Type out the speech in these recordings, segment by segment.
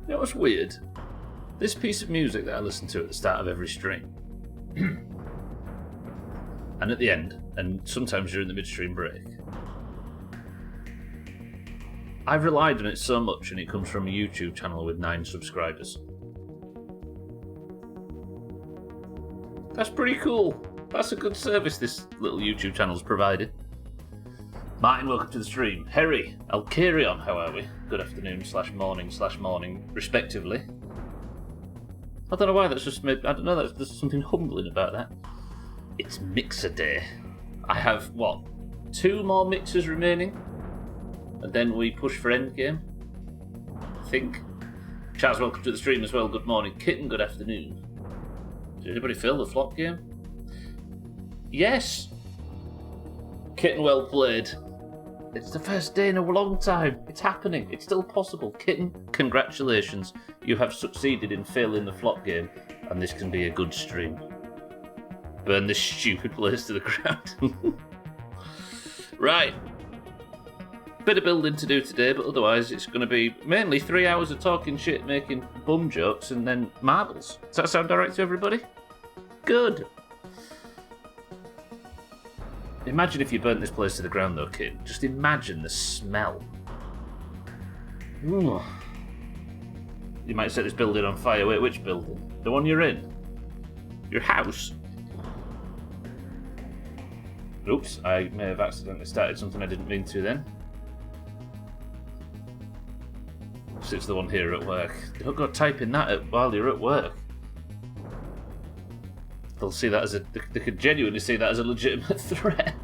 You know what's weird? This piece of music that I listen to at the start of every stream, and at the end, and sometimes during the midstream break, I've relied on it so much, and it comes from a YouTube channel with 9 subscribers. That's pretty cool. That's a good service this little YouTube channel's provided. Martin, welcome to the stream. Harry, I'll carry on, how are we? Good afternoon /morning /morning, respectively. I don't know why that's just made... I don't know, there's something humbling about that. It's mixer day. I have, 2 more mixers remaining? And then we push for endgame? I think. Charles, welcome to the stream as well. Good morning. Kitten, good afternoon. Did anybody fill the flop game? Yes! Kitten, well played. It's the first day in a long time. It's happening. It's still possible. Kitten, congratulations. You have succeeded in failing the flop game, and this can be a good stream. Burn this stupid place to the ground. Right. Bit of building to do today, but otherwise it's going to be mainly 3 hours of talking shit, making bum jokes, and then marbles. Does that sound alright to everybody? Good. Imagine if you burnt this place to the ground though, kid. Just imagine the smell. Ooh. You might set this building on fire. Wait, which building? The one you're in? Your house? Oops, I may have accidentally started something I didn't mean to then. It's the one here at work. Don't go typing that while you're at work. They'll see that as they could genuinely see that as a legitimate threat.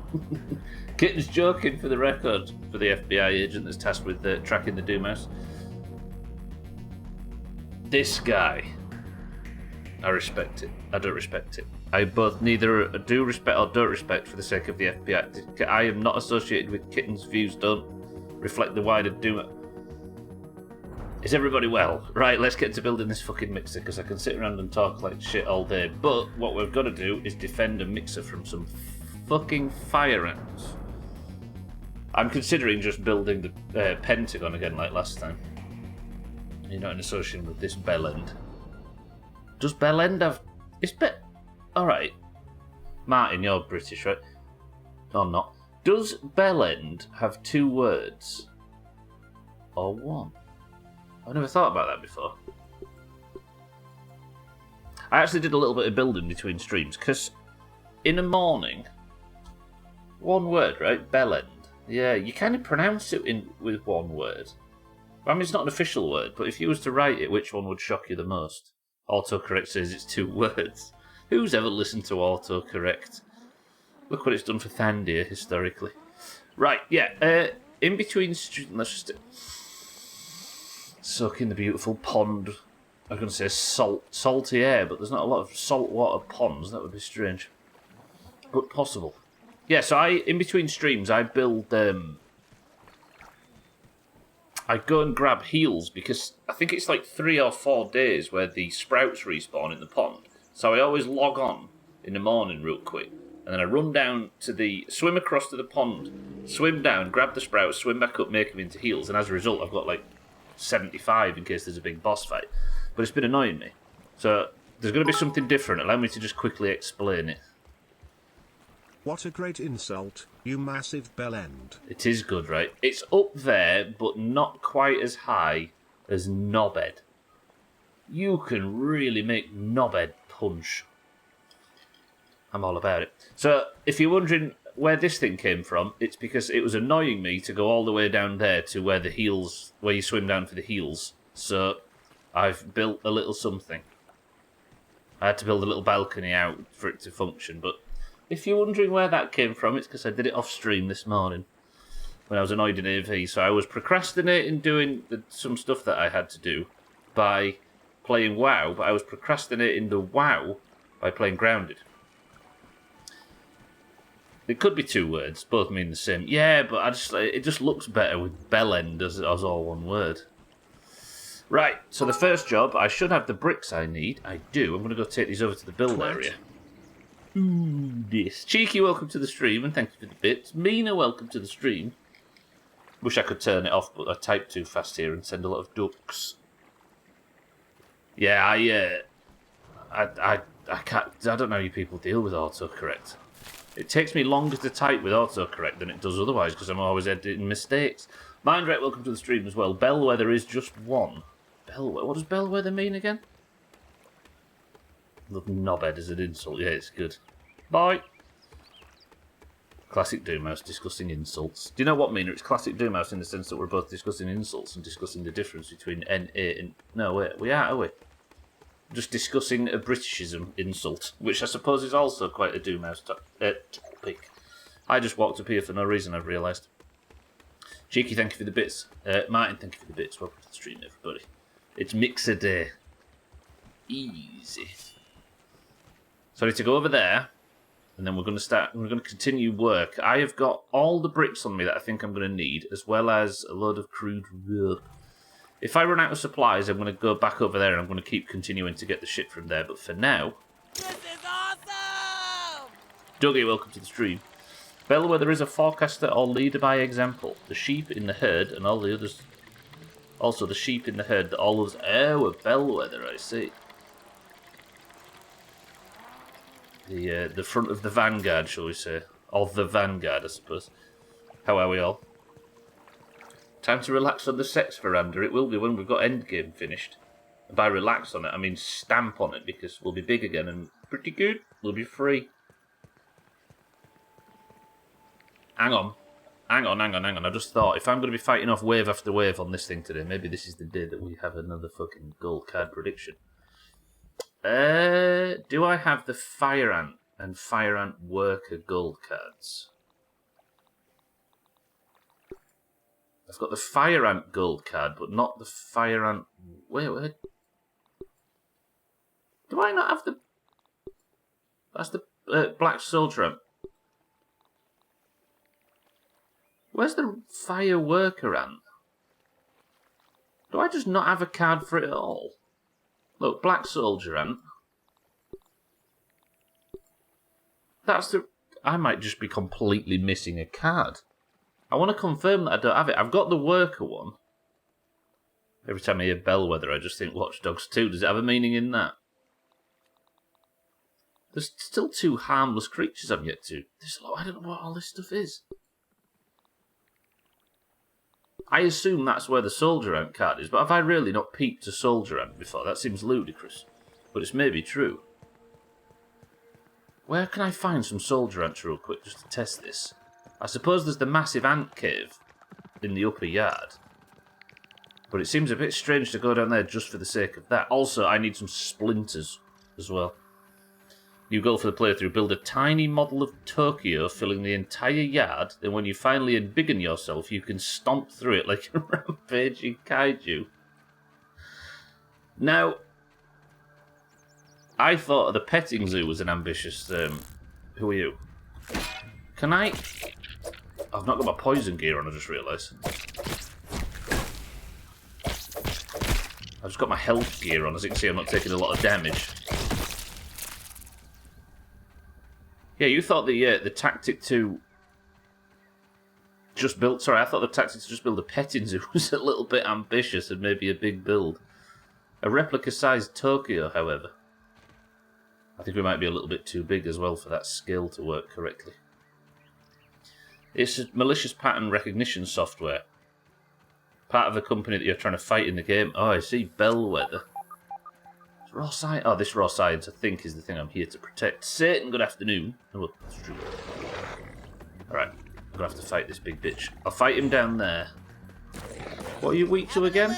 Kitten's joking, for the record, for the FBI agent that's tasked with tracking the Doomhaus. This guy, I respect it. I don't respect it. I both neither do respect or don't respect for the sake of the FBI. I am not associated with Kitten's views. Don't reflect the wider Doom. Is everybody well? Right, let's get to building this fucking mixer, because I can sit around and talk like shit all day, but what we've got to do is defend a mixer from some fucking fire ants. I'm considering just building the Pentagon again like last time. You're not in association with this bell end. Does bell end have... Alright. Martin, you're British, right? Or not. Does bell end have 2 words? Or 1? I never thought about that before. I actually did a little bit of building between streams, because in the morning, 1 word, right? Bell end. Yeah, you kind of pronounce it with 1 word. I mean, it's not an official word, but if you was to write it, which one would shock you the most? Autocorrect says it's 2 words. Who's ever listened to autocorrect? Look what it's done for Thandia historically. Right, yeah, in between streams, let's just... soak in the beautiful pond. I was going to say salty air, but there's not a lot of saltwater ponds. That would be strange, but possible. Yeah, so in between streams, I build. I go and grab heals because I think it's like 3 or 4 days where the sprouts respawn in the pond. So I always log on in the morning real quick, and then I run down to swim across to the pond, swim down, grab the sprouts, swim back up, make them into heals, and as a result, I've got like 75 in case there's a big boss fight. But it's been annoying me. So there's going to be something different. Allow me to just quickly explain it. What a great insult, you massive bell end. It is good, right? It's up there, but not quite as high as knobhead. You can really make knobhead punch. I'm all about it. So if you're wondering where this thing came from, it's because it was annoying me to go all the way down there to where you swim down for the heals. So I've built a little something. I had to build a little balcony out for it to function, but if you're wondering where that came from, it's because I did it off stream this morning when I was annoyed in AV. So I was procrastinating doing some stuff that I had to do by playing WoW, but I was procrastinating the WoW by playing Grounded. It could be 2 words, both mean the same. Yeah, but it just looks better with bell end as all 1 word. Right, so the first job, I should have the bricks I need. I do. I'm going to go take these over to the build area. Ooh, this. Cheeky, welcome to the stream, and thank you for the bits. Mina, welcome to the stream. Wish I could turn it off, but I type too fast here and send a lot of ducks. Yeah, I can't. I don't know how you people deal with autocorrect. It takes me longer to type with autocorrect than it does otherwise because I'm always editing mistakes. Mindrake, welcome to the stream as well. Bellwether is just one. Bellwether? What does bellwether mean again? Love knobhead as an insult. Yeah, it's good. Bye. Classic Doomhaus discussing insults. Do you know what, Mina? It's classic Doomhaus in the sense that we're both discussing insults and discussing the difference between N-A and... No, wait, we are we? Just discussing a Britishism insult, which I suppose is also quite a Doomhaus topic. I just walked up here for no reason, I've realised. Cheeky, thank you for the bits. Martin, thank you for the bits. Welcome to the stream, everybody. It's Mixer Day. Easy. So I need to go over there, and then we're going to continue work. I have got all the bricks on me that I think I'm going to need, as well as a load of crude rope. If I run out of supplies, I'm going to go back over there, and I'm going to keep continuing to get the shit from there. But for now... This is awesome! Dougie, welcome to the stream. Bellwether is a forecaster or leader by example. The sheep in the herd and all the others... Also, the sheep in the herd that all others... Oh, a bellwether, I see. The front of the vanguard, shall we say. Of the vanguard, I suppose. How are we all? Time to relax on the sex veranda. It will be when we've got Endgame finished. And by relax on it, I mean stamp on it, because we'll be big again and pretty good. We'll be free. Hang on. I just thought, if I'm going to be fighting off wave after wave on this thing today, maybe this is the day that we have another fucking gold card prediction. Do I have the Fire Ant and Fire Ant Worker gold cards? I've got the Fire Ant gold card, but not the Fire Ant... Wait. Do I not have the... That's the Black Soldier Ant. Where's the Fire Worker Ant? Do I just not have a card for it at all? Look, Black Soldier Ant. That's the... I might just be completely missing a card. I want to confirm that I don't have it. I've got the Worker one. Every time I hear Bellwether, I just think Watch Dogs 2. Does it have a meaning in that? There's still 2 harmless creatures I'm yet to... I don't know what all this stuff is. I assume that's where the Soldier Ant card is, but have I really not peeped a Soldier Ant before? That seems ludicrous. But it's maybe true. Where can I find some Soldier Ants real quick just to test this? I suppose there's the massive ant cave in the upper yard. But it seems a bit strange to go down there just for the sake of that. Also, I need some splinters as well. New goal for the playthrough, build a tiny model of Tokyo filling the entire yard, then when you finally embiggen yourself, you can stomp through it like a rampaging kaiju. Now, I thought the petting zoo was an ambitious... who are you? Can I... I've not got my poison gear on, I just realised. I've just got my health gear on, as you can see I'm not taking a lot of damage. Yeah, you thought the tactic to just build... Sorry, I thought the tactic to just build a petting zoo was a little bit ambitious and maybe a big build. A replica-sized Tokyo, however. I think we might be a little bit too big as well for that skill to work correctly. It's a malicious pattern recognition software. Part of the company that you're trying to fight in the game. Oh, I see. Bellwether. Raw science. Oh, this raw science, I think, is the thing I'm here to protect. Satan, good afternoon. Oh, that's true. Alright, I'm going to have to fight this big bitch. I'll fight him down there. What are you weak to again?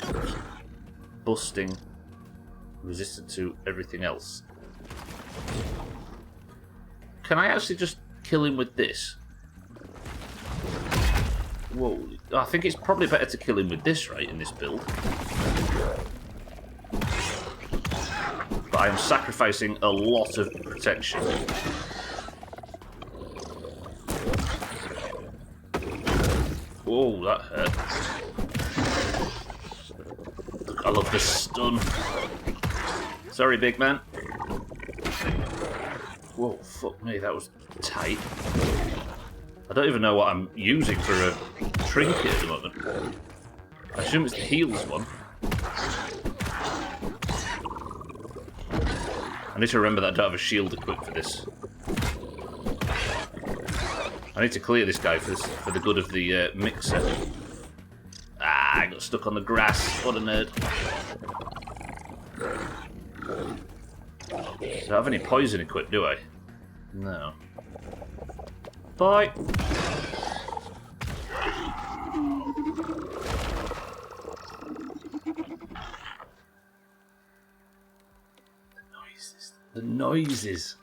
Busting. Resistant to everything else. Can I actually just kill him with this? Whoa. I think it's probably better to kill him with this, right, in this build. But I am sacrificing a lot of protection. Whoa, that hurt. I love the stun. Sorry, big man. Whoa, fuck me, that was tight. I don't even know what I'm using for a trinket at the moment. I assume it's the heals one. I need to remember that I don't have a shield equipped for this. I need to clear this guy for the good of the mixer. Ah, I got stuck on the grass. What a nerd. I don't have any poison equipped, do I? No. Bye! The noises.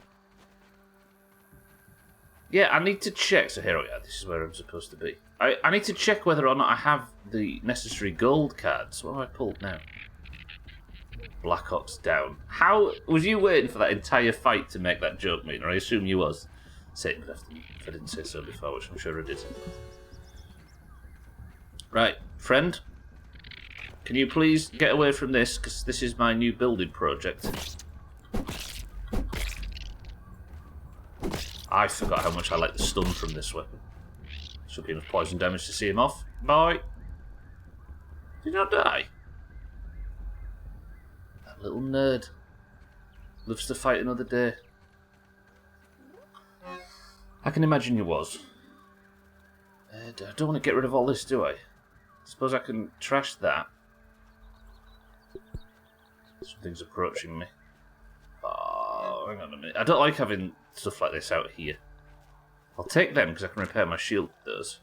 Yeah, I need to check. So here we are. This is where I'm supposed to be. I need to check whether or not I have the necessary gold cards. What have I pulled now? Black Ops down. How was you waiting for that entire fight to make that joke, Mina? I assume you was. Same if I didn't say so before, which I'm sure I did. Right, friend. Can you please get away from this? Because this is my new building project. I forgot how much I like the stun from this weapon. Should be enough poison damage to see him off. Bye. Did you not die? That little nerd. Loves to fight another day. I can imagine you was. I don't want to get rid of all this, do I? Suppose I can trash that. Something's approaching me. Oh, hang on a minute. I don't like having stuff like this out here. I'll take them because I can repair my shield with those.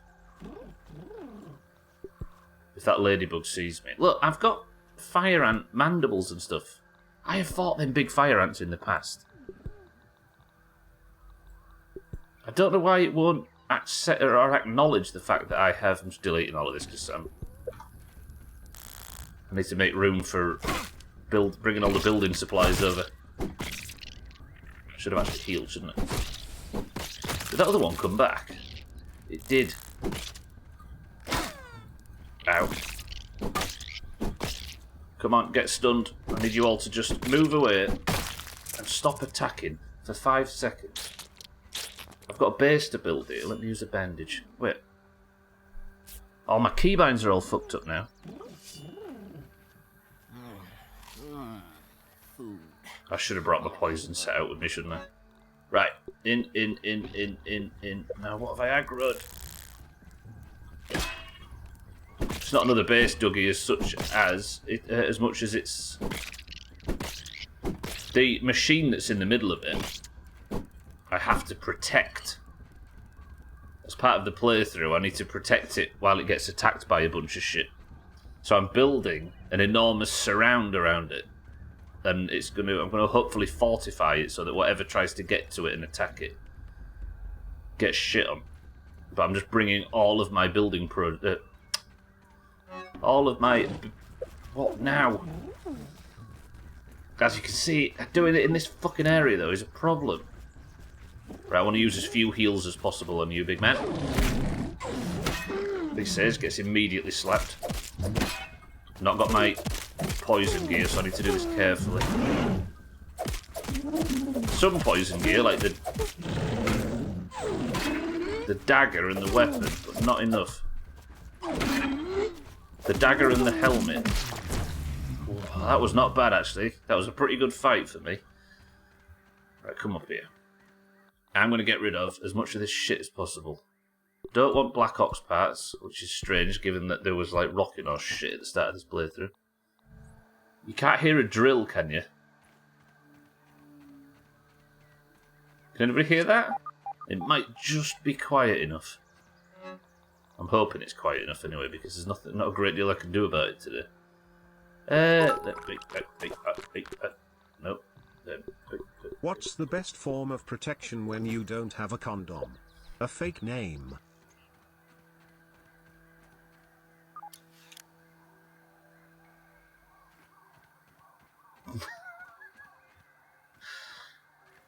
If that ladybug sees me. Look, I've got fire ant mandibles and stuff. I have fought them big fire ants in the past. I don't know why it won't accept or acknowledge the fact that I have... I'm just deleting all of this because I need to make room for bringing all the building supplies over. I should have actually healed, shouldn't I? Did that other one come back? It did. Ow. Come on, get stunned. I need you all to just move away and stop attacking for 5 seconds. I've got a base to build here. Let me use a bandage. Wait. Oh, my keybinds are all fucked up now. I should have brought my poison set out with me, shouldn't I? Right. In. Now, what have I aggroed? It's not another base, Dougie, as much as it's the machine that's in the middle of it. I have to protect. As part of the playthrough, I need to protect it while it gets attacked by a bunch of shit. So I'm building an enormous surround around it. And I'm gonna hopefully fortify it so that whatever tries to get to it and attack it gets shit on. But I'm just bringing all of my building what now? As you can see, doing it in this fucking area though is a problem. Right, I want to use as few heals as possible on you, big man. He says, gets immediately slapped. Not got my poison gear, so I need to do this carefully. Some poison gear, like the dagger and the weapon, but not enough. The dagger and the helmet. Ooh, that was not bad, actually. That was a pretty good fight for me. Right, come up here. I'm going to get rid of as much of this shit as possible. Don't want Black Ops parts, which is strange given that there was like rocket or shit at the start of this playthrough. You can't hear a drill, can you? Can anybody hear that? It might just be quiet enough. I'm hoping it's quiet enough anyway, because there's not a great deal I can do about it today. Nope. What's the best form of protection when you don't have a condom? A fake name.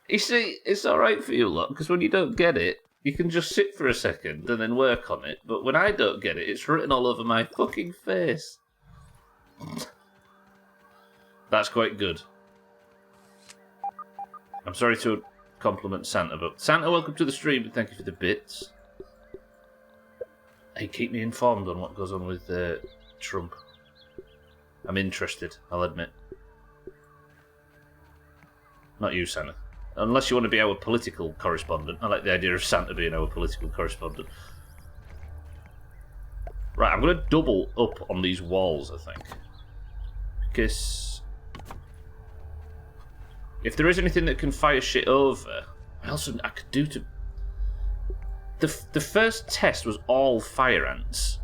You see, it's alright for you lot, because when you don't get it, you can just sit for a second and then work on it. But when I don't get it, it's written all over my fucking face. That's quite good. I'm sorry to compliment Santa, but Santa, welcome to the stream, and thank you for the bits. Hey, keep me informed on what goes on with Trump. I'm interested, I'll admit. Not you, Santa. Unless you want to be our political correspondent. I like the idea of Santa being our political correspondent. Right, I'm going to double up on these walls, I think. Because if there is anything that can fire shit over, what else I could do to... The first test was all fire ants.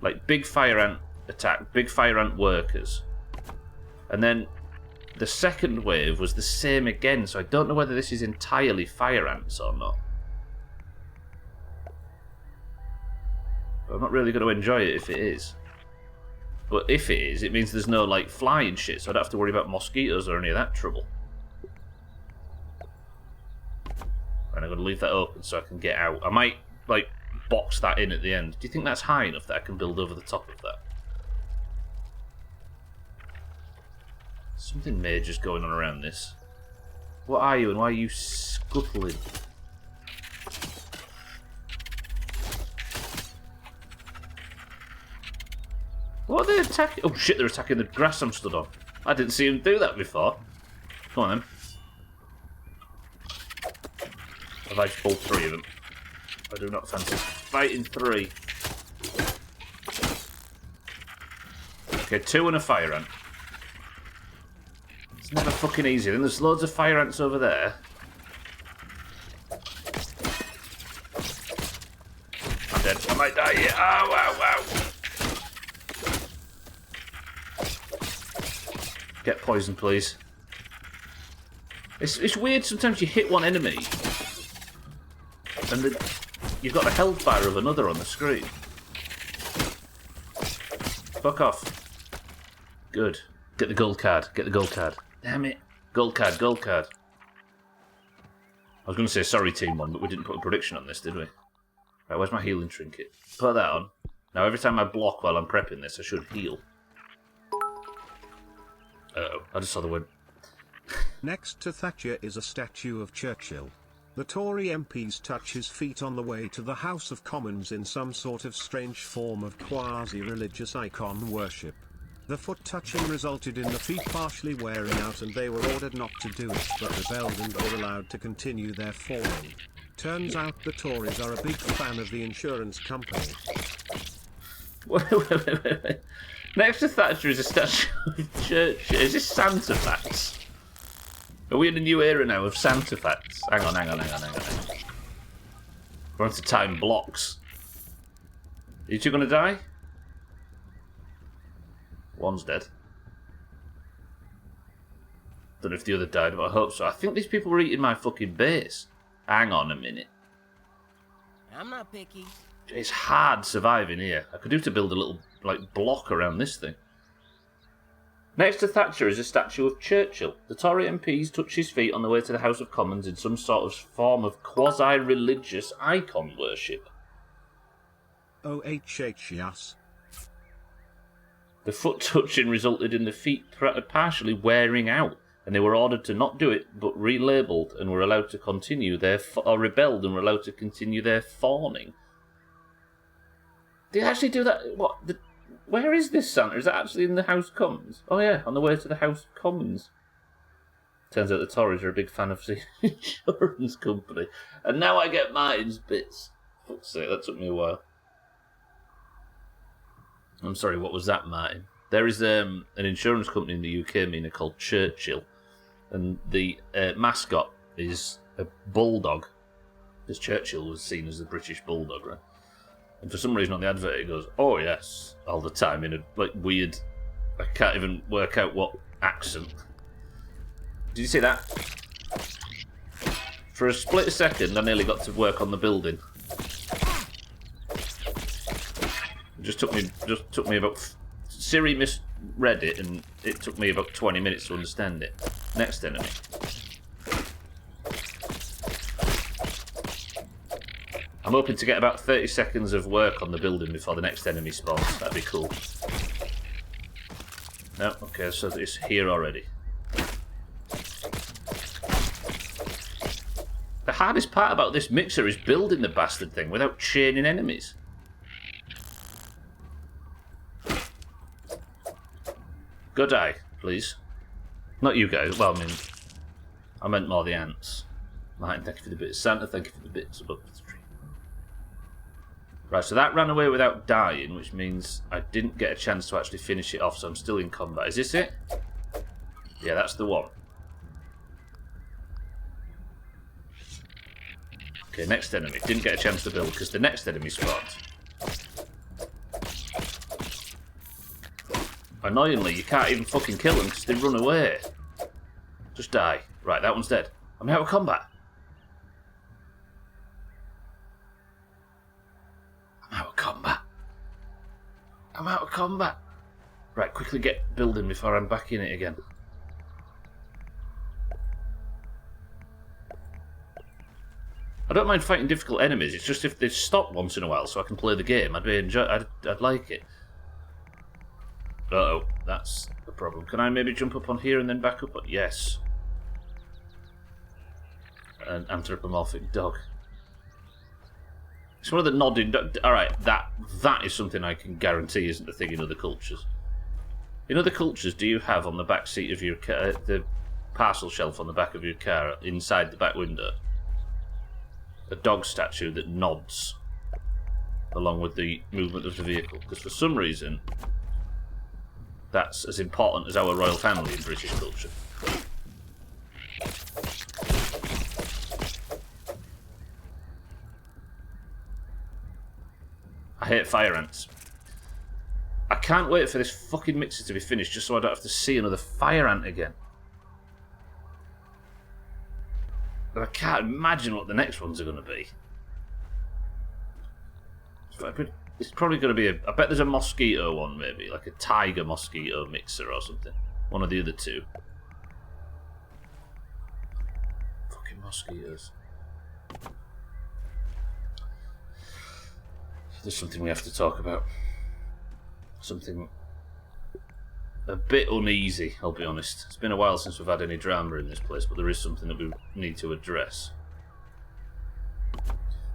Like, big fire ant attack, big fire ant workers. And then the second wave was the same again, so I don't know whether this is entirely fire ants or not. But I'm not really going to enjoy it if it is. But if it is, it means there's no, like, flying shit, so I don't have to worry about mosquitoes or any of that trouble. And I'm going to leave that open so I can get out. I might, like, box that in at the end. Do you think that's high enough that I can build over the top of that? Something major's going on around this. What are you and why are you scuttling? What are they attacking? Oh shit, they're attacking the grass I'm stood on. I didn't see them do that before. Come on then. I've actually pulled 3 of them. I do not fancy fighting 3. Okay, 2 and a fire ant. It's never fucking easy. Then there's loads of fire ants over there. I'm dead. I might die here. Ow, ow, ow. Get poison, please. It's weird. Sometimes you hit one enemy, and then you've got a health bar of another on the screen. Fuck off. Good. Get the gold card. Get the gold card. Damn it. Gold card. Gold card. I was going to say sorry, Team 1, but we didn't put a prediction on this, did we? Right, where's my healing trinket? Put that on. Now, every time I block while I'm prepping this, I should heal. Uh-oh. I just saw the word. Next to Thatcher is a statue of Churchill. The Tory MPs touch his feet on the way to the House of Commons in some sort of strange form of quasi-religious icon worship. The foot touching resulted in the feet partially wearing out and they were ordered not to do it but rebelled and were allowed to continue their falling. Turns out the Tories are a big fan of the insurance company. Wait. Next to Thatcher is a statue of Churchill. Is this Santa Facts? Are we in a new era now of Santa Facts? Hang on. We're on to time blocks. Are you two going to die? One's dead. Don't know if the other died, but I hope so. I think these people were eating my fucking base. Hang on a minute. I'm not picky. It's hard surviving here. I could do to build a little, like, block around this thing. Next to Thatcher is a statue of Churchill. The Tory MPs touch his feet on the way to the House of Commons in some sort of form of quasi-religious icon worship. OHHS. The foot touching resulted in the feet partially wearing out, and they were ordered to not do it, but relabeled, and were allowed to continue their... or rebelled and were allowed to continue their fawning. Did they actually do that? What? Where is this Santa? Is that actually in the House of Commons? Oh yeah, on the way to the House of Commons. Turns out the Tories are a big fan of the insurance company. And now I get Martin's bits. Fuck's sake, that took me a while. I'm sorry, what was that, Martin? There is an insurance company in the UK, Mina, called Churchill. And the mascot is a bulldog. Because Churchill was seen as the British bulldog, right? And for some reason on the advert it goes, oh yes, all the time in a like weird, I can't even work out what accent. Did you see that? For a split second I nearly got to work on the building. It just took me about... Siri misread it and it took me about 20 minutes to understand it. Next enemy. I'm hoping to get about 30 seconds of work on the building before the next enemy spawns. That'd be cool. No, okay, so it's here already. The hardest part about this mixer is building the bastard thing without chaining enemies. Go die, please. Not you guys. Well, I mean, I meant more the ants. Martin, thank you for the bits. Santa, thank you for the bits above the tree. Right, so that ran away without dying, which means I didn't get a chance to actually finish it off, so I'm still in combat. Is this it? Yeah, that's the one. Okay, next enemy. Didn't get a chance to build because the next enemy spawned. Annoyingly, you can't even fucking kill them because they run away. Just die. Right, that one's dead. I'm out of combat. I'm out of combat. I'm out of combat. Right, quickly get building before I'm back in it again. I don't mind fighting difficult enemies. It's just if they stop once in a while so I can play the game, I'd like it. Uh-oh, that's the problem. Can I maybe jump up on here and then back up? Yes. An anthropomorphic dog. It's one of the nodding... Alright, that is something I can guarantee isn't a thing in other cultures. In other cultures, do you have on the back seat of your car... the parcel shelf on the back of your car, inside the back window, a dog statue that nods along with the movement of the vehicle? Because for some reason... that's as important as our royal family in British culture. I hate fire ants. I can't wait for this fucking mixer to be finished just so I don't have to see another fire ant again. But I can't imagine what the next ones are going to be. It's probably going to be I bet there's a mosquito one, maybe. Like a tiger mosquito mixer or something. One of the other two. Fucking mosquitoes. There's something we have to talk about. Something a bit uneasy, I'll be honest. It's been a while since we've had any drama in this place, but there is something that we need to address.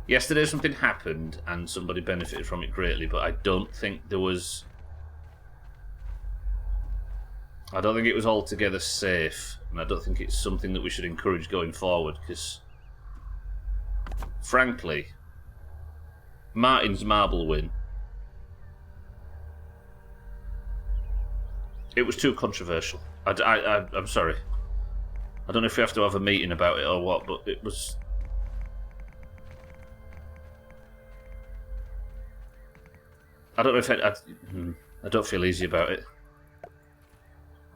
Yesterday something happened and somebody benefited from it greatly, but I don't think there was... I don't think it was altogether safe, and I don't think it's something that we should encourage going forward, because frankly, Martin's marble win, it was too controversial. I'm sorry. I don't know if we have to have a meeting about it or what, but it was... I don't know if I don't feel easy about it.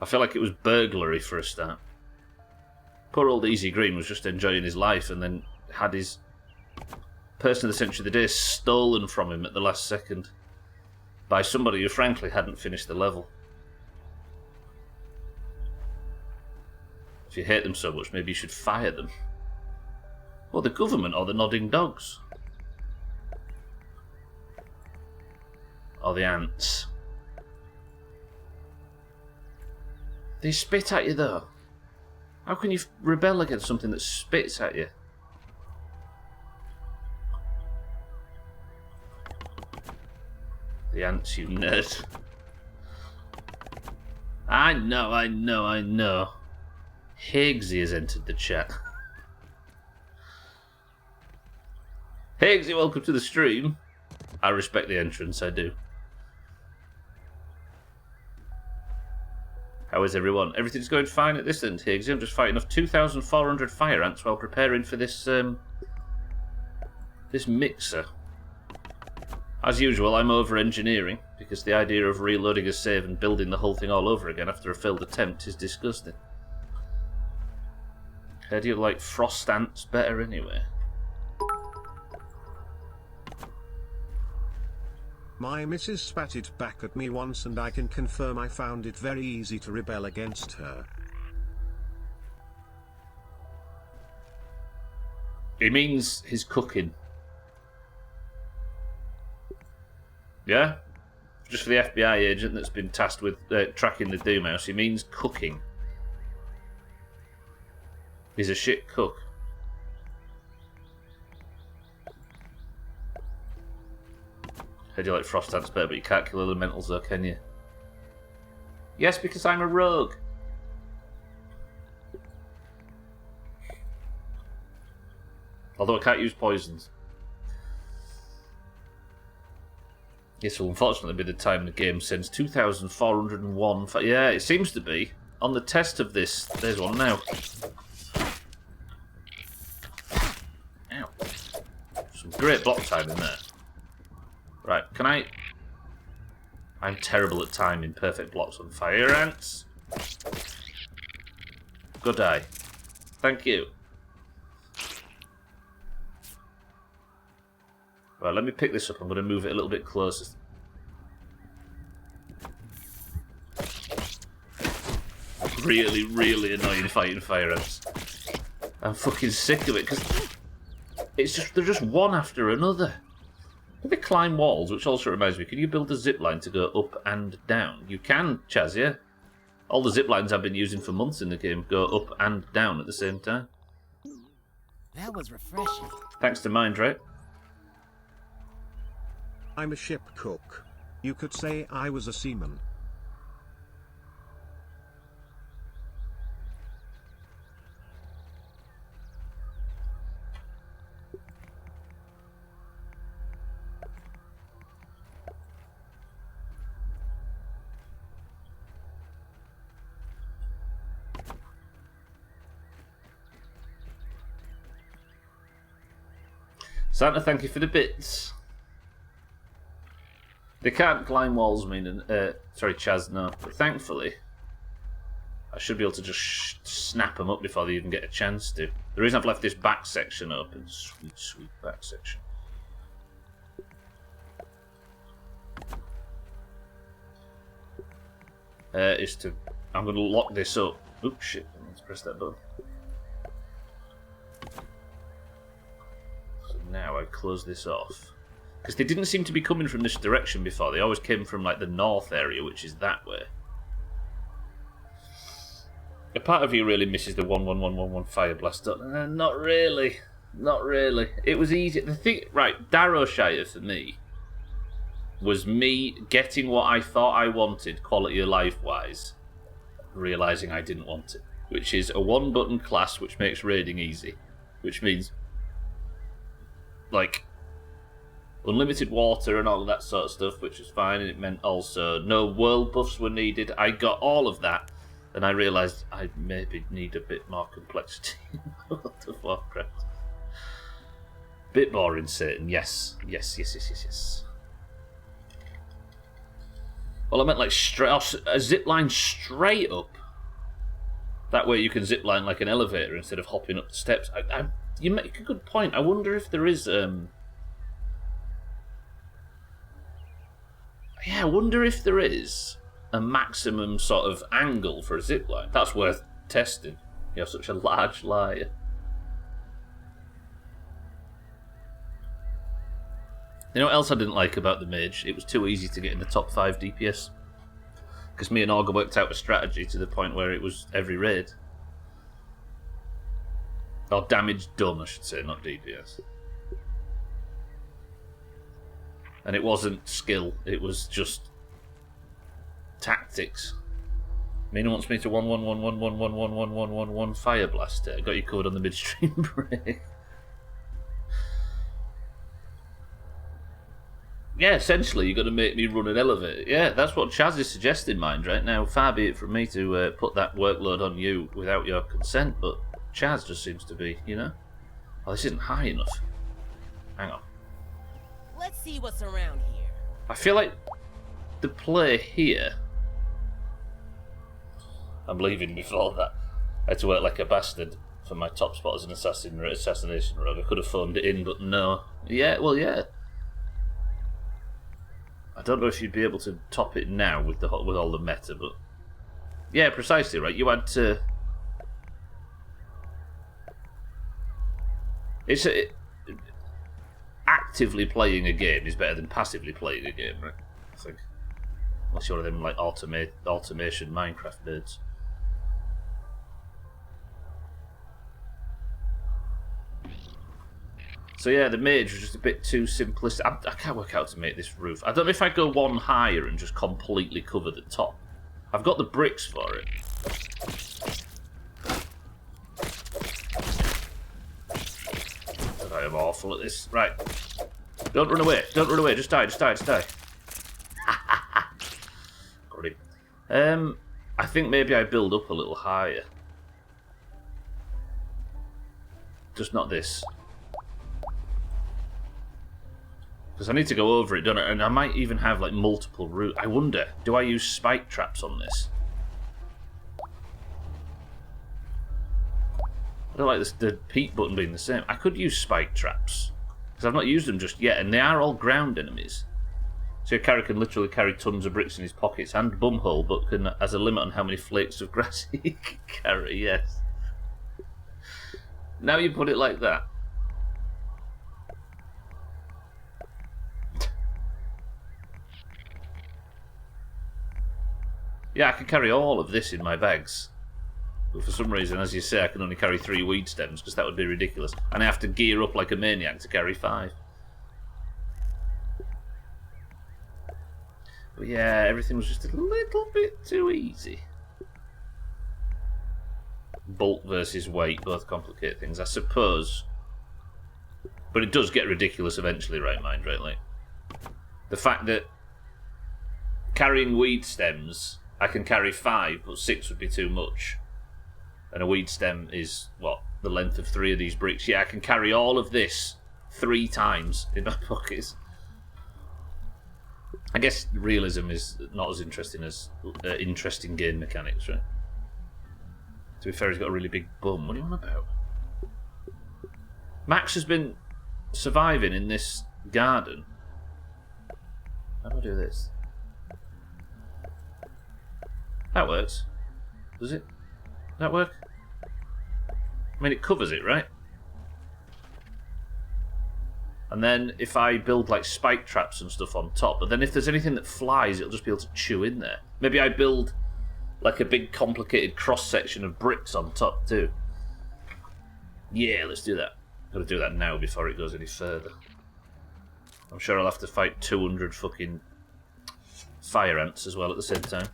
I feel like it was burglary for a start. Poor old Easy Green was just enjoying his life and then had his person of the century of the day stolen from him at the last second by somebody who frankly hadn't finished the level. If you hate them so much, maybe you should fire them. Or the government, or the nodding dogs. Or the ants. They spit at you though. How can you rebel against something that spits at you? The ants, you nerd. I know. Higgsy has entered the chat. Higgsy, welcome to the stream. I respect the entrance, I do. How is everyone? Everything's going fine at this end, Higgsy. I'm just fighting off 2,400 fire ants while preparing for this this mixer. As usual, I'm over-engineering, because the idea of reloading a save and building the whole thing all over again after a failed attempt is disgusting. How do you like frost ants better anyway? My missus spat it back at me once and I can confirm I found it very easy to rebel against her. He means his cooking. Yeah? Just for the FBI agent that's been tasked with tracking the Doomhaus, he means cooking. He's a shit cook. Heard you like frost ants better, but you can't kill elementals though, can you? Yes, because I'm a rogue. Although I can't use poisons. This will unfortunately be the time the game sends 2,401. Yeah, it seems to be. On the test of this, there's one now. Ow. Some great block time in there. Right, can I... I'm terrible at timing perfect blocks on fire ants. Good eye. Thank you. Right, let me pick this up. I'm going to move it a little bit closer. Really, really annoying fighting fire ants. I'm fucking sick of it because it's just they're just one after another. Can they climb walls? Which also reminds me, can you build a zip line to go up and down? You can, Chaz, yeah. All the zip lines I've been using for months in the game go up and down at the same time. That was refreshing. Thanks to Mind, right? I'm a ship cook. You could say I was a seaman. Santa, thank you for the bits. They can't climb walls, sorry, Chaz, no. But thankfully, I should be able to just snap them up before they even get a chance to. The reason I've left this back section open, sweet, sweet back section, is to... I'm going to lock this up. Oops, shit, I need to press that button. So now I close this off. Because they didn't seem to be coming from this direction before. They always came from like the north area, which is that way. A part of you really misses the 11111 fire blast. Not really. Not really. It was easy. The thing, right, Darrowshire for me was me getting what I thought I wanted, quality of life wise, realising I didn't want it. Which is a one button class which makes raiding easy. Which means, like, unlimited water and all of that sort of stuff, which was fine, and it meant also no world buffs were needed. I got all of that, and I realised I maybe need a bit more complexity in World of Warcraft. Bit boring, Satan. Yes. Well, I meant like a zip line straight up. That way you can zip line like an elevator instead of hopping up the steps. You make a good point. I wonder if there is... Yeah, I wonder if there is a maximum sort of angle for a zipline. That's worth testing. You're such a large liar. You know what else I didn't like about the mage? It was too easy to get in the top 5 DPS. Because me and Augur worked out a strategy to the point where it was every raid. Or damage done, I should say, not DPS. And it wasn't skill, it was just tactics. Mina wants me to 111111111 fire blast it. I got you covered on the midstream break. Yeah, essentially you're going to make me run an elevator. Yeah, that's what Chaz is suggesting, Mind, right now. Far be it from me to put that workload on you without your consent, but Chaz just seems to be, you know? Oh, this isn't high enough. Hang on. Let's see what's around here. I feel like the play here... I'm leaving before that. I had to work like a bastard for my top spot as an assassination rogue. I could have phoned it in, but no. Yeah, well, yeah. I don't know if you'd be able to top it now with all the meta, but... Yeah, precisely, right. You had to... Actively playing a game is better than passively playing a game, right? I think. Unless you're one of them like automation Minecraft nerds. So yeah, the mage was just a bit too simplistic. I can't work out how to make this roof. I don't know if I go one higher and just completely cover the top. I've got the bricks for it. I am awful at this. Right. Don't run away. Don't run away. Just die. Just die. Just die. Got him. I think maybe I build up a little higher. Just not this. Because I need to go over it, don't I? And I might even have like multiple routes. I wonder, do I use spike traps on this? I don't like this, the peak button being the same. I could use spike traps. Because I've not used them just yet, and they are all ground enemies. So your character can literally carry tons of bricks in his pockets and bumhole, but has a limit on how many flakes of grass he can carry, yes. Now you put it like that. Yeah, I can carry all of this in my bags. But for some reason, as you say, I can only carry 3 weed stems, because that would be ridiculous. And I have to gear up like a maniac to carry 5. But yeah, everything was just a little bit too easy. Bulk versus weight both complicate things, I suppose. But it does get ridiculous eventually, right, mind, right? Like, the fact that carrying weed stems, I can carry 5, but 6 would be too much. And a weed stem is, what, the length of 3 of these bricks? Yeah, I can carry all of this 3 times in my pockets. I guess realism is not as interesting as interesting game mechanics, right? To be fair, he's got a really big bum. What are you on about? Max has been surviving in this garden. How do I do this? That works. Does it? Does that work? I mean, it covers it, right? And then if I build like spike traps and stuff on top, but then if there's anything that flies, it'll just be able to chew in there. Maybe I build like a big complicated cross section of bricks on top too. Yeah, let's do that. Gotta do that now before it goes any further. I'm sure I'll have to fight 200 fucking fire ants as well at the same time.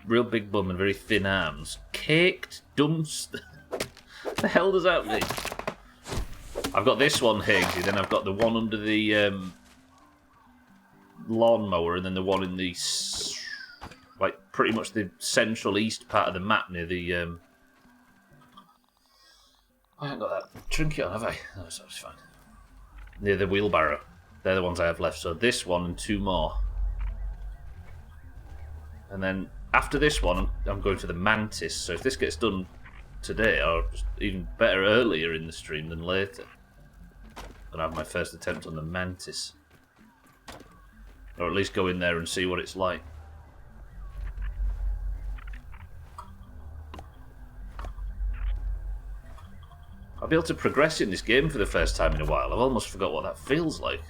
Real big bum and very thin arms. Caked dumpster. The hell does that mean? I've got this one, Higgsy, then I've got the one under the lawnmower, and then the one in the, like, pretty much the central east part of the map near the, I haven't got that trinket on, have I? No, that's fine. Near the wheelbarrow. They're the ones I have left, so this one and 2 more. And then after this one, I'm going for the mantis, so if this gets done today, or just even better earlier in the stream than later, I'm going to have my first attempt on the mantis. Or at least go in there and see what it's like. I'll be able to progress in this game for the first time in a while. I've almost forgot what that feels like.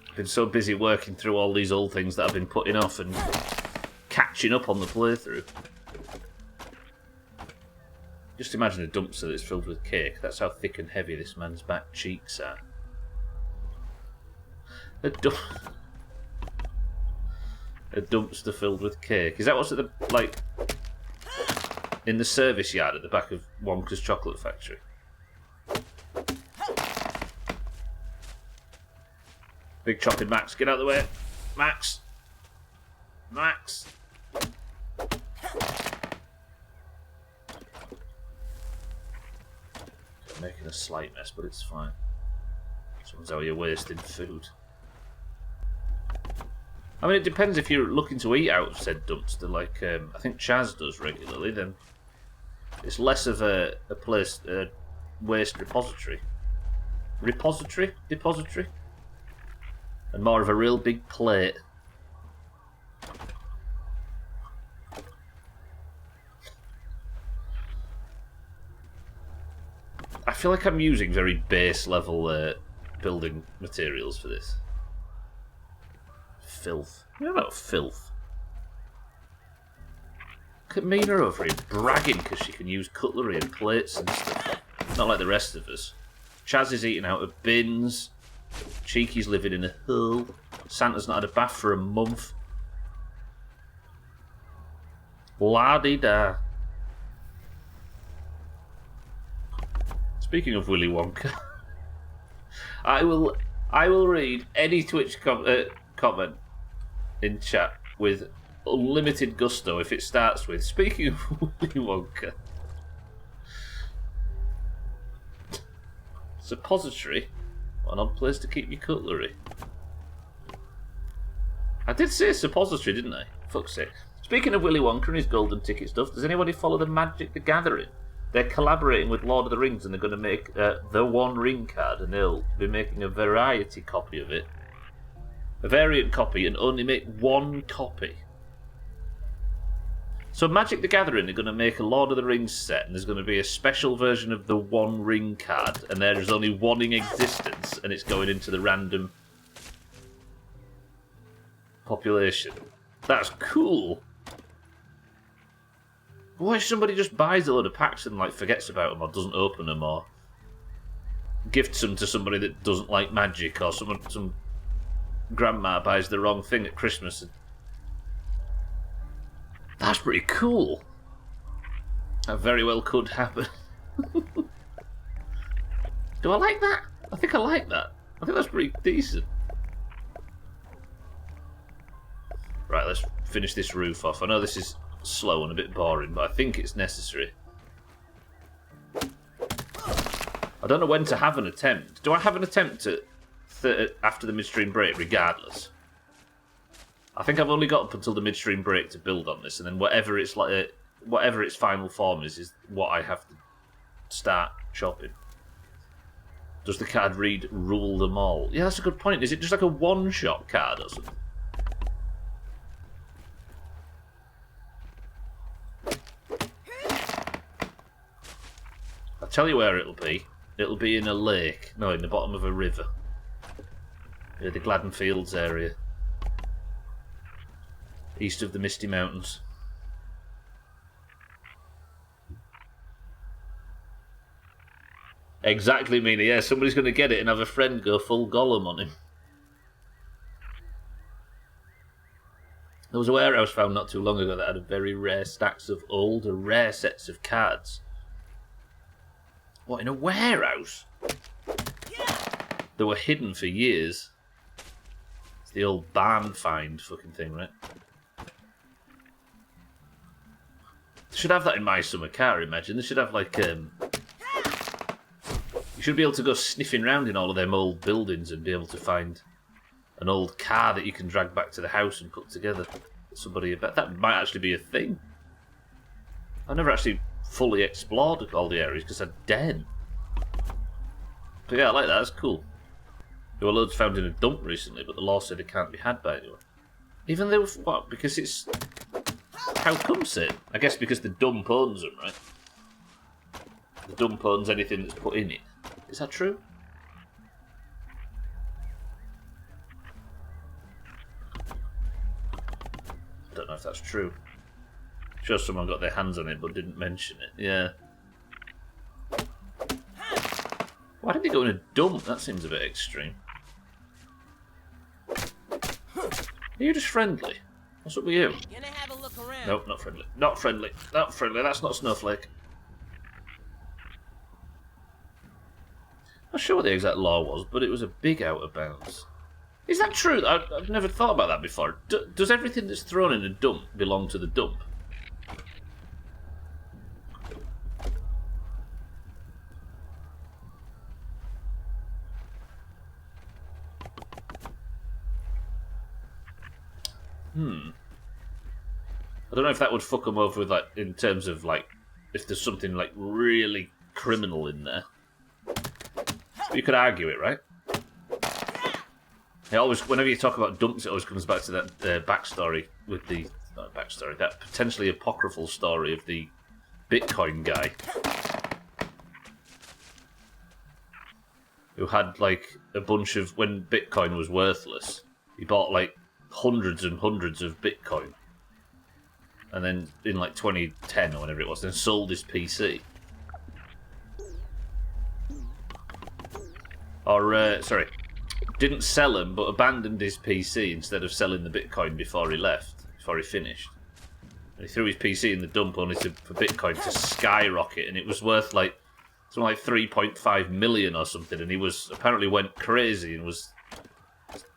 I've been so busy working through all these old things that I've been putting off and catching up on the playthrough. Just imagine a dumpster that's filled with cake. That's how thick and heavy this man's back cheeks are. A dumpster filled with cake. Is that what's at the, like, in the service yard at the back of Wonka's Chocolate Factory? Big chopping Max, get out of the way. Max! Max! Making a slight mess, but it's fine. Someone's out here wasting food. I mean, it depends if you're looking to eat out of said dumpster, like I think Chaz does regularly, then it's less of a place, a waste repository. Depository? And more of a real big plate. I feel like I'm using very base level building materials for this. Filth. What about filth? Look at Mina over here bragging because she can use cutlery and plates and stuff. Not like the rest of us. Chaz is eating out of bins. Cheeky's living in a hole. Santa's not had a bath for a month. La-di-da. Speaking of Willy Wonka, I will read any Twitch comment in chat with unlimited gusto if it starts with "Speaking of Willy Wonka." Suppository, what an odd place to keep your cutlery. I did say suppository, didn't I? Fuck's sake. Speaking of Willy Wonka and his golden ticket stuff, does anybody follow the Magic the Gathering? They're collaborating with Lord of the Rings and they're going to make the One Ring card, and they'll be making a variety copy of it. A variant copy, and only make one copy. So Magic the Gathering are going to make a Lord of the Rings set, and there's going to be a special version of the One Ring card, and there is only one in existence, and it's going into the random population. That's cool. What if somebody just buys a load of packs and like forgets about them, or doesn't open them, or gifts them to somebody that doesn't like Magic, or some grandma buys the wrong thing at Christmas? That's pretty cool. That very well could happen. Do I like that? I think I like that. I think that's pretty decent. Right, let's finish this roof off. I know this is slow and a bit boring, but I think it's necessary. I don't know when to have an attempt. Do I have an attempt at after the midstream break regardless? I think I've only got up until the midstream break to build on this, and then whatever its final form is what I have to start chopping. Does the card read "Rule them all"? Yeah, that's a good point. Is it just like a one-shot card or something? I'll tell you where it'll be. It'll be in a lake. No, in the bottom of a river. Yeah, the Gladden Fields area. East of the Misty Mountains. Exactly, Mina. Yeah, somebody's going to get it and have a friend go full Gollum on him. There was a warehouse found not too long ago that had a very rare stacks of older, rare sets of cards. What, in a warehouse? They were hidden for years. It's the old barn find fucking thing, right? They should have that in My Summer Car, imagine. They should have, like, you should be able to go sniffing around in all of them old buildings and be able to find an old car that you can drag back to the house and put together. Somebody, that might actually be a thing. I've never actually fully explored all the areas because I'm dead. But yeah, I like that. That's cool. There were loads found in a dump recently, but the law said it can't be had by anyone. Even though, what? Because it's... How comes it? I guess because the dump owns them, right? The dump owns anything that's put in it. Is that true? I don't know if that's true. Sure, someone got their hands on it but didn't mention it. Yeah. Why did they go in a dump? That seems a bit extreme. Are you just friendly? What's up with you? Gonna have a look around. Nope, not friendly. Not friendly. Not friendly. That's not Snowflake. Not sure what the exact law was, but it was a big out of bounds. Is that true? I've never thought about that before. Does everything that's thrown in a dump belong to the dump? I don't know if that would fuck them over with, like, in terms of, like, if there's something, like, really criminal in there. You could argue it, right? It always, whenever you talk about dumps, it always comes back to that backstory with the... Not backstory, that potentially apocryphal story of the Bitcoin guy. Who had, like, a bunch of... When Bitcoin was worthless, he bought, like, hundreds and hundreds of Bitcoin. And then in like 2010 or whenever it was, then sold his PC. Or, sorry, didn't sell him, but abandoned his PC instead of selling the Bitcoin before he left, before he finished. And he threw his PC in the dump only for Bitcoin to skyrocket, and it was worth like something like 3.5 million or something, and he was apparently went crazy and was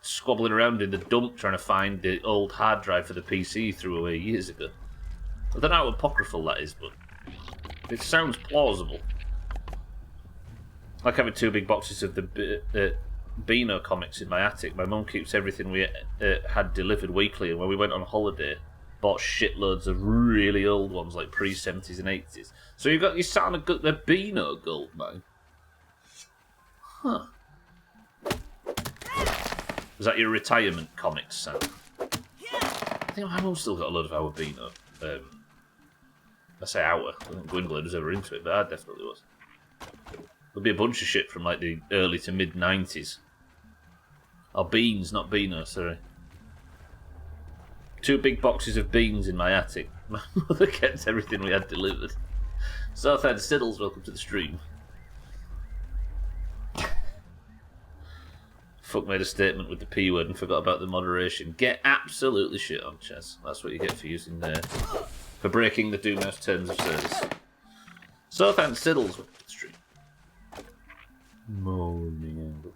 squabbling around in the dump trying to find the old hard drive for the PC he threw away years ago. I don't know how apocryphal that is, but it sounds plausible. Like having 2 big boxes of the Beano comics in my attic. My mum keeps everything we had delivered weekly, and when we went on holiday, bought shitloads of really old ones, like pre-70s and 80s. So you sat on a Beano gold mine. Huh. Was that your retirement comics, Sam? I think my mum's still got a load of our Beano. I say our. I don't think Gwynplaine was ever into it, but I definitely was. There'll be a bunch of shit from like the early to mid 90s. Oh, beans, not Beano, sorry. 2 big boxes of beans in my attic. My mother kept everything we had delivered. Southend Siddles, welcome to the stream. Fuck made a statement with the P word and forgot about the moderation. Get absolutely shit on, Chess. That's what you get for using for breaking the Doomhaus terms of service. Southend Siddles, welcome to the stream. Moaning Angle.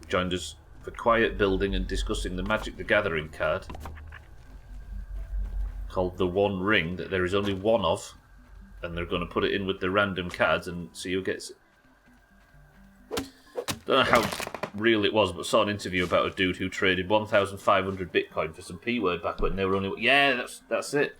Joined us for quiet building and discussing the Magic the Gathering card called the One Ring that there is only one of, and they're going to put it in with the random cards and see who gets it. Don't know how real it was, but saw an interview about a dude who traded 1,500 Bitcoin for some P-word back when they were only... Yeah, that's it.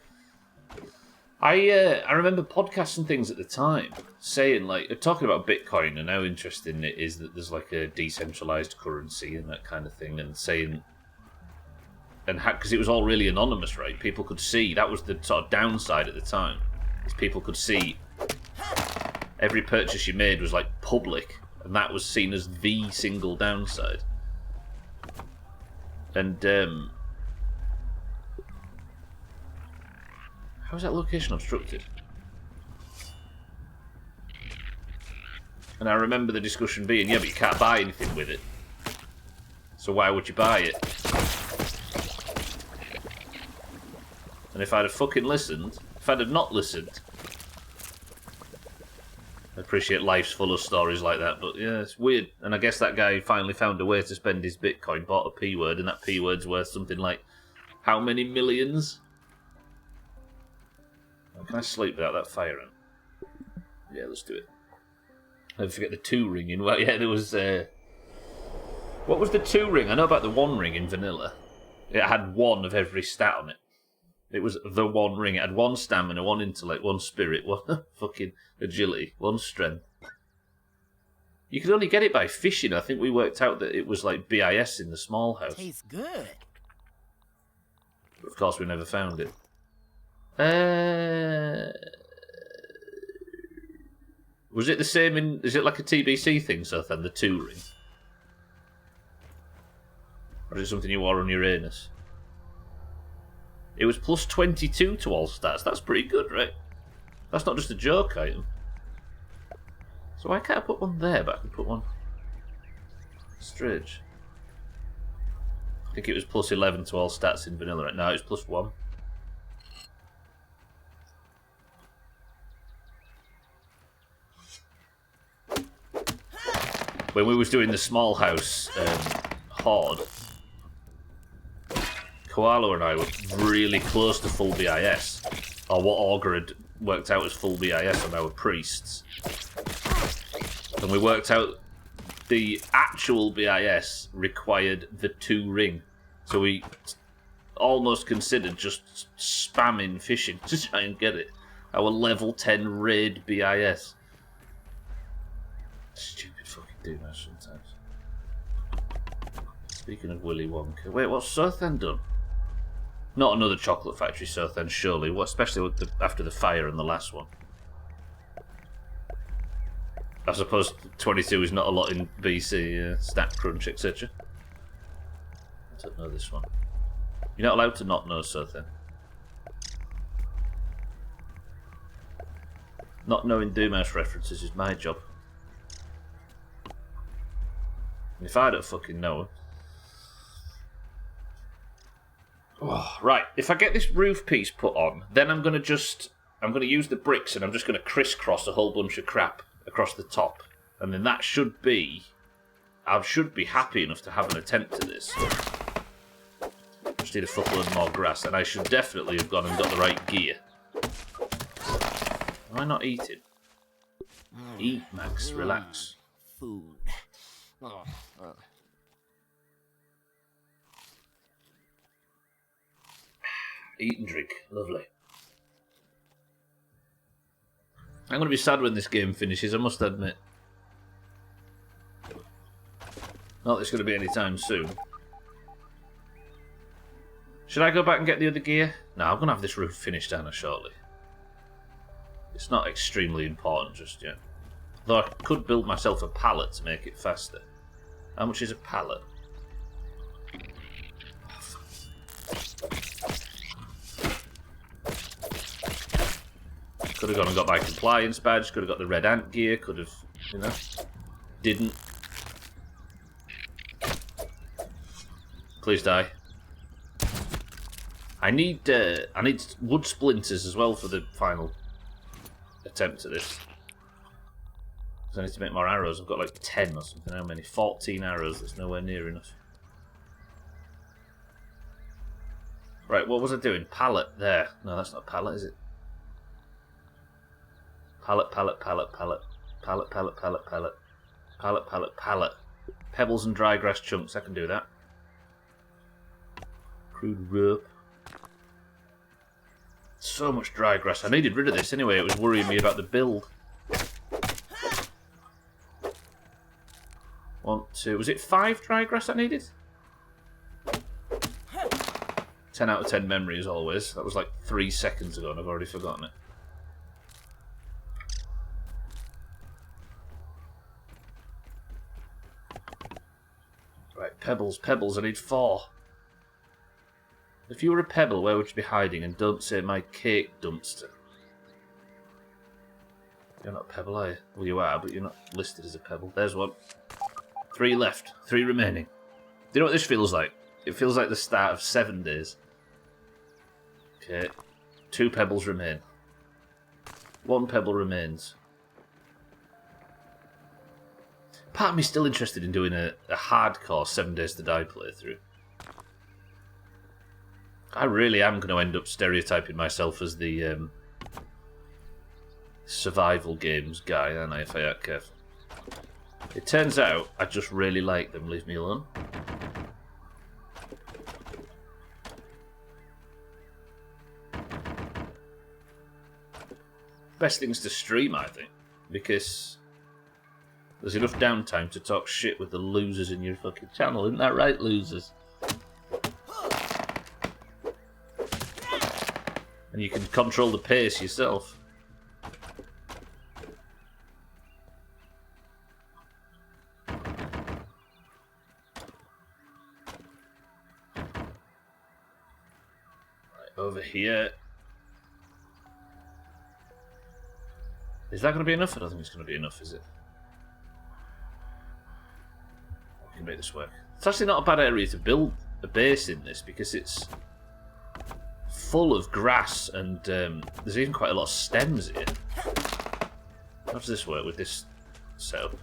I remember podcasts and things at the time saying, like, talking about Bitcoin and how interesting it is that there's like a decentralized currency and that kind of thing, and saying, and because it was all really anonymous, right? People could see, that was the sort of downside at the time, is people could see every purchase you made was like public, and that was seen as the single downside. And how is that location obstructed? And I remember the discussion being, yeah, but you can't buy anything with it. So why would you buy it? And if I'd have fucking listened, if I'd have not listened, I appreciate life's full of stories like that, but yeah, it's weird. And I guess that guy finally found a way to spend his Bitcoin, bought a P-word, and that P-word's worth something like, how many millions? Can I sleep without that fire on? Yeah, let's do it. Don't forget the 2 ring in. Well, yeah, there was... what was the 2 ring? I know about the 1 ring in vanilla. It had 1 of every stat on it. It was the 1 ring. It had 1 stamina, 1 intellect, 1 spirit, 1 fucking agility, 1 strength. You could only get it by fishing. I think we worked out that it was like BIS in the small house. Tastes good. But of course, we never found it. Was it the same in... Is it like a TBC thing, so then, the 2 ring? Or is it something you wore on Uranus? It was plus 22 to all stats. That's pretty good, right? That's not just a joke item. So why can't I put one there, but I can put one... Strange. I think it was plus 11 to all stats in vanilla right now. It's plus 1. When we was doing the small house horde, Koala and I were really close to full BIS, or what Augur had worked out as full BIS on our priests. And we worked out the actual BIS required the 2 ring. So we almost considered just spamming fishing to try and get it. Our level 10 raid BIS. Stupid fucking Doomhaus sometimes. Speaking of Willy Wonka, wait, what's Southend done? Not another chocolate factory, Southend, surely. What, especially with after the fire and the last one. I suppose 22 is not a lot in BC, stat crunch, etc. I don't know this one. You're not allowed to not know Southend. Not knowing Doomhaus references is my job. And if I don't fucking know... Oh, right, if I get this roof piece put on, then I'm going to just I'm going to use the bricks and I'm just going to crisscross a whole bunch of crap across the top. And then that should be... I should be happy enough to have an attempt at this. Just need a fuckload more grass, and I should definitely have gone and got the right gear. Am I not eating? Eat, Max. Relax. Food. Oh, oh. Eat and drink. Lovely. I'm going to be sad when this game finishes, I must admit. Not that it's going to be any time soon. Should I go back and get the other gear? No, I'm going to have this roof finished, Anna, shortly. It's not extremely important just yet. Though I could build myself a pallet to make it faster. How much is a pallet? Could have gone and got my compliance badge, could have got the red ant gear, could have, you know, didn't. Please die. I need wood splinters as well for the final attempt at this. Because I need to make more arrows. I've got like 10 or something. How many? 14 arrows. That's nowhere near enough. Right, what was I doing? Pallet. There. No, that's not a pallet, is it? Pallet, pallet, pallet, pallet. Pallet, pallet, pallet, pallet. Pallet, pallet, pallet. Pebbles and dry grass chunks. I can do that. Crude rope. So much dry grass. I needed rid of this anyway. It was worrying me about the build. 1, 2. Was it 5 dry grass I needed? 10 out of 10 memory as always. That was like 3 seconds ago and I've already forgotten it. Right, pebbles, pebbles. I need 4. If you were a pebble, where would you be hiding? And don't say my cake dumpster. You're not a pebble, are you? Well, you are, but you're not listed as a pebble. There's one. 3 left. 3 remaining. Do you know what this feels like? It feels like the start of 7 days. Okay. 2 pebbles remain. 1 pebble remains. Part of me's still interested in doing a hardcore 7 Days to Die playthrough. I really am going to end up stereotyping myself as the survival games guy, aren't I, if I act careful. It turns out I just really like them. Leave me alone. Best things to stream, I think, because there's enough downtime to talk shit with the losers in your fucking channel. Isn't that right, losers? And you can control the pace yourself. Right, over here. Is that going to be enough? I don't think it's going to be enough, is it? We can make this work. It's actually not a bad area to build a base in this because it's full of grass and there's even quite a lot of stems here. How does this work with this setup?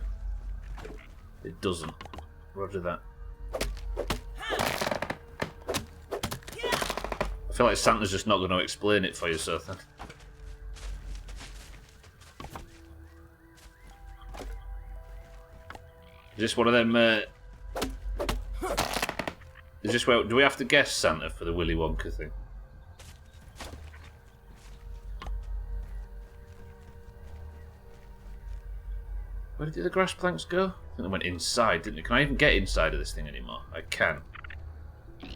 It doesn't. Roger that. I feel like Santa's just not going to explain it for you, so then. Is this one of them? Is this where? Do we have to guess Santa for the Willy Wonka thing? Where did the other grass planks go? I think they went inside, didn't they? Can I even get inside of this thing anymore? I can. If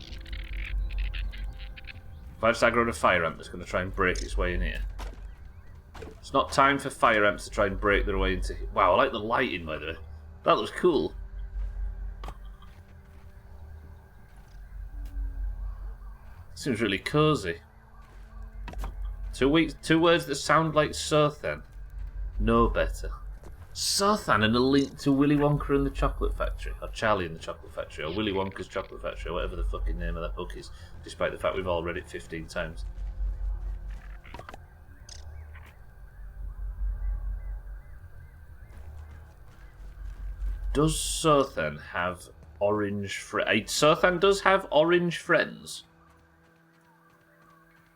I just aggro a fire ant that's going to try and break its way in here. It's not time for fire ants to try and break their way into here. Wow, I like the lighting, by the way. That looks cool. Seems really cozy. 2 words that sound like Sothan. No better. Sothan and a link to Willy Wonka and the Chocolate Factory. Or Charlie and the Chocolate Factory. Or Willy Wonka's Chocolate Factory. Or whatever the fucking name of that book is. Despite the fact we've all read it 15 times. Does Sothan have orange friends? Sothan does have orange friends.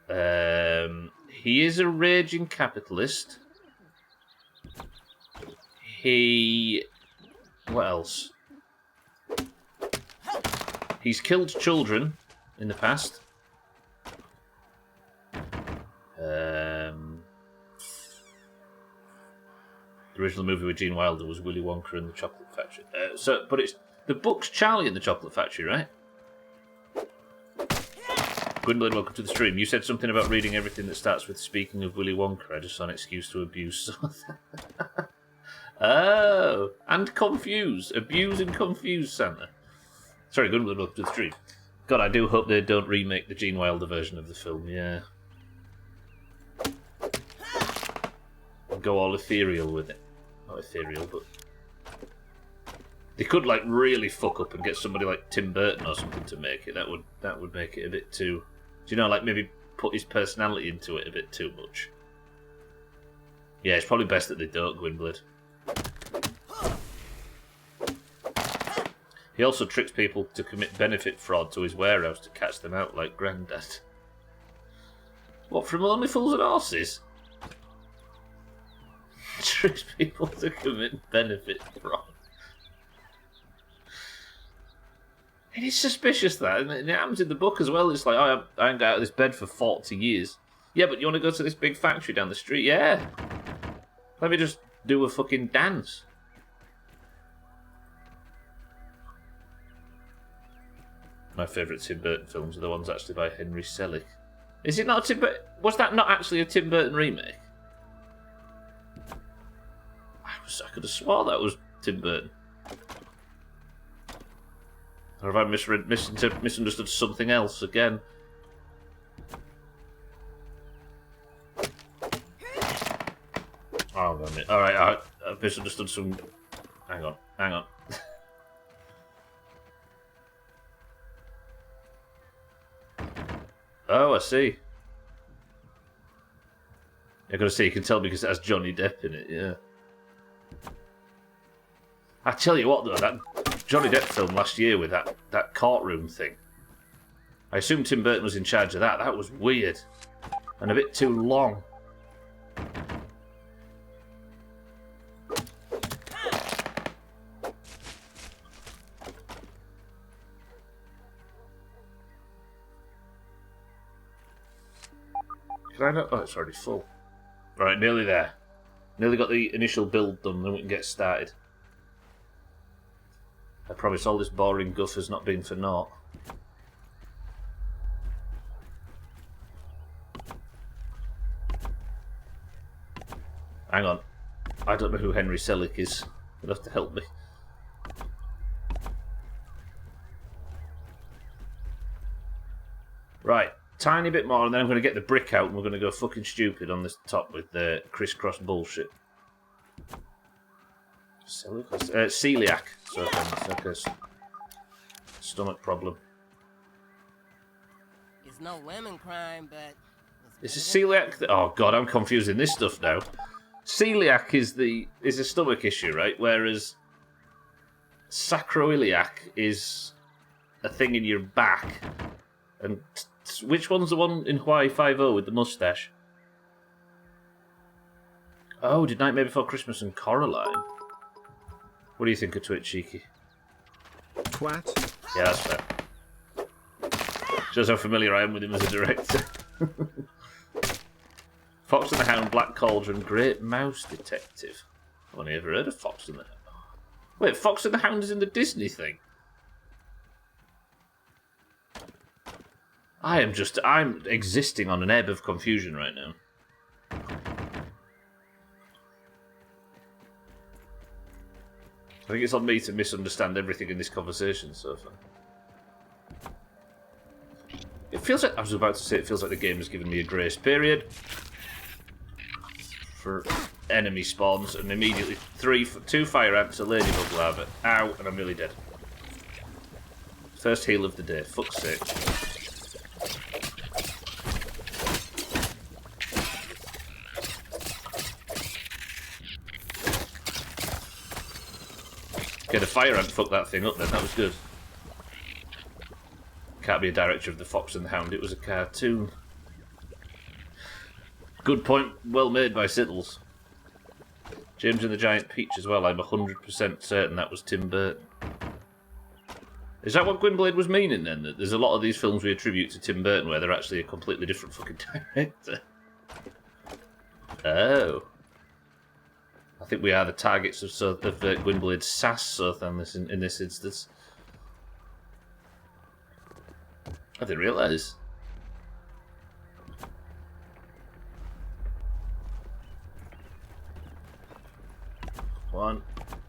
He is a raging capitalist. What else? He's killed children in the past. The original movie with Gene Wilder was Willy Wonka and the Chocolate Factory. But it's the book's Charlie and the Chocolate Factory, right? Gwynblade, welcome to the stream. You said something about reading everything that starts with "Speaking of Willy Wonka." I just saw an excuse to abuse. Oh, and confuse, abuse and confuse Santa. Sorry, Gwynblade, welcome to the stream. God, I do hope they don't remake the Gene Wilder version of the film. Yeah. Go all ethereal with it. Not ethereal, but they could like really fuck up and get somebody like Tim Burton or something to make it. That would make it a bit too. Do you know, like maybe put his personality into it a bit too much. Yeah, it's probably best that they don't, Gwynblade. He also tricks people to commit benefit fraud to his warehouse to catch them out, like Grandad. What, from Only Fools and Horses? Tricks people to commit benefit fraud. It is suspicious, that, and it happens in the book as well. It's like, oh, I ain't got out of this bed for 40 years. Yeah, but you want to go to this big factory down the street? Yeah. Let me just do a fucking dance. My favourite Tim Burton films are the ones actually by Henry Selick. Is it not a Tim Burton? Was that not actually a Tim Burton remake? I could have swore that was Tim Burton. Or have I misunderstood something else again? Oh, damn it. Alright, I've misunderstood some... Hang on. Oh, I see. You're going to say you can tell because it has Johnny Depp in it, yeah. I tell you what, though, that Johnny Depp film last year with that courtroom thing. I assume Tim Burton was in charge of that. That was weird. And a bit too long. Can I not? Oh, it's already full. Right, nearly there. Nearly got the initial build done, then we can get started. I promise all this boring guff has not been for naught. Hang on. I don't know who Henry Selick is. You'll have to help me. Right. Tiny bit more, and then I'm going to get the brick out, and we're going to go fucking stupid on this top with the crisscross bullshit. Celiac. So it's like a stomach problem. It's no women crime, but... Is it celiac? Oh god, I'm confusing this stuff now. Celiac is a stomach issue, right? Whereas sacroiliac is a thing in your back. And which one's the one in Hawaii 5-0 with the mustache? Oh, did Nightmare Before Christmas and Coraline? What do you think of Twitch, Cheeky? Twat. Yeah, that's fair. Shows how familiar I am with him as a director. Fox and the Hound, Black Cauldron, Great Mouse Detective. I've only ever heard of Fox and the Hound. Wait, Fox and the Hound is in the Disney thing? I'm existing on an ebb of confusion right now. I think it's on me to misunderstand everything in this conversation so far. It feels like, I was about to say, it feels like the game has given me a grace period for enemy spawns, and immediately two fire ants, a ladybug larva. Ow, and I'm nearly dead. First heal of the day, fuck's sake. Okay, the fire ant fucked that thing up then, that was good. Can't be a director of The Fox and the Hound, it was a cartoon. Good point, well made by Sittles. James and the Giant Peach as well, I'm 100% certain that was Tim Burton. Is that what Gwynblade was meaning then? That there's a lot of these films we attribute to Tim Burton where they're actually a completely different fucking director? Oh. I think we are the targets of Gwynblade's sass in this instance. I didn't realise. One,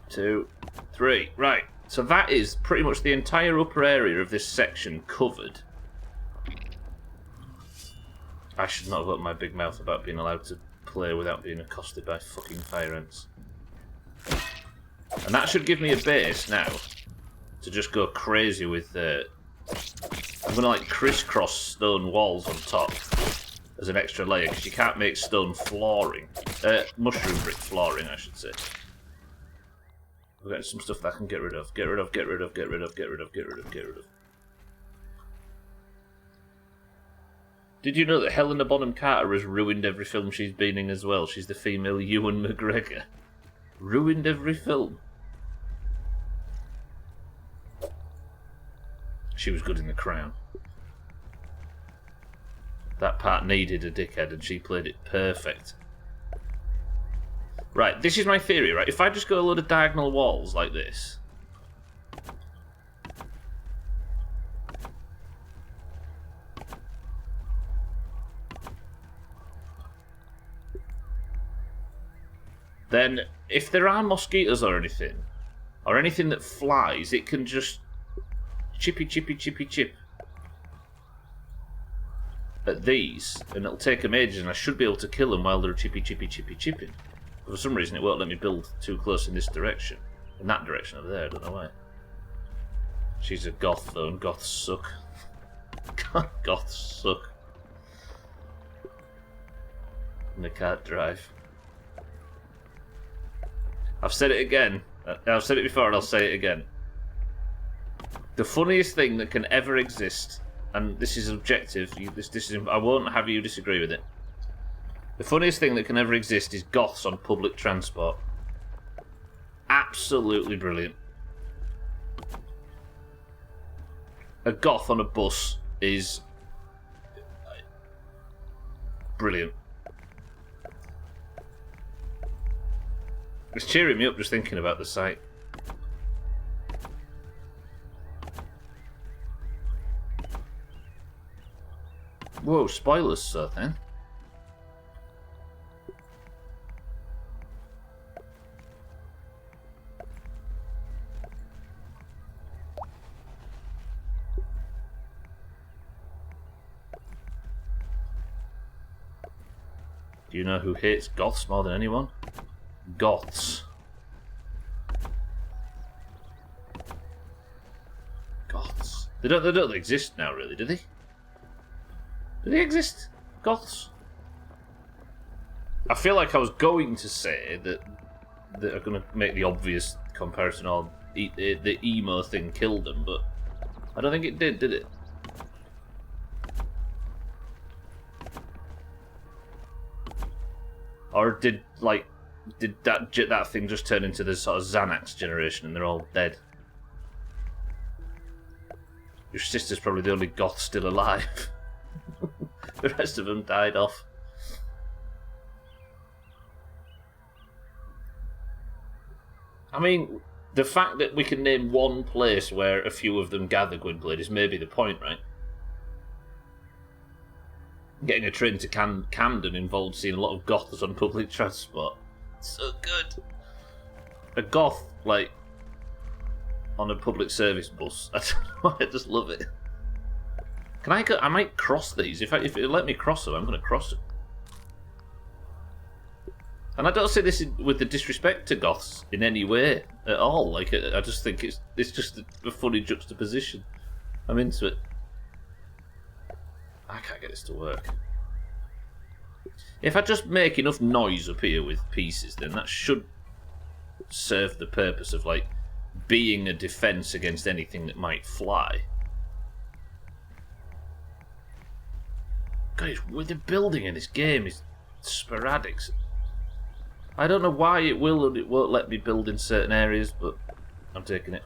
two, three. Right. So that is pretty much the entire upper area of this section covered. I should not have opened my big mouth about being allowed to play without being accosted by fucking fire ants. And that should give me a base now to just go crazy with. I'm gonna like crisscross stone walls on top as an extra layer because you can't make stone flooring, mushroom brick flooring, I should say. We've got some stuff that I can get rid of. Get rid of. Did you know that Helena Bonham Carter has ruined every film she's been in as well? She's the female Ewan McGregor. Ruined every film. She was good in The Crown. That part needed a dickhead and she played it perfect. Right, this is my theory, right? If I just go a load of diagonal walls like this... then, if there are mosquitoes or anything that flies, it can just chippy chip at these, and it'll take them ages, and I should be able to kill them while they're chipping. But for some reason, it won't let me build too close in this direction. In that direction over there, I don't know why. She's a goth, though, and goths suck. Goths suck. And they can't drive. I've said it again. I've said it before and I'll say it again. The funniest thing that can ever exist, and this is objective, I won't have you disagree with it. The funniest thing that can ever exist is goths on public transport. Absolutely brilliant. A goth on a bus is brilliant. It's cheering me up just thinking about the site. Whoa, spoilers, sir, then. Do you know who hates goths more than anyone? Goths. Goths. They don't exist now, really, do they? Do they exist? Goths? I feel like I was going to say that I'm going to make the obvious comparison or the emo thing killed them, but I don't think it did it? Or did that thing just turn into this sort of Xanax generation and they're all dead? Your sister's probably the only goth still alive. The rest of them died off. I mean, the fact that we can name one place where a few of them gather Gwynblade is maybe the point, right? Getting a train to Camden involved seeing a lot of goths on public transport. So good. A goth, like, on a public service bus. I don't know why, I just love it. Can I go? I might cross these. If it let me cross them, I'm going to cross them. And I don't say this with the disrespect to goths in any way at all. Like, I just think it's just a funny juxtaposition. I'm into it. I can't get this to work. If I just make enough noise up here with pieces, then that should serve the purpose of, like, being a defense against anything that might fly. God, with the building in this game is sporadic. I don't know why it will and it won't let me build in certain areas, but I'm taking it.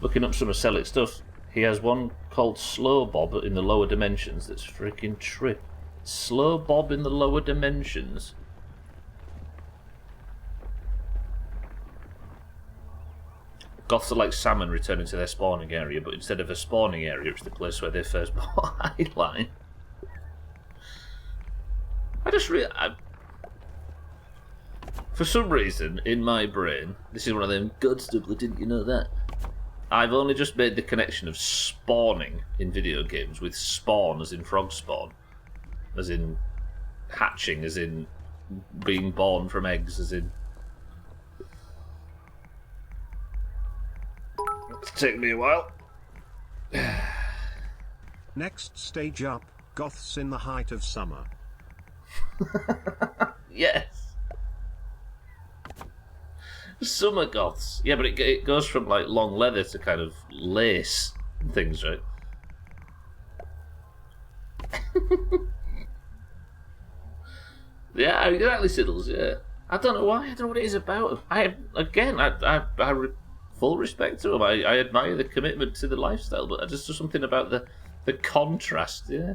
Looking up some of Selic's stuff, he has one called Slow Bob in the lower dimensions that's freaking trip. Slow Bob in the lower dimensions. Goths are like salmon returning to their spawning area, but instead of a spawning area, it's the place where they first highline. For some reason, in my brain, this is one of them, God, Stubbler, didn't you know that? I've only just made the connection of spawning in video games with spawn as in frog spawn, as in hatching, as in being born from eggs, as in... It's taken me a while. Next stage up, Goths in the height of summer. Yes. Summer Goths. Yeah, but it goes from like long leather to kind of lace and things, right? Yeah, exactly, Siddles, yeah. I don't know why, I don't know what it is about him. I full respect to him. I admire the commitment to the lifestyle, but there's just something about the contrast, yeah.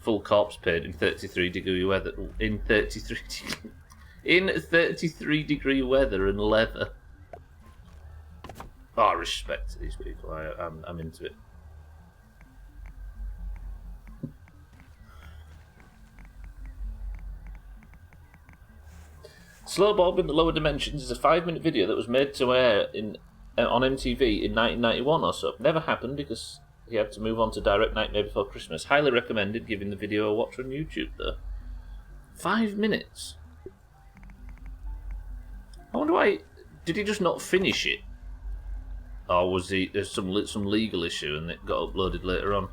Full corpse paint in 33-degree weather. In 33-degree weather and leather. Oh, I respect these people. I'm into it. Slow Bob in the Lower Dimensions is a 5-minute video that was made to air on MTV in 1991 or so. Never happened because he had to move on to Direct Nightmare Before Christmas. Highly recommended giving the video a watch on YouTube, though. 5 minutes. I wonder why... Did he just not finish it? Or was there's some legal issue and it got uploaded later on?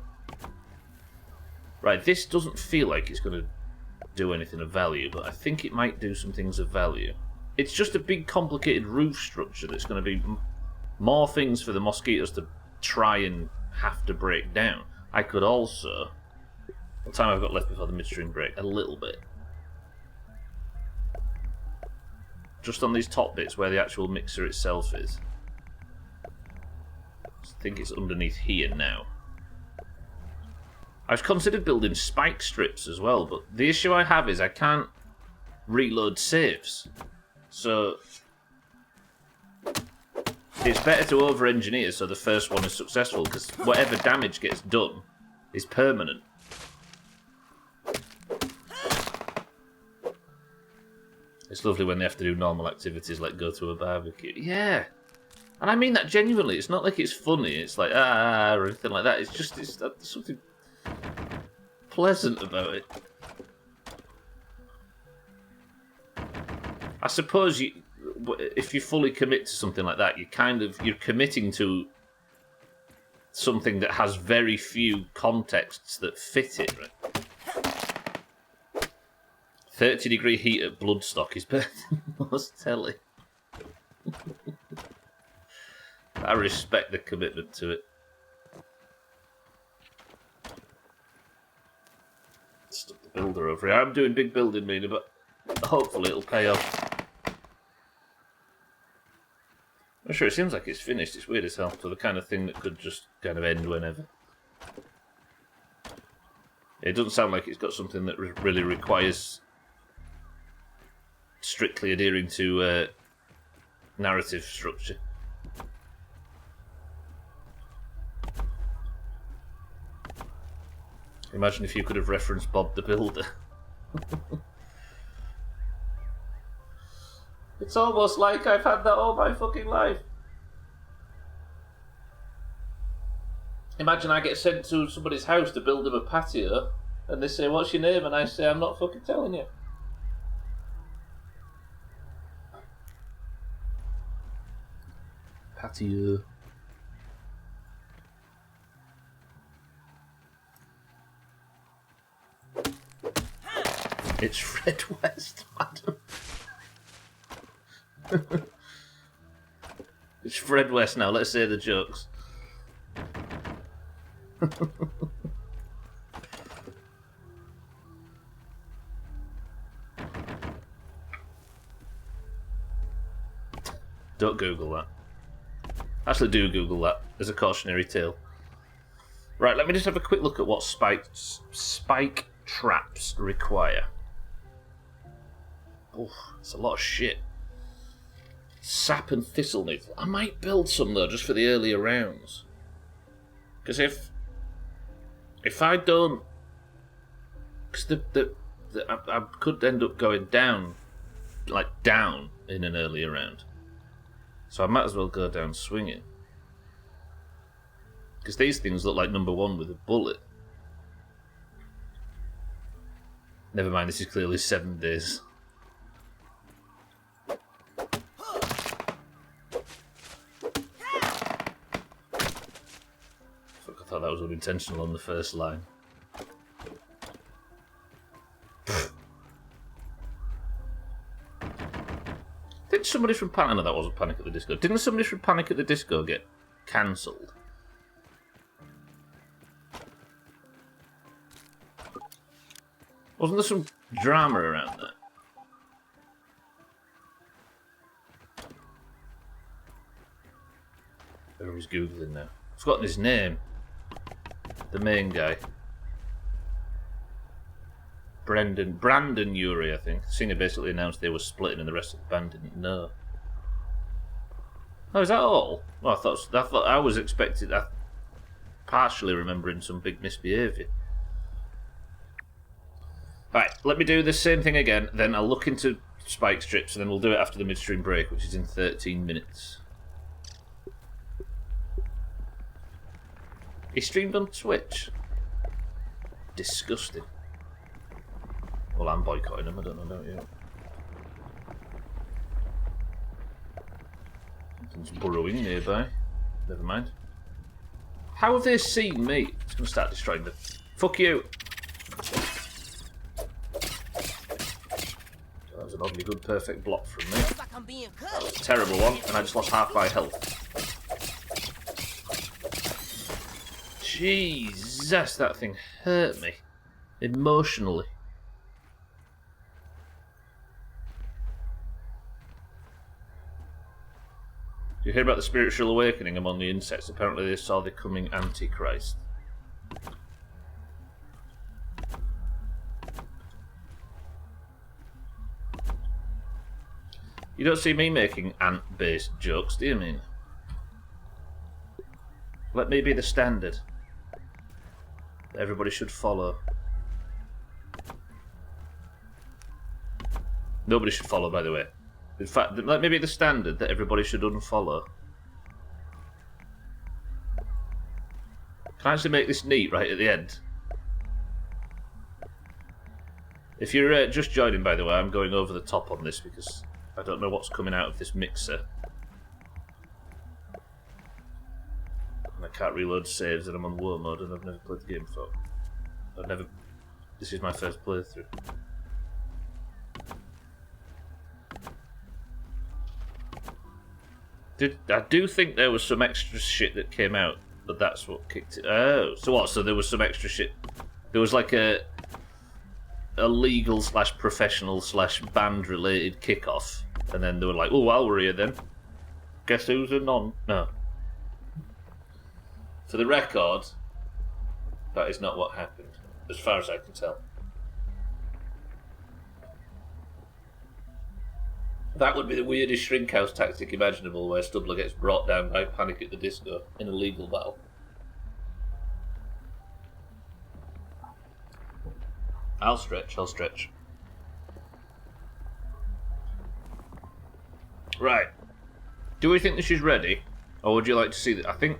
Right, this doesn't feel like it's going to do anything of value, but I think it might do some things of value. It's just a big complicated roof structure that's going to be more things for the mosquitoes to try and have to break down. I could also, what time I've got left before the midstream break, a little bit. Just on these top bits where the actual mixer itself is. I think it's underneath here now. I've considered building spike strips as well, but the issue I have is I can't reload saves. So it's better to over-engineer so the first one is successful, because whatever damage gets done is permanent. It's lovely when they have to do normal activities like go to a barbecue. Yeah. And I mean that genuinely. It's not like it's funny. It's like, or anything like that. It's just there's something pleasant about it. I suppose if you fully commit to something like that, you're committing to something that has very few contexts that fit it, right? 30-degree heat at Bloodstock is better than most telly. I respect the commitment to it. Stuck the builder over here. I'm doing big building, Mina, but hopefully it'll pay off. I'm sure it seems like it's finished. It's weird as hell for the kind of thing that could just kind of end whenever. It doesn't sound like it's got something that really requires strictly adhering to narrative structure. Imagine if you could have referenced Bob the Builder. It's almost like I've had that all my fucking life. Imagine I get sent to somebody's house to build them a patio, and they say, "What's your name?" And I say, "I'm not fucking telling you." Patio. It's Fred West, madam. It's Fred West now. Let's say the jokes. Don't Google that. Actually, do Google that as a cautionary tale. Right, let me just have a quick look at what spike traps require. Oh, it's a lot of shit. Sap and thistle nut. I might build some though, just for the earlier rounds. Because if I don't, because I could end up going down, like down in an earlier round. So I might as well go down swinging. Because these things look like number 1 with a bullet. Never mind, this is clearly 7 days. Fuck, I thought that was unintentional on the first line. Did somebody from Panic... No, that wasn't Panic at the Disco. Didn't somebody from Panic at the Disco get cancelled? Wasn't there some drama around that? Everybody's Googling now. I've forgotten his name. The main guy. Brandon Urie, I think. The singer basically announced they were splitting and the rest of the band didn't know. Oh, is that all? Well, I thought I was expecting... partially remembering some big misbehaviour. Right, let me do the same thing again, then I'll look into spike strips, and then we'll do it after the midstream break, which is in 13 minutes. He streamed on Twitch. Disgusting. Well, I'm boycotting him, I don't know about you. Something's burrowing nearby. Never mind. How have they seen me? It's going to start destroying them. Fuck you! That was an oddly good perfect block from me. That was a terrible one, and I just lost half my health. Jesus, that thing hurt me. Emotionally. You hear about the spiritual awakening among the insects? Apparently they saw the coming Antichrist. You don't see me making ant-based jokes, do you mean? Let me be the standard that everybody should follow. Nobody should follow, by the way. In fact, let me be the standard that everybody should unfollow. Can I actually make this neat right at the end? If you're just joining, by the way, I'm going over the top on this because I don't know what's coming out of this mixer. And I can't reload saves and I'm on war mode and I've never played the game before. This is my first playthrough. I do think there was some extra shit that came out, but that's what kicked it. Oh, so what? So there was some extra shit. There was like a legal / professional / band related kickoff, and then they were like, "Oh, while we're here, then, guess who's a non?" No. For the record, that is not what happened, as far as I can tell. That would be the weirdest shrink house tactic imaginable, where Stubbler gets brought down by Panic at the Disco in a legal battle. I'll stretch. Right. Do we think this is ready? Or would you like to see that? I think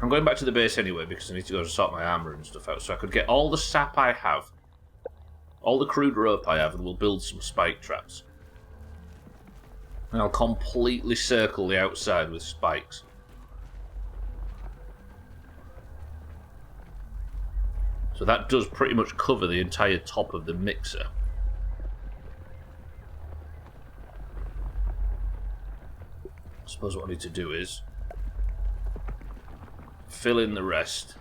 I'm going back to the base anyway because I need to go and sort my armour and stuff out. So I could get all the sap I have, all the crude rope I have, and we'll build some spike traps. And I'll completely circle the outside with spikes. So that does pretty much cover the entire top of the mixer. suppose what I need to do is fill in the rest.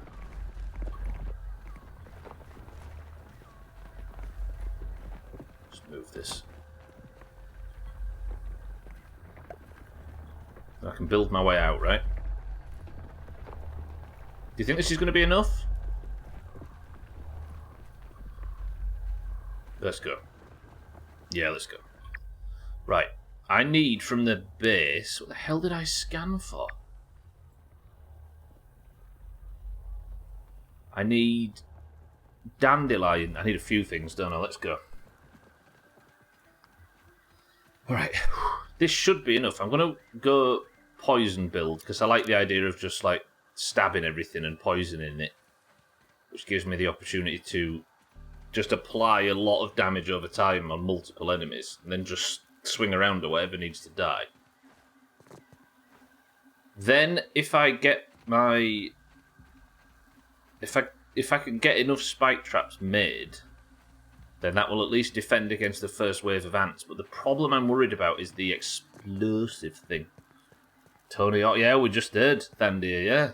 Just move this. I can build my way out, right? Do you think this is going to be enough? Let's go. Yeah, let's go. Right. I need from the base... What the hell did I scan for? I need dandelion. I need a few things, don't I? Let's go. Alright. This should be enough. I'm going to go poison build, because I like the idea of just, like, stabbing everything and poisoning it. Which gives me the opportunity to just apply a lot of damage over time on multiple enemies, and then just swing around to whatever needs to die. Then, if I get my... If I can get enough spike traps made, then that will at least defend against the first wave of ants. But the problem I'm worried about is the explosive thing. Tony, oh yeah, we just did. Thandir, yeah.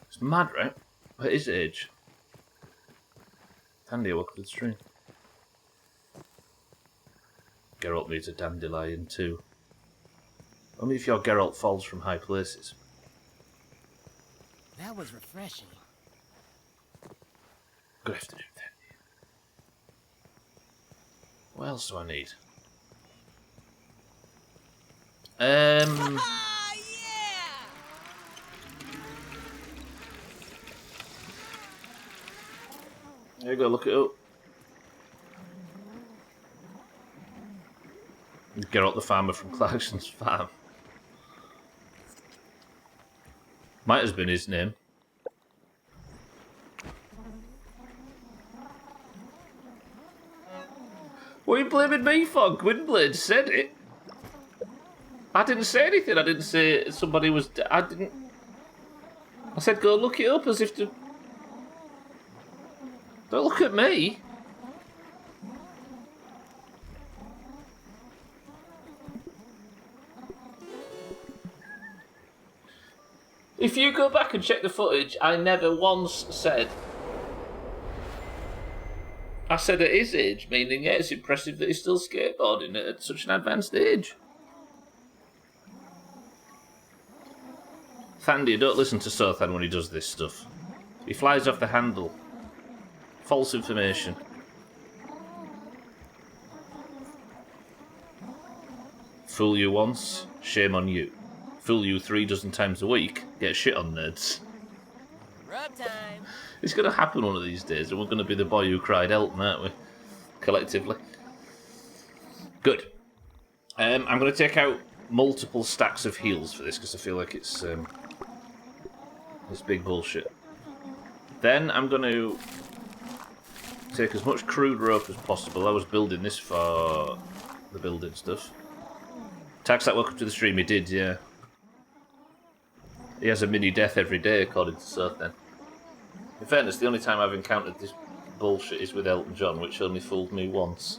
It's mad, right? What is age? Thandir, welcome to the stream. Geralt needs a dandelion too. Only if your Geralt falls from high places. That was refreshing. Good afternoon, Thandir. What else do I need? Ah, yeah! There you go, look it up. Geralt the farmer from Clarkson's farm. Might have been his name. What are you blaming me for? Gwynblade said it. I didn't say anything. I didn't say somebody was... I didn't... I said go look it up as if to... Don't look at me. If you go back and check the footage, I never once said... I said at his age, meaning, yeah, it's impressive that he's still skateboarding at such an advanced age. Thandir, don't listen to Sothan when he does this stuff. He flies off the handle. False information. Fool you once, shame on you. Fool you 3 dozen times a week, get shit on, nerds. Rub time. It's going to happen one of these days, and we're going to be the boy who cried Elton, aren't we? Collectively. Good. I'm going to take out multiple stacks of heals for this, because I feel like it's big bullshit. Then I'm going to take as much crude rope as possible. I was building this for the building stuff. Tax that, welcome to the stream. He did, yeah. He has a mini death every day, according to Sothan. In fairness, the only time I've encountered this bullshit is with Elton John, which only fooled me once.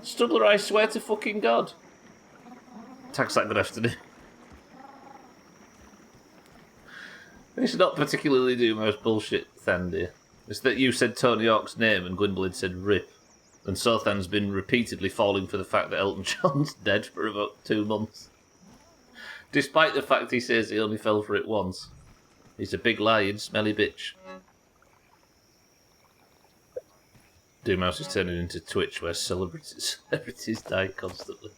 Stubbler, I swear to fucking God. Tax that, good afternoon. It's not particularly Doomhaus bullshit, Thandir. It's that you said Tony Hawk's name and Gwynblade said RIP. And Sothan's been repeatedly falling for the fact that Elton John's dead for about 2 months. Despite the fact he says he only fell for it once. He's a big lying, smelly bitch. Doomhaus is turning into Twitch where celebrities die constantly.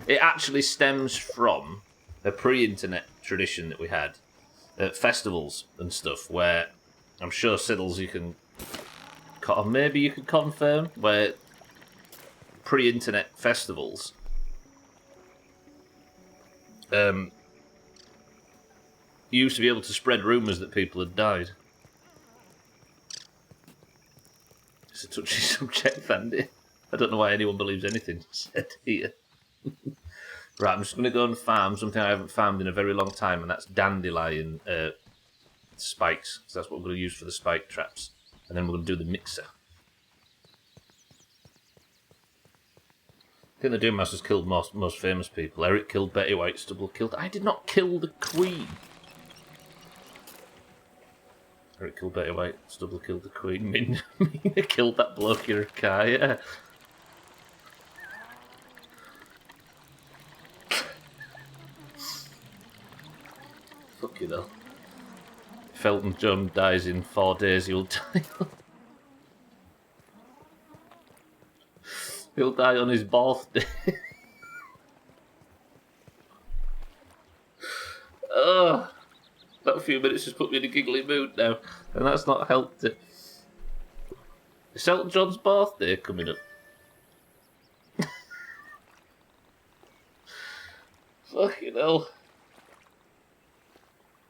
It actually stems from a pre-internet tradition that we had at festivals and stuff, where I'm sure Siddles you can... Or maybe you can confirm, where pre-internet festivals you used to be able to spread rumours that people had died. It's a touchy subject, Andy. I don't know why anyone believes anything said here. Right, I'm just going to go and farm something I haven't farmed in a very long time, and that's dandelion spikes, because that's what we're going to use for the spike traps. And then we're going to do the mixer. I think the Doomhaus has killed most famous people. Eric killed Betty White, Stubbler killed... I did not kill the Queen! Eric killed Betty White, Stubbler killed the Queen, Mina killed that bloke in her car, yeah. Fuck you though. If Elton John dies in 4 days, he'll die. He'll die on his birthday. Oh, that few minutes has put me in a giggly mood now, and that's not helped it. It's Elton John's birthday coming up. Fucking hell.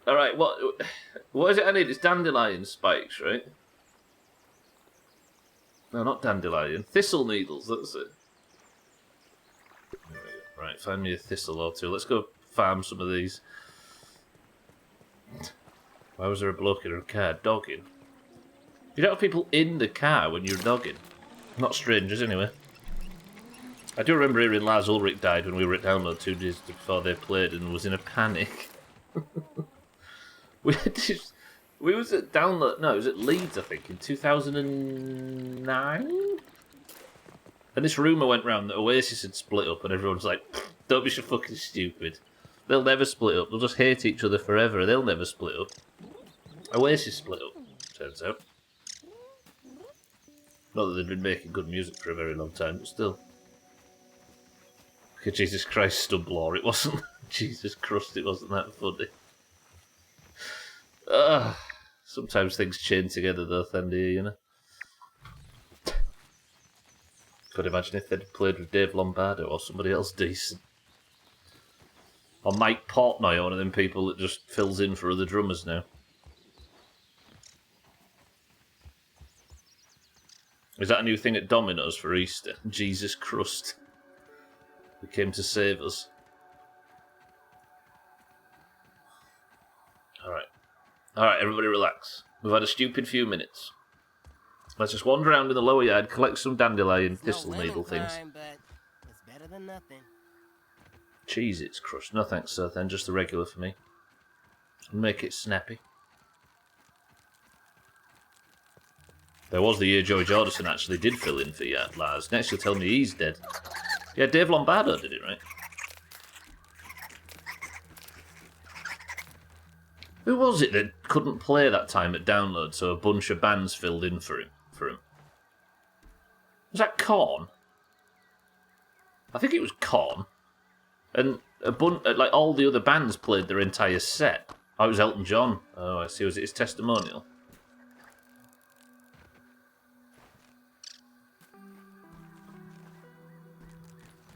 Alright, what is it I need? It's dandelion spikes, right? No, not dandelion. Thistle needles, that's it. Right, find me a thistle or two. Let's go farm some of these. Why was there a bloke in a car dogging? You don't have people in the car when you're dogging. Not strangers, anyway. I do remember hearing Lars Ulrich died when we were at Download 2 days before they played and was in a panic. We was at Download... No, it was at Leeds, I think, in 2009? And this rumour went round that Oasis had split up and everyone's like, don't be so fucking stupid. They'll never split up. They'll just hate each other forever. They'll never split up. Oasis split up, turns out. Not that they've been making good music for a very long time, but still. Okay, Jesus Christ, Stubbler, it wasn't... Jesus Christ, it wasn't that funny. Sometimes things chain together though, Thendy, you know. Could imagine if they'd played with Dave Lombardo or somebody else decent. Or Mike Portnoy, one of them people that just fills in for other drummers now. Is that a new thing at Domino's for Easter? Jesus Crust. He came to save us. Alright, everybody relax. We've had a stupid few minutes. Let's just wander around in the lower yard, collect some dandelion thistle needle things. But it's better than nothing. Cheese it's crushed. No thanks, sir, then. Just the regular for me. And make it snappy. There was the year Joey Jordison actually did fill in for you, Lars. Next you'll tell me he's dead. Yeah, Dave Lombardo did it, right? Who was it that couldn't play that time at Download, so a bunch of bands filled in for him? Was that Korn? I think it was Korn. And like all the other bands played their entire set. Oh, it was Elton John. Oh, I see. Was it his testimonial?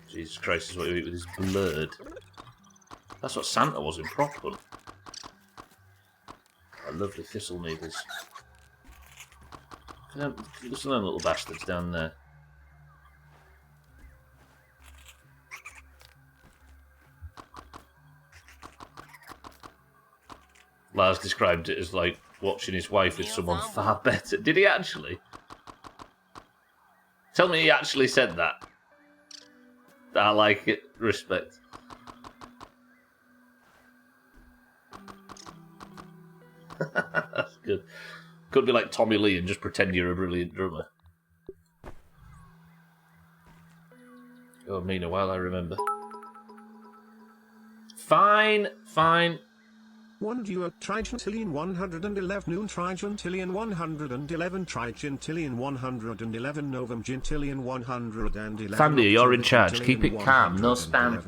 Jesus Christ, is what you eat with his blood. That's what Santa was in Prop Hunt. Lovely thistle needles. Look at them little bastards down there. Lars described it as like watching his wife with someone far better. Did he actually? Tell me he actually said that. I like it. Respect. That's good. Could be like Tommy Lee and just pretend you're a brilliant drummer. Oh, Mina, while I remember. Fine. 1 duo trigentillion 111 noon trigentillion 111 trigentillion 111 novum gentillion 111. Family, you're in charge. Keep it calm. No spam.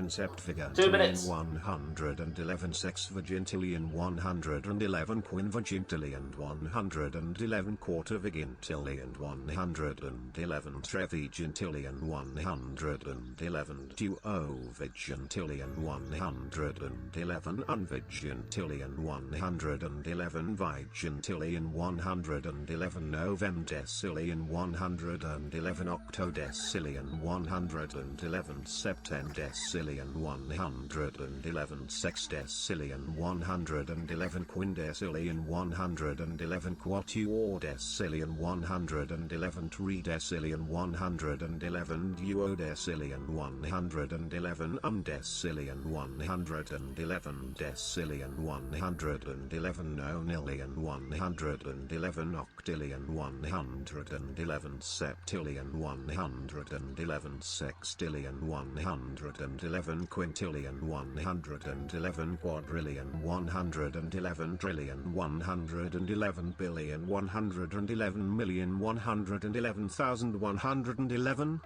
2 minutes. 111 sexvigintillion 111 quinvigintillion 111 quartervigintillion 111 trevigintillion 111 duovigintillion 111 unvigintillion 111 Vigintillion 111 Novemdecillion 111 Octodecillion 111 Septendecillion 111 Sextecillion 111 Quindecillion 111 Quatuordecillion 111 Tridecillion 111 Duodecillion 111 Undecillion 111 Decillion 111 Nonillion 111 Octillion 111 Septillion 111 Sextillion 111 Quintillion 111 Quadrillion 111 Trillion 111 Billion 111 million 111,111.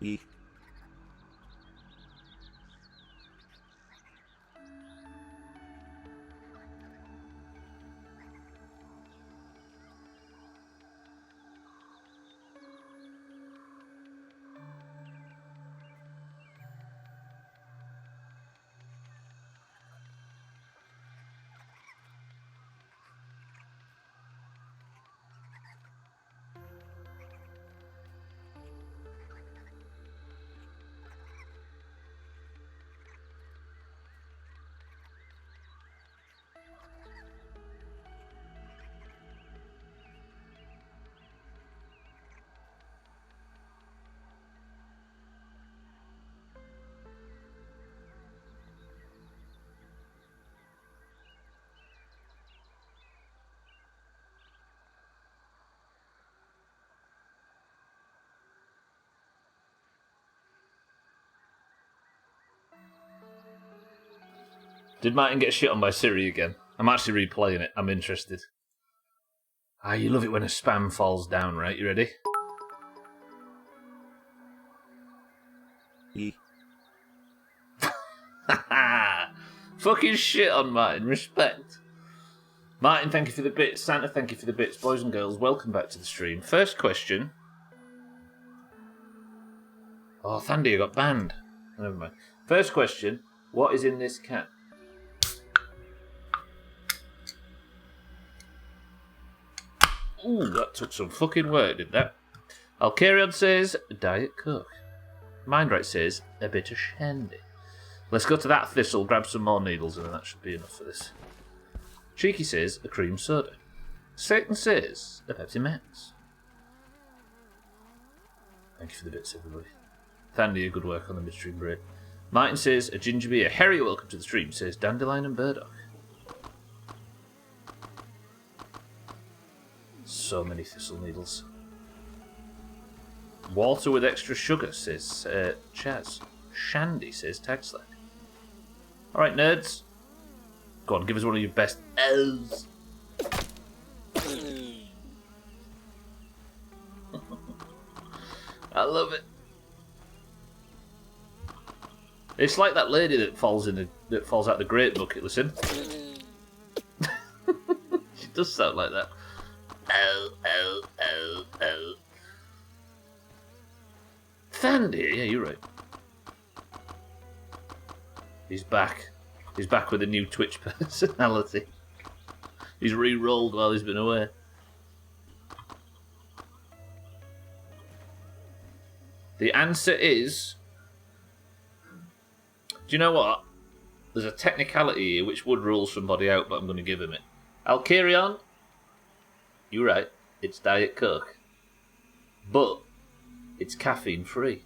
E. Did Martin get shit on by Siri again? I'm actually replaying it. I'm interested. Ah, you love it when a spam falls down, right? You ready? E. Fucking shit on Martin. Respect. Martin, thank you for the bits. Santa, thank you for the bits. Boys and girls, welcome back to the stream. First question. Oh, Thandy got banned. Never mind. First question. What is in this can? Ooh, that took some fucking work, did that? Alcarion says, Diet Coke. Mindright says, a bit of shandy. Let's go to that thistle, grab some more needles, and then that should be enough for this. Cheeky says, a cream soda. Satan says, a Pepsi Max. Thank you for the bits, everybody. Thandy, good work on the midstream break. Martin says, a ginger beer. Harry, welcome to the stream, says, dandelion and burdock. So many thistle needles. Water with extra sugar, says Chaz. Shandy, says Tagslack. Alright, nerds. Go on, give us one of your best L's. I love it. It's like that lady that falls out the grape bucket, listen. She does sound like that. Oh. Thandy, yeah, you're right. He's back. He's back with a new Twitch personality. He's re-rolled while he's been away. The answer is... Do you know what? There's a technicality here which would rule somebody out, but I'm going to give him it. Alcarion, you're right. It's Diet Coke. But it's caffeine free.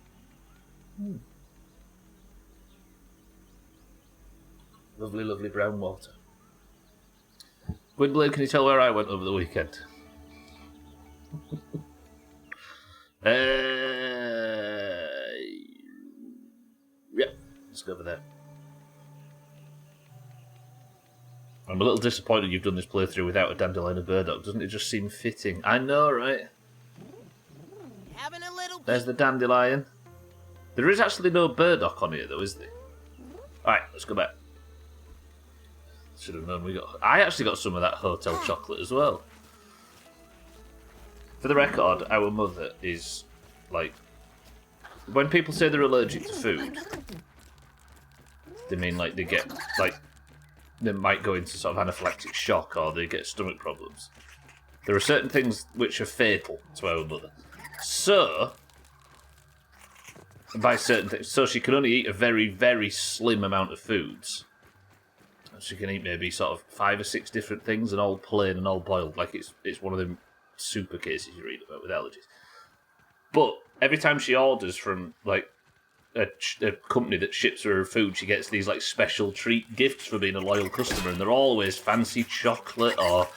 Lovely, lovely brown water. Gwynblade, can you tell where I went over the weekend? Yeah, let's go over there. I'm a little disappointed you've done this playthrough without a dandelion and burdock. Doesn't it just seem fitting? I know, right? Having a little. There's the dandelion. There is actually no burdock on here, though, is there? Alright, let's go back. Should have known we got... I actually got some of that hotel chocolate as well. For the record, our mother is, like... When people say they're allergic to food, they mean, like, they get, like... They might go into sort of anaphylactic shock or they get stomach problems. There are certain things which are fatal to our mother. So... By certain things. So she can only eat a very, very slim amount of foods. She can eat maybe sort of 5 or 6 different things and all plain and all boiled. Like it's one of them super cases you read about with allergies. But every time she orders from like a company that ships her food, she gets these like special treat gifts for being a loyal customer, and they're always fancy chocolate or...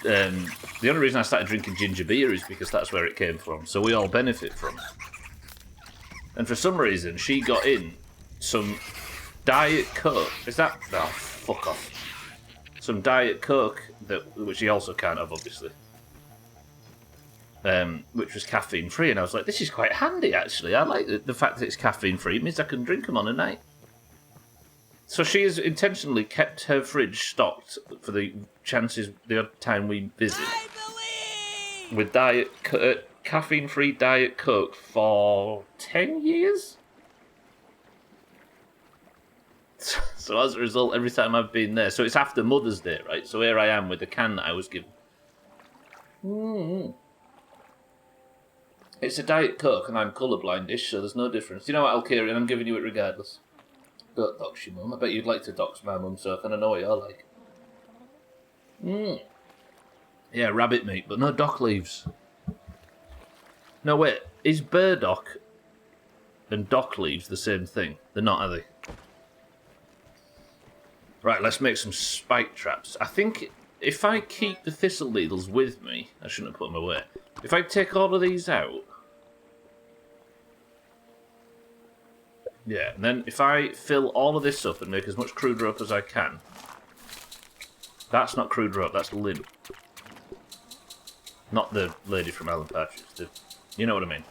the only reason I started drinking ginger beer is because that's where it came from. So we all benefit from it. And for some reason, she got in some Diet Coke. Is that... Oh, fuck off. Some Diet Coke, which she also can't have, obviously. Which was caffeine-free. And I was like, this is quite handy, actually. I like the fact that it's caffeine-free. It means I can drink them on a night. So she has intentionally kept her fridge stocked for the chances, the odd time we visit. With caffeine-free Diet Coke for 10 years? So as a result, every time I've been there... So it's after Mother's Day, right? So here I am with the can that I was given. It's a Diet Coke and I'm colourblind-ish, so there's no difference. You know what, Alkarian? I'm giving you it regardless. Don't dox your mum. I bet you'd like to dox my mum, so I know what you're like. Yeah, rabbit meat, but no dock leaves. No, wait. Is burdock and dock leaves the same thing? They're not, are they? Right, let's make some spike traps. I think if I keep the thistle needles with me... I shouldn't have put them away. If I take all of these out... Yeah, and then if I fill all of this up and make as much crude rope as I can... That's not crude rope, that's lid. Not the lady from Alan Partridge. You know what I mean.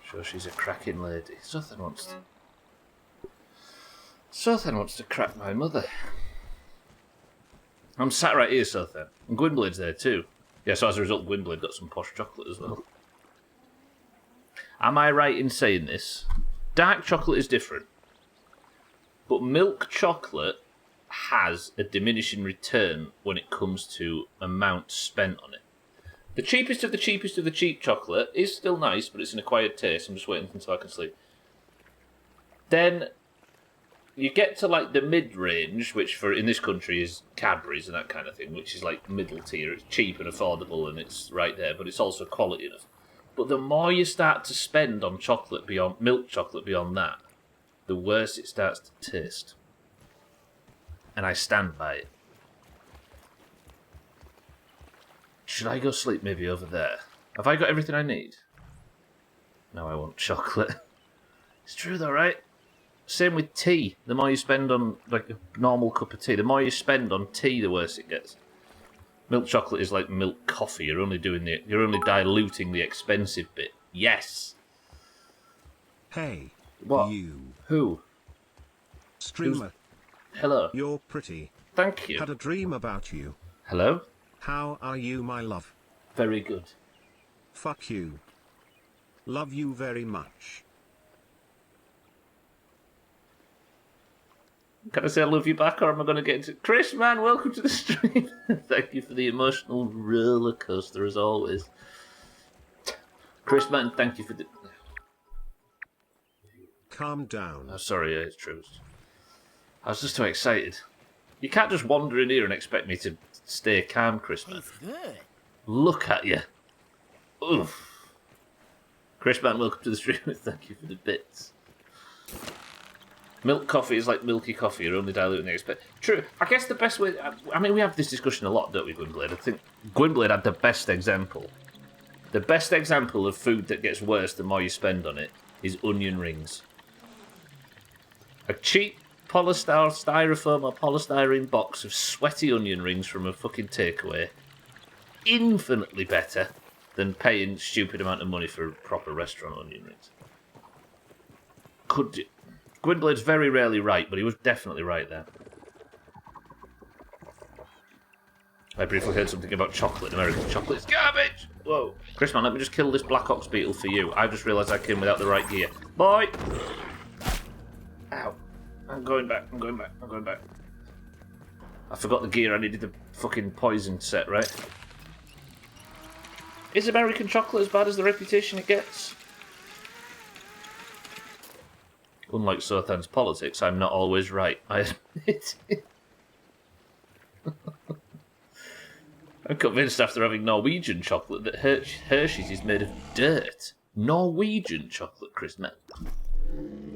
Sure, she's a cracking lady. Sothan wants to crack my mother. I'm sat right here, Sothan. And Gwynblade's there too. Yeah, so as a result, Gwynblade got some posh chocolate as well. Am I right in saying this? Dark chocolate is different. But milk chocolate has a diminishing return when it comes to amount spent on it. The cheapest of the cheapest of the cheap chocolate is still nice, but it's an acquired taste. I'm just waiting until I can sleep. Then you get to like the mid-range, which for in this country is Cadbury's and that kind of thing, which is like middle tier. It's cheap and affordable and it's right there, but it's also quality enough. But the more you start to spend on chocolate beyond milk chocolate beyond that, the worse it starts to taste. And I stand by it. Should I go sleep maybe over there? Have I got everything I need? No, I want chocolate. It's true though, right? Same with tea. The more you spend on like a normal cup of tea, the more you spend on tea, the worse it gets. Milk chocolate is like milk coffee. You're only diluting the expensive bit. Yes. Hey. What? You. Who? Streamer. Hello. You're pretty. Thank you. Had a dream about you. Hello? How are you, my love? Very good. Fuck you. Love you very much. Can I say I love you back, or am I going to get into... Chris, man, welcome to the stream. Thank you for the emotional roller coaster, as always. Chris, man, thank you for the... Calm down. Oh, sorry, yeah, it's true. I was just too excited. You can't just wander in here and expect me to stay calm, Chris, man. Tastes good. Look at you. Oof. Chris, man, welcome to the stream. Thank you for the bits. Milk coffee is like milky coffee. You're only diluting the expect. True. I guess the best way... I mean, we have this discussion a lot, don't we, Gwynblade? I think Gwynblade had the best example. The best example of food that gets worse the more you spend on it is onion rings. A cheap styrofoam or polystyrene box of sweaty onion rings from a fucking takeaway. Infinitely better than paying stupid amount of money for a proper restaurant onion rings. Gwynblade's very rarely right, but he was definitely right there. I briefly heard something about chocolate. American chocolate is garbage! Whoa. Chris, man, let me just kill this Black Ox beetle for you. I've just realised I came without the right gear. Boy! Ow. I'm going back. I forgot the gear. I needed the fucking poison set, right? Is American chocolate as bad as the reputation it gets? Unlike Sothan's politics, I'm not always right. I admit it. I'm convinced after having Norwegian chocolate that Hershey's is made of dirt. Norwegian chocolate, Chris Met.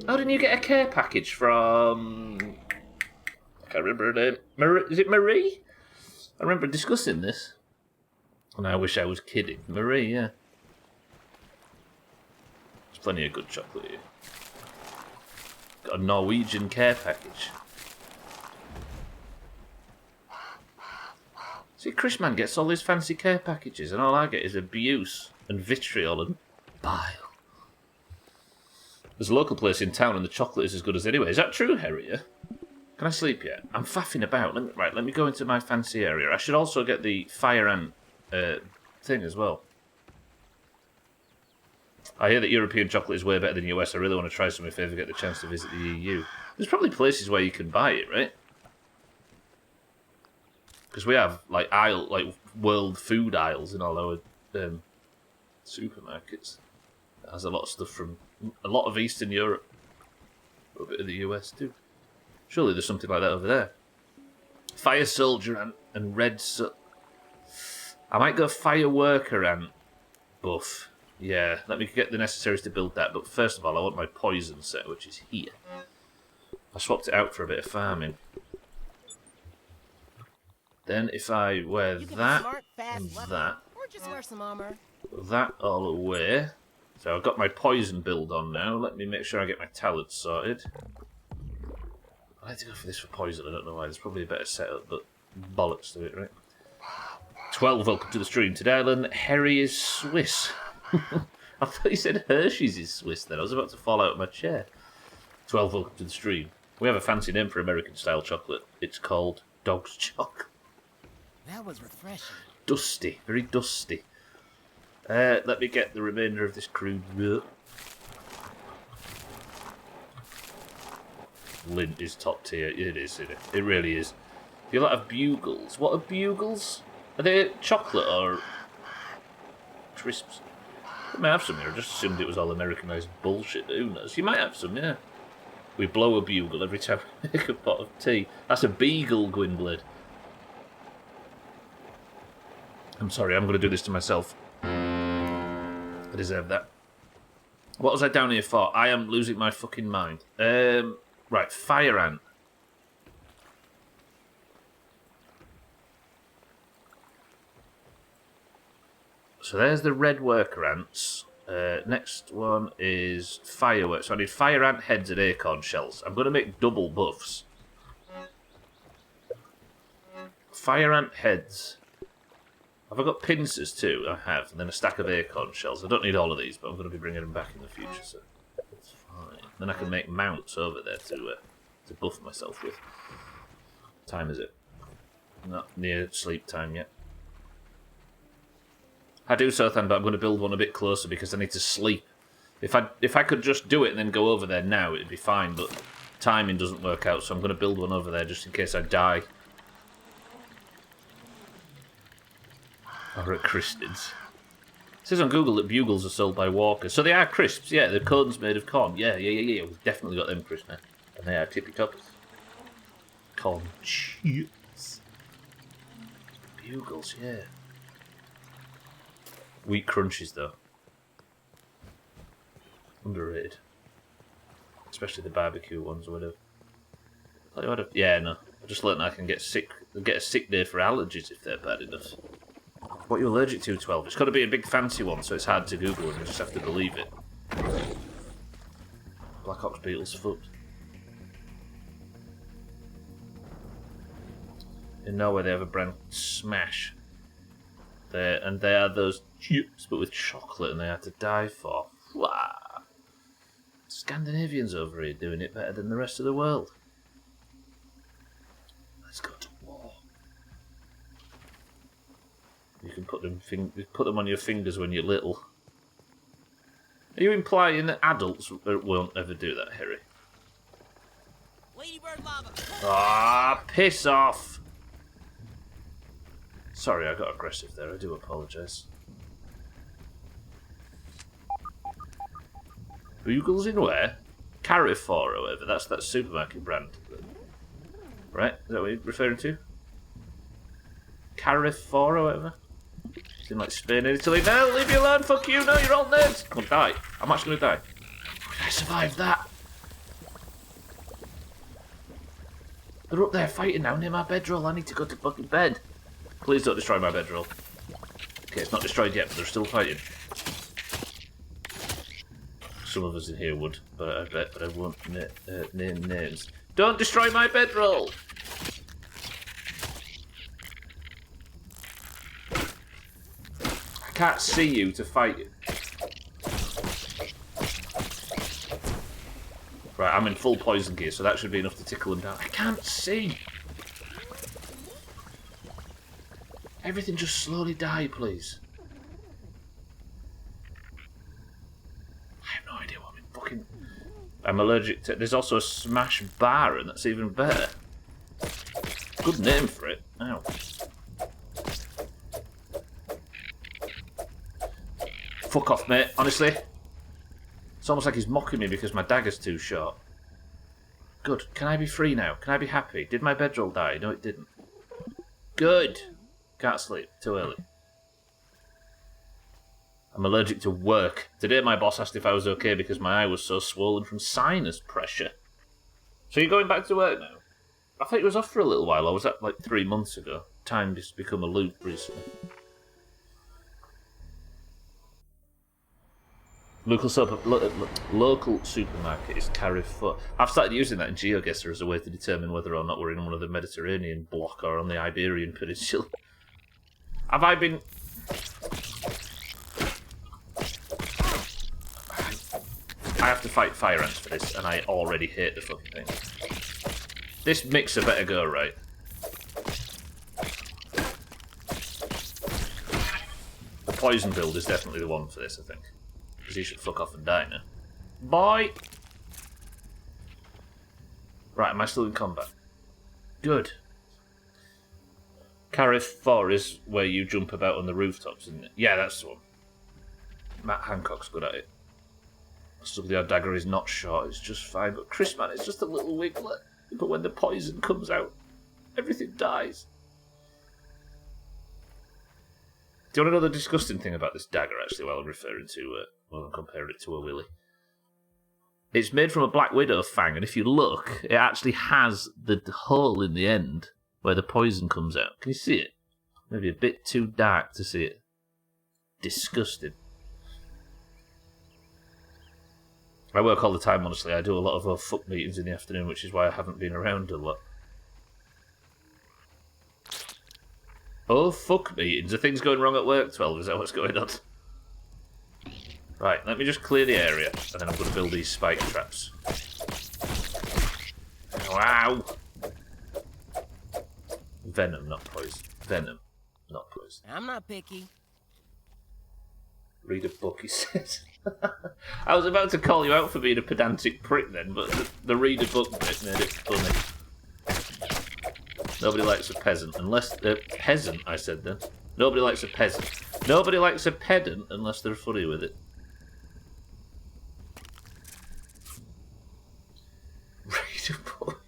How didn't you get a care package from... I can't remember her name. Is it Marie? I remember discussing this. And I wish I was kidding. Marie, yeah. There's plenty of good chocolate here. Got a Norwegian care package. See, Chris Man gets all these fancy care packages, and all I get is abuse and vitriol and bile. There's a local place in town, and the chocolate is as good as anyway. Is that true, Harrier? Can I sleep yet? I'm faffing about. Let me go into my fancy area. I should also get the fire ant thing as well. I hear that European chocolate is way better than US. I really want to try some if I ever get the chance to visit the EU. There's probably places where you can buy it, right? Because we have like world food aisles in all our supermarkets. It has a lot of stuff from a lot of Eastern Europe, a bit of the US too. Surely there's something like that over there. Fire soldier and red. I might go fire worker ant buff. Yeah, let me get the necessaries to build that. But first of all, I want my poison set, which is here. I swapped it out for a bit of farming. Then if I wear that and that, or just wear some armor. That all away. So I've got my poison build on now. Let me make sure I get my talents sorted. I like to go for this for poison. I don't know why. There's probably a better setup, but bollocks to it, right? 12, welcome to the stream. Today I learned that Harry is Swiss. I thought you said Hershey's is Swiss then. I was about to fall out of my chair. 12, welcome to the stream. We have a fancy name for American-style chocolate. It's called Dog's Choc. That was refreshing. Dusty, very dusty. Let me get the remainder of this crude milk. Lint is top tier. It is, isn't it? It really is. You lot have bugles. What are bugles? Are they chocolate or crisps? I may have some here. I just assumed it was all Americanized bullshit. Who knows? You might have some, yeah. We blow a bugle every time we make a pot of tea. That's a beagle, Gwynblade. I'm sorry, I'm going to do this to myself. I deserve that. What was I down here for? I am losing my fucking mind. Right, fire ant. So there's the red worker ants. Next one is fireworks. So I need fire ant heads and acorn shells. I'm going to make double buffs. Fire ant heads. Have I got pincers too? I have. And then a stack of acorn shells. I don't need all of these, but I'm going to be bringing them back in the future, so that's fine. Then I can make mounts over there to buff myself with. What time is it? Not near sleep time yet. I do so, but I'm going to build one a bit closer because I need to sleep. If I could just do it and then go over there now, it'd be fine, but timing doesn't work out, so I'm going to build one over there just in case I die. Or at Kristen's. It says on Google that bugles are sold by Walker. So they are crisps, yeah, the cone's made of corn. Yeah, we've definitely got them crisps now. And they are tippy toppers. Corn chips. Bugles, yeah. Wheat crunches, though. Underrated. Especially the barbecue ones or whatever. Yeah, no. I just learned I can get a sick day for allergies if they're bad enough. What are you allergic to, 12? It's got to be a big fancy one, so it's hard to Google and you just have to believe it. Black Ox Beetle's foot. In Norway they have a brand Smash. They are those chips, but with chocolate, and they had to die for. Wow. Scandinavians over here doing it better than the rest of the world. Let's go to war. You can put them on your fingers when you're little. Are you implying that adults won't ever do that, Harry? Ladybird lava. Ah, piss off! Sorry, I got aggressive there. I do apologise. Bugles in where? Carrefour or whatever. That's that supermarket brand. Right? Is that what you're referring to? Carrefour or whatever? It's in like Spain and Italy. No, leave me alone, fuck you, no, you're all nerds! Come on, die. I'm actually gonna die. How did I survive that? They're up there fighting now near my bedroll. I need to go to fucking bed. Please don't destroy my bedroll. Okay, it's not destroyed yet, but they're still fighting. Some of us in here would, but I won't name names. Don't destroy my bedroll! I can't see you to fight you. Right, I'm in full poison gear, so that should be enough to tickle them down. I can't see! Everything just slowly die, please. I have no idea what I'm fucking... I'm allergic to... There's also a smash bar, and that's even better. Good name for it. Ow. Fuck off, mate, honestly. It's almost like he's mocking me because my dagger's too short. Good. Can I be free now? Can I be happy? Did my bedroll die? No, it didn't. Good. Can't sleep. Too early. I'm allergic to work. Today my boss asked if I was okay because my eye was so swollen from sinus pressure. So you're going back to work now? I thought it was off for a little while. I was at like 3 months ago. Time has become a loop recently. Local supermarket is Carrefour. I've started using that in GeoGuessr as a way to determine whether or not we're in one of the Mediterranean bloc or on the Iberian Peninsula. Have I been... I have to fight fire ants for this, and I already hate the fucking thing. This mixer better go right. The poison build is definitely the one for this, I think. Because he should fuck off and die now. Boy! Right, am I still in combat? Good. Carrefour is where you jump about on the rooftops, isn't it? Yeah, that's the one. Matt Hancock's good at it. Stubbler dagger is not short, it's just fine. But Chris, man, it's just a little wiglet. But when the poison comes out, everything dies. Do you want to know the disgusting thing about this dagger, actually, while I'm referring to, while I'm comparing it to a willy? It's made from a Black Widow fang, and if you look, it actually has the hole in the end where the poison comes out. Can you see it? Maybe a bit too dark to see it. Disgusting. I work all the time, honestly. I do a lot of fuck meetings in the afternoon, which is why I haven't been around a lot. Oh, fuck meetings. Are things going wrong at work, 12? Is that what's going on? Right, let me just clear the area, and then I'm going to build these spike traps. Wow! Venom, not poison. Venom, not poison. I'm not picky. Read a book, he says. I was about to call you out for being a pedantic prick then, but the read a book bit made it funny. Nobody likes a peasant, unless... peasant, I said then. Nobody likes a peasant. Nobody likes a pedant unless they're funny with it. Read a book.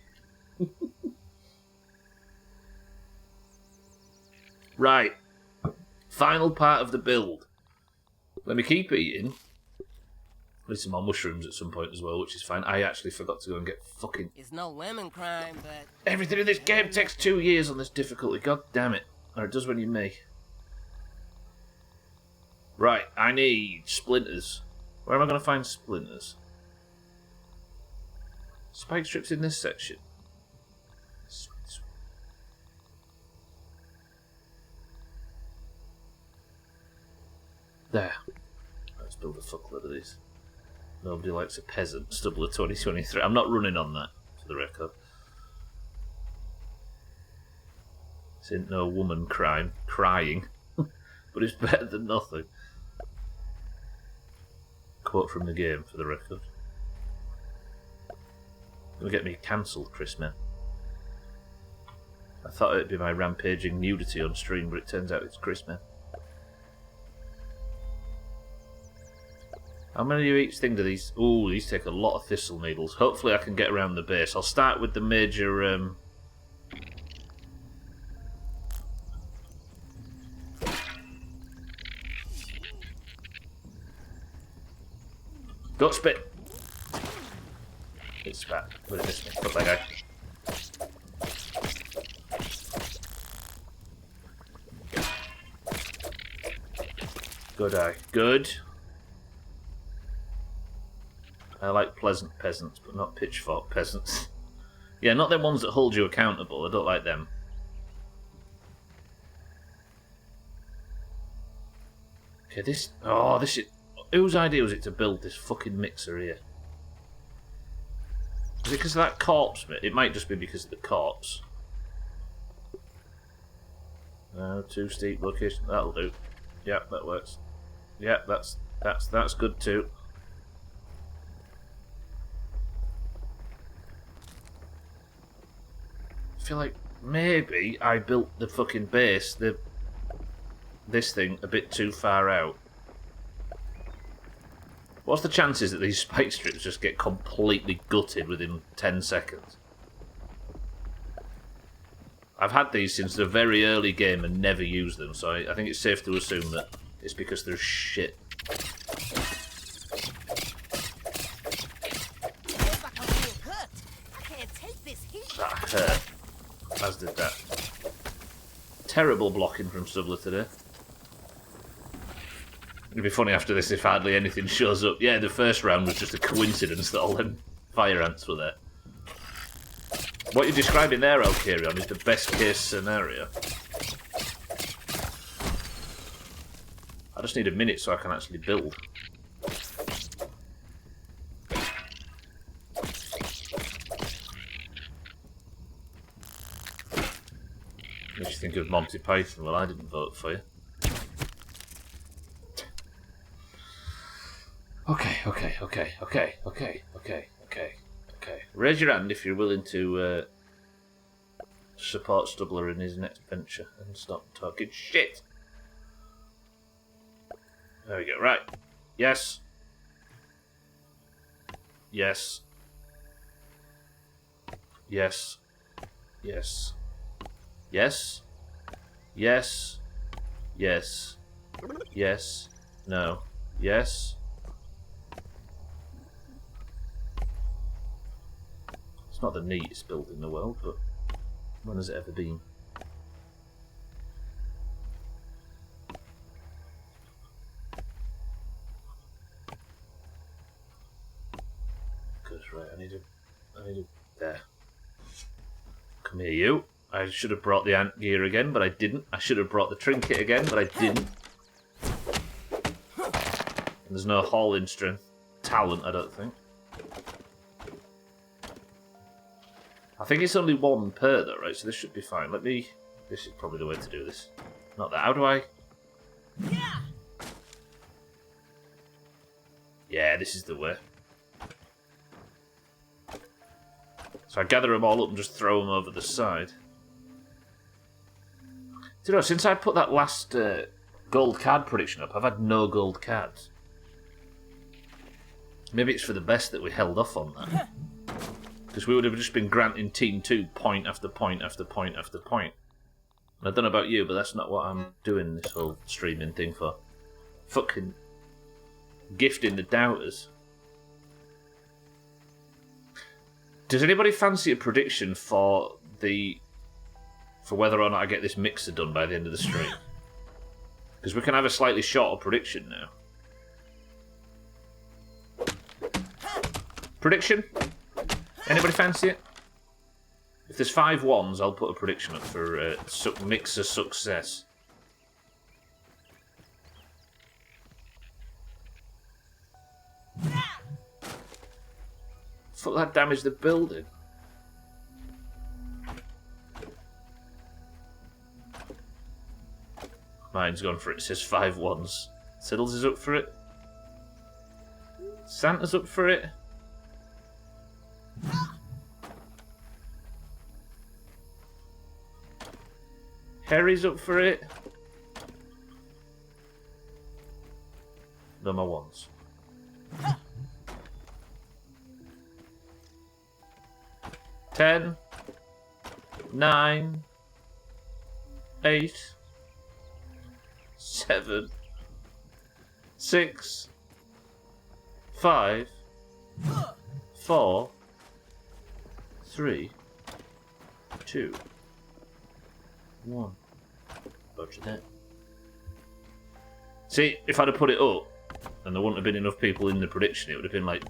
Right. Final part of the build. Let me keep eating. Need some more mushrooms at some point as well, which is fine. I actually forgot to go and get fucking... It's no lemon crime, but... Everything in this game takes 2 years on this difficulty. God damn it. Or it does when you're me. Right, I need splinters. Where am I going to find splinters? Spike strips in this section. There. Let's build a fuckload of these. Nobody likes a peasant. Stubbler 2023. I'm not running on that, for the record. This ain't no woman crying, but it's better than nothing. Quote from the game, for the record. Gonna get me cancelled, Chris, man. I thought it'd be my rampaging nudity on stream, but it turns out it's Chris, man. How many of each thing do these... Ooh, these take a lot of thistle needles. Hopefully I can get around the base. I'll start with the major... Don't spit! It's spat. Where did this me? Fuck that guy. Good eye. Good. I like pleasant peasants, but not pitchfork peasants. Yeah, not them ones that hold you accountable. I don't like them. Okay, this... Oh, this is... Whose idea was it to build this fucking mixer here? Is it because of that corpse bit? It might just be because of the corpse. No, too steep location. That'll do. Yeah, that works. Yeah, that's good too. I feel like maybe I built the fucking base, this thing, a bit too far out. What's the chances that these spike strips just get completely gutted within 10 seconds? I've had these since the very early game and never used them, so I think it's safe to assume that it's because they're shit. That hurt. As did that. Terrible blocking from Stubbler today. It'd be funny after this if hardly anything shows up. Yeah, the first round was just a coincidence that all them fire ants were there. What you're describing there, Alkarion, is the best case scenario. I just need a minute so I can actually build. Makes you think of Monty Python. Well, I didn't vote for you. Okay. Raise your hand if you're willing to support Stubbler in his next venture and stop talking shit. There we go. Right. Yes. Yes. Yes. Yes. Yes. Yes. Yes. Yes. No. Yes. It's not the neatest build in the world, but when has it ever been? Good, right, I need a... There. Come here, you. I should have brought the ant gear again, but I didn't. I should have brought the trinket again, but I didn't. And there's no hauling strength. Talent, I don't think. I think it's only one per though, right? So this should be fine. Let me... This is probably the way to do this. Not that. How do I... Yeah, this is the way. So I gather them all up and just throw them over the side. Do you know, since I put that last gold card prediction up, I've had no gold cards. Maybe it's for the best that we held off on that. Because we would have just been granting Team 2 point after point after point after point. And I don't know about you, but that's not what I'm doing this whole streaming thing for. Fucking gifting the doubters. Does anybody fancy a prediction for whether or not I get this mixer done by the end of the stream? Because we can have a slightly shorter prediction now. Prediction? Anybody fancy it? If there's 5 ones, I'll put a prediction up for mixer success. Fuck, that damaged the building. Mine's gone for it. It says 5 ones. Siddles is up for it. Santa's up for it. Harry's up for it. No more ones. 10, 9, 8, 7, 6, 5, 4, 3, 2, 1. Roger that. See, if I'd have put it up, and there wouldn't have been enough people in the prediction, it would have been like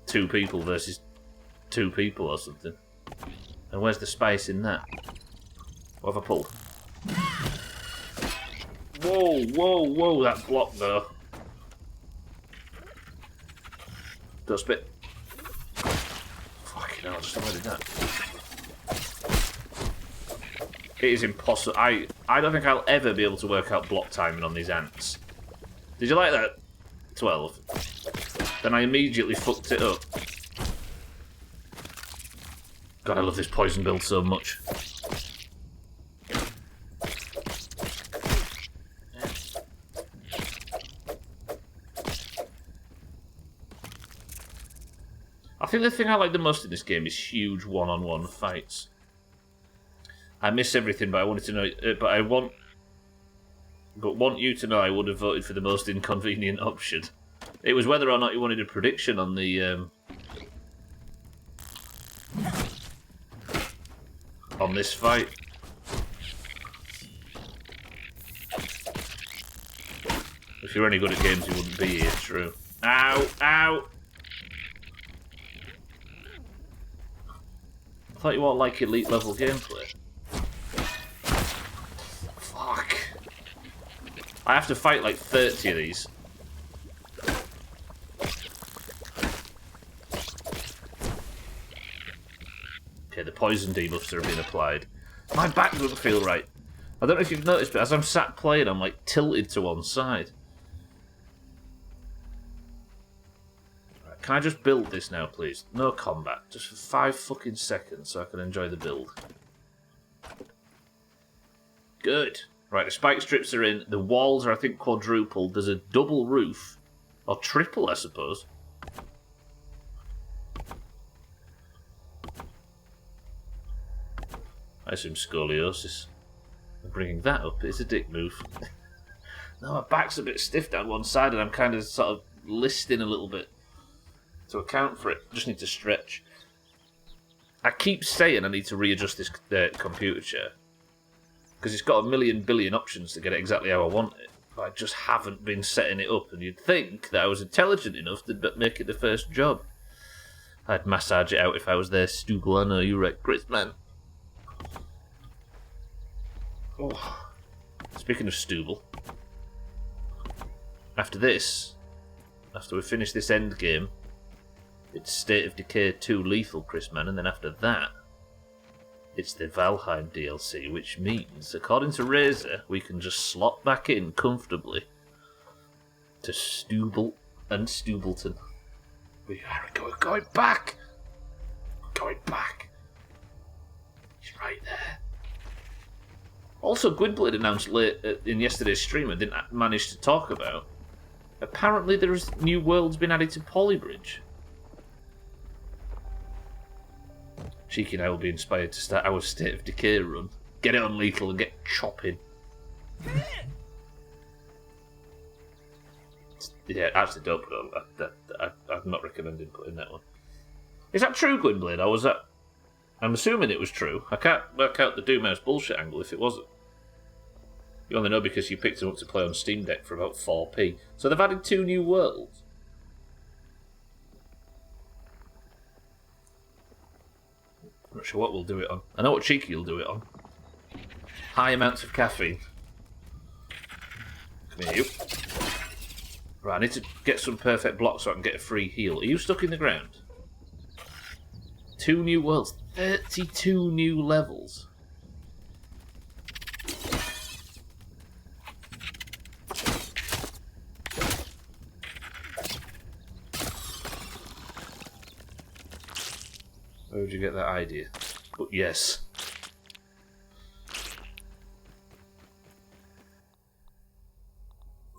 2 people versus 2 people or something. And where's the space in that? What have I pulled? Whoa, whoa, whoa, that block though. Don't spit. Fucking hell, I just avoided that. It is impossible. I don't think I'll ever be able to work out block timing on these ants. Did you like that? 12. Then I immediately fucked it up. God, I love this poison build so much. I think the thing I like the most in this game is huge one-on-one fights. I miss everything, but I wanted to know. But want you to know, I would have voted for the most inconvenient option. It was whether or not you wanted a prediction on the on this fight. If you're any good at games, you wouldn't be here. True. Ow! Ow! I thought you all like elite level gameplay. Fuck. I have to fight like 30 of these. Okay, the poison debuffs are being applied. My back doesn't feel right. I don't know if you've noticed, but as I'm sat playing, I'm like tilted to one side. Right, can I just build this now, please? No combat. Just for 5 fucking seconds so I can enjoy the build. Good. Right, the spike strips are in. The walls are, I think, quadrupled. There's a double roof. Or triple, I suppose. I assume scoliosis. And bringing that up is a dick move. No, my back's a bit stiff down one side and I'm kind of sort of listing a little bit to account for it. Just need to stretch. I keep saying I need to readjust this computer chair. Because it's got a million billion options to get it exactly how I want it. But I just haven't been setting it up, and you'd think that I was intelligent enough to make it the first job. I'd massage it out if I was there, Stubbler. I know you're right, Chris, man. Oh. Speaking of Stubbler, after this, after we finish this end game, it's State of Decay 2 Lethal, Chris, man, and then after that, it's the Valheim DLC, which means, according to Razor, we can just slot back in comfortably to Stubble and Stubbleton. We are going back! Going back! He's right there. Also, Gwynblade announced late in yesterday's stream I didn't manage to talk about. Apparently there's new worlds been added to Polybridge. Cheeky and I will be inspired to start our State of Decay run. Get it on lethal and get chopping. Yeah, actually don't put it on. I'm not recommending putting that one. Is that true, Gwynblade, or was that... I'm assuming it was true. I can't work out the Doomhaus bullshit angle if it wasn't. You only know because you picked them up to play on Steam Deck for about 4p. So they've added 2 new worlds. I'm not sure what we'll do it on. I know what Cheeky will do it on. High amounts of caffeine. Come here, you. Right, I need to get some perfect blocks so I can get a free heal. Are you stuck in the ground? 2 new worlds. 32 new levels. Where would you get that idea? But yes.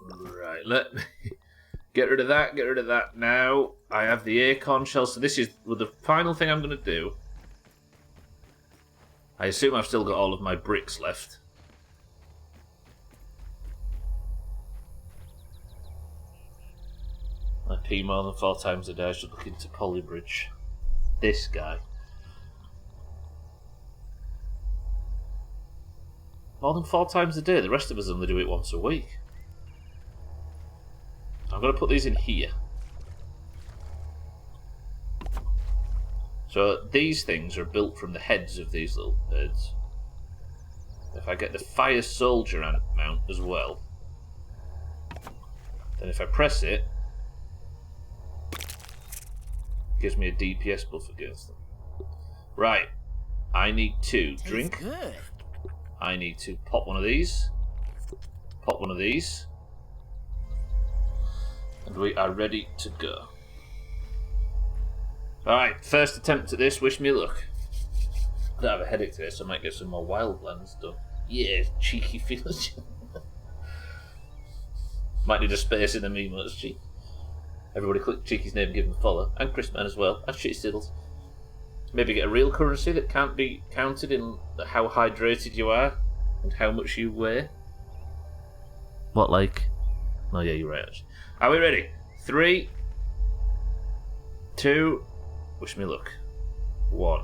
Right, let me get rid of that, get rid of that. Now, I have the acorn shell, so this is the final thing I'm going to do. I assume I've still got all of my bricks left. I pee more than 4 times a day, I should look into Polybridge. This guy. More than 4 times a day, the rest of us only do it once a week. I'm going to put these in here. So these things are built from the heads of these little birds. If I get the fire soldier mount as well, then if I press it, it gives me a DPS buff against them. Right, I need to drink. Good. I need to pop one of these. Pop one of these. And we are ready to go. Alright, first attempt at this, wish me luck. I don't have a headache today, so I might get some more wildlands done. Yeah, cheeky feelings. Might need a space in the emotes, cheek. Everybody click Cheeky's name and give him a follow. And Chrisman as well, and Shitty Stiddles. Maybe get a real currency that can't be counted in how hydrated you are and how much you weigh. What, like? Oh yeah, you're right, actually. Are we ready? 3, 2, wish me luck. 1.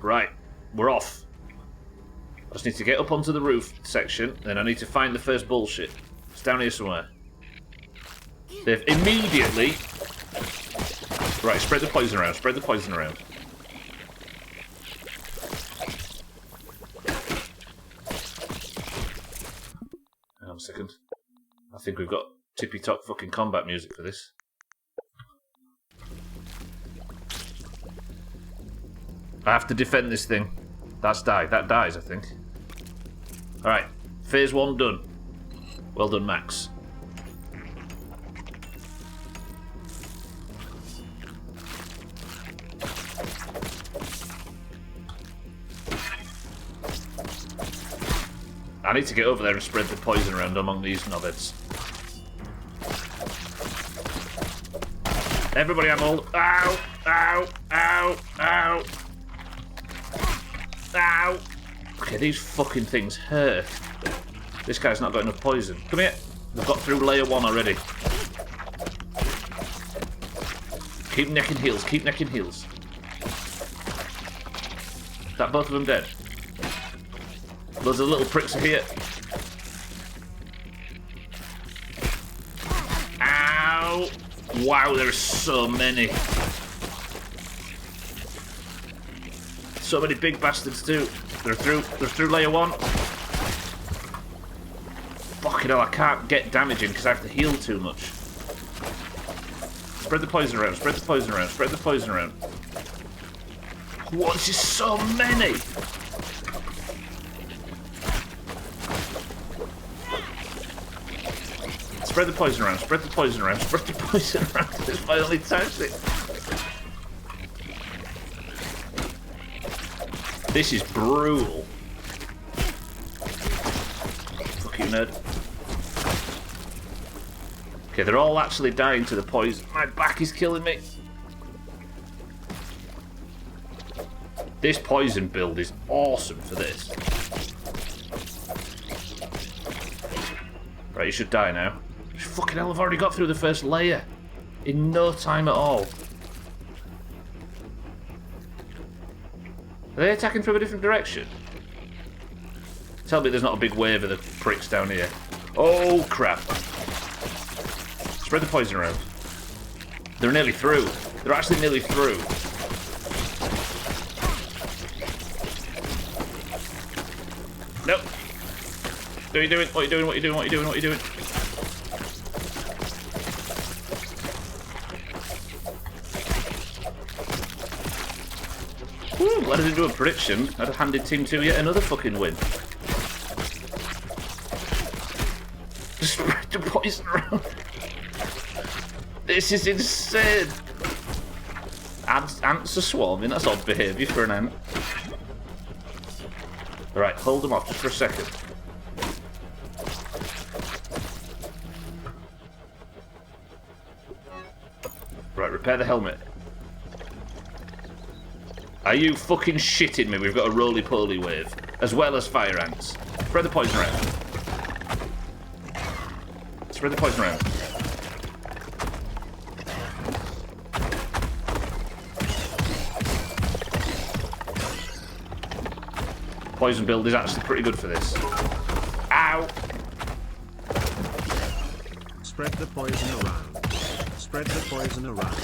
Right, we're off. I just need to get up onto the roof section, then I need to find the first bullshit. It's down here somewhere. They've immediately... Right, spread the poison around, spread the poison around. Hang on a second. I think we've got tippy-top fucking combat music for this. I have to defend this thing. That's died. That dies, I think. Alright. Phase 1 done. Well done, Max. I need to get over there and spread the poison around among these knobheads. Everybody, I'm all... Ow! Ow! Ow! Ow! Ow! Okay, these fucking things hurt. This guy's not got enough poison. Come here. We've got through layer 1 already. Keep necking heals. Keep necking heals. Is that both of them dead? Loads of little pricks are here. Ow! Wow, there's so many. So many big bastards too. They're through layer 1. Fucking hell, I can't get damage in because I have to heal too much. Spread the poison around, spread the poison around, spread the poison around. What, this is so many! Spread the poison around, spread the poison around, spread the poison around. It's my only tactic. This is brutal. Fuck you, nerd. Okay, they're all actually dying to the poison. My back is killing me. This poison build is awesome for this. Right, you should die now. Fucking hell, I've already got through the first layer. In no time at all. Are they attacking from a different direction? Tell me there's not a big wave of the pricks down here. Oh, crap. Spread the poison around. They're nearly through. They're actually nearly through. Nope. What are you doing? What are you doing? What are you doing? What are you doing? What are you doing? Woo, let us do a prediction. I'd have handed Team 2 yet another fucking win. Just spread the poison around. This is insane. Ants are swarming, that's odd behaviour for an ant. Right, hold them off just for a second. Right, repair the helmet. Are you fucking shitting me? We've got a roly-poly wave, as well as fire ants. Spread the poison around. Spread the poison around. Poison build is actually pretty good for this. Ow! Spread the poison around. Spread the poison around.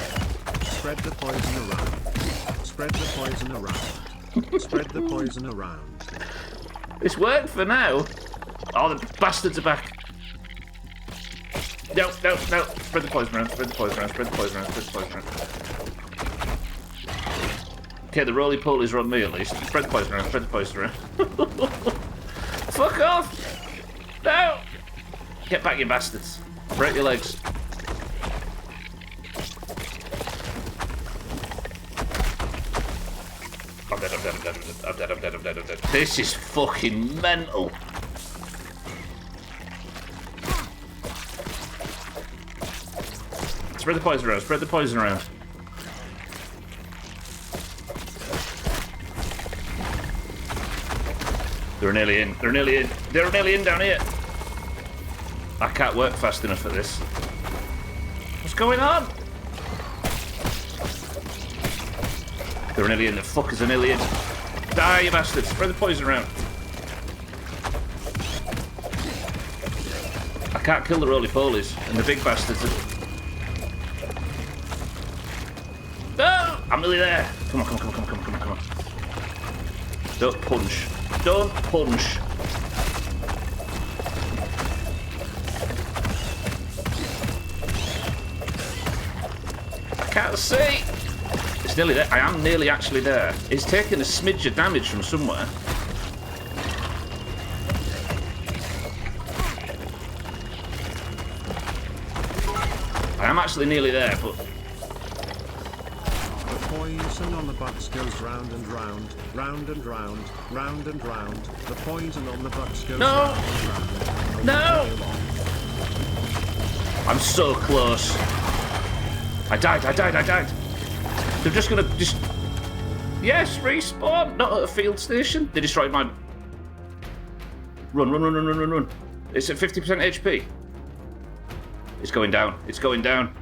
Spread the poison around. Spread the poison around. Spread the poison around. It's worked for now. Oh, the bastards are back. No, no, no. Spread the poison around, spread the poison around, spread the poison around, spread the poison around. Okay, the roly-polies are on me at least. Spread the poison around, spread the poison around. Fuck off! No! Get back, you bastards. Break your legs. I'm dead, I'm dead, I'm dead, I'm dead, I'm dead, I'm dead, I'm dead. This is fucking mental. Spread the poison around, spread the poison around. They're nearly in, they're nearly in, they're nearly in down here. I can't work fast enough at this. What's going on? They're nearly in, the fuckers are nearly in. Die, you bastards, spread the poison around. I can't kill the roly-polies, and the big bastards are... No! I'm nearly there. Come on, come on, come on, come on, come on, come on. Don't punch. Don't punch. I can't see. It's nearly there. I am nearly actually there. It's taking a smidge of damage from somewhere. I am actually nearly there, but... The poison on the box goes round and round, round and round, round and round. The poison on the box goes round and round. No! I'm so close. I died, I died, I died. They're just gonna just... Yes, respawn! Not at a field station. They destroyed my... Run, run, run, run, run, run, run. It's at 50% HP. It's going down. It's going down.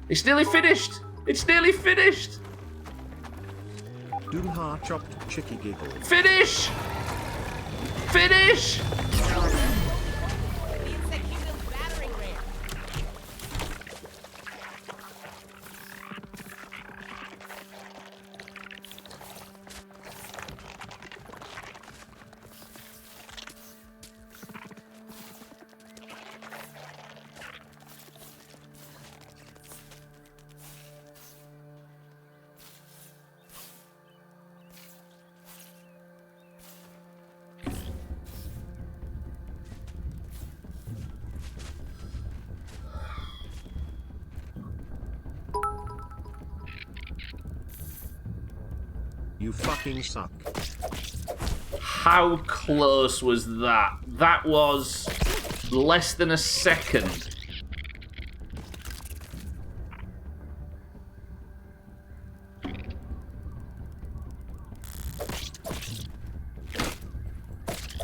It's nearly finished. It's nearly finished. Doomhaus chopped chicky giggle. Finish! Finish! You fucking suck. How close was that? That was less than a second.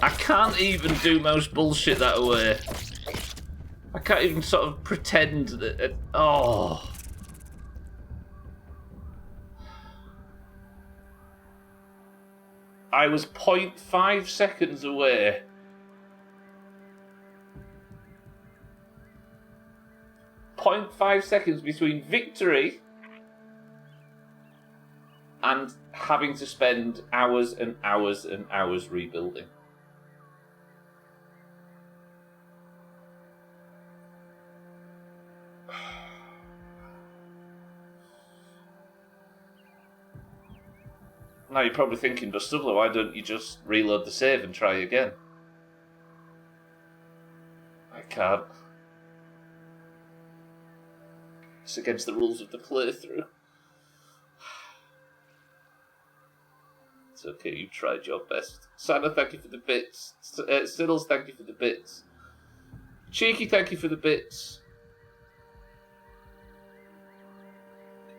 I can't even do most bullshit that way. I can't even sort of pretend that... Oh... I was 0.5 seconds away. .5 seconds between victory and having to spend hours and hours and hours rebuilding. Now you're probably thinking, but Stubbler, why don't you just reload the save and try again? I can't. It's against the rules of the playthrough. It's okay, you tried your best. Santa, thank you for the bits. Siddles, thank you for the bits. Cheeky, thank you for the bits.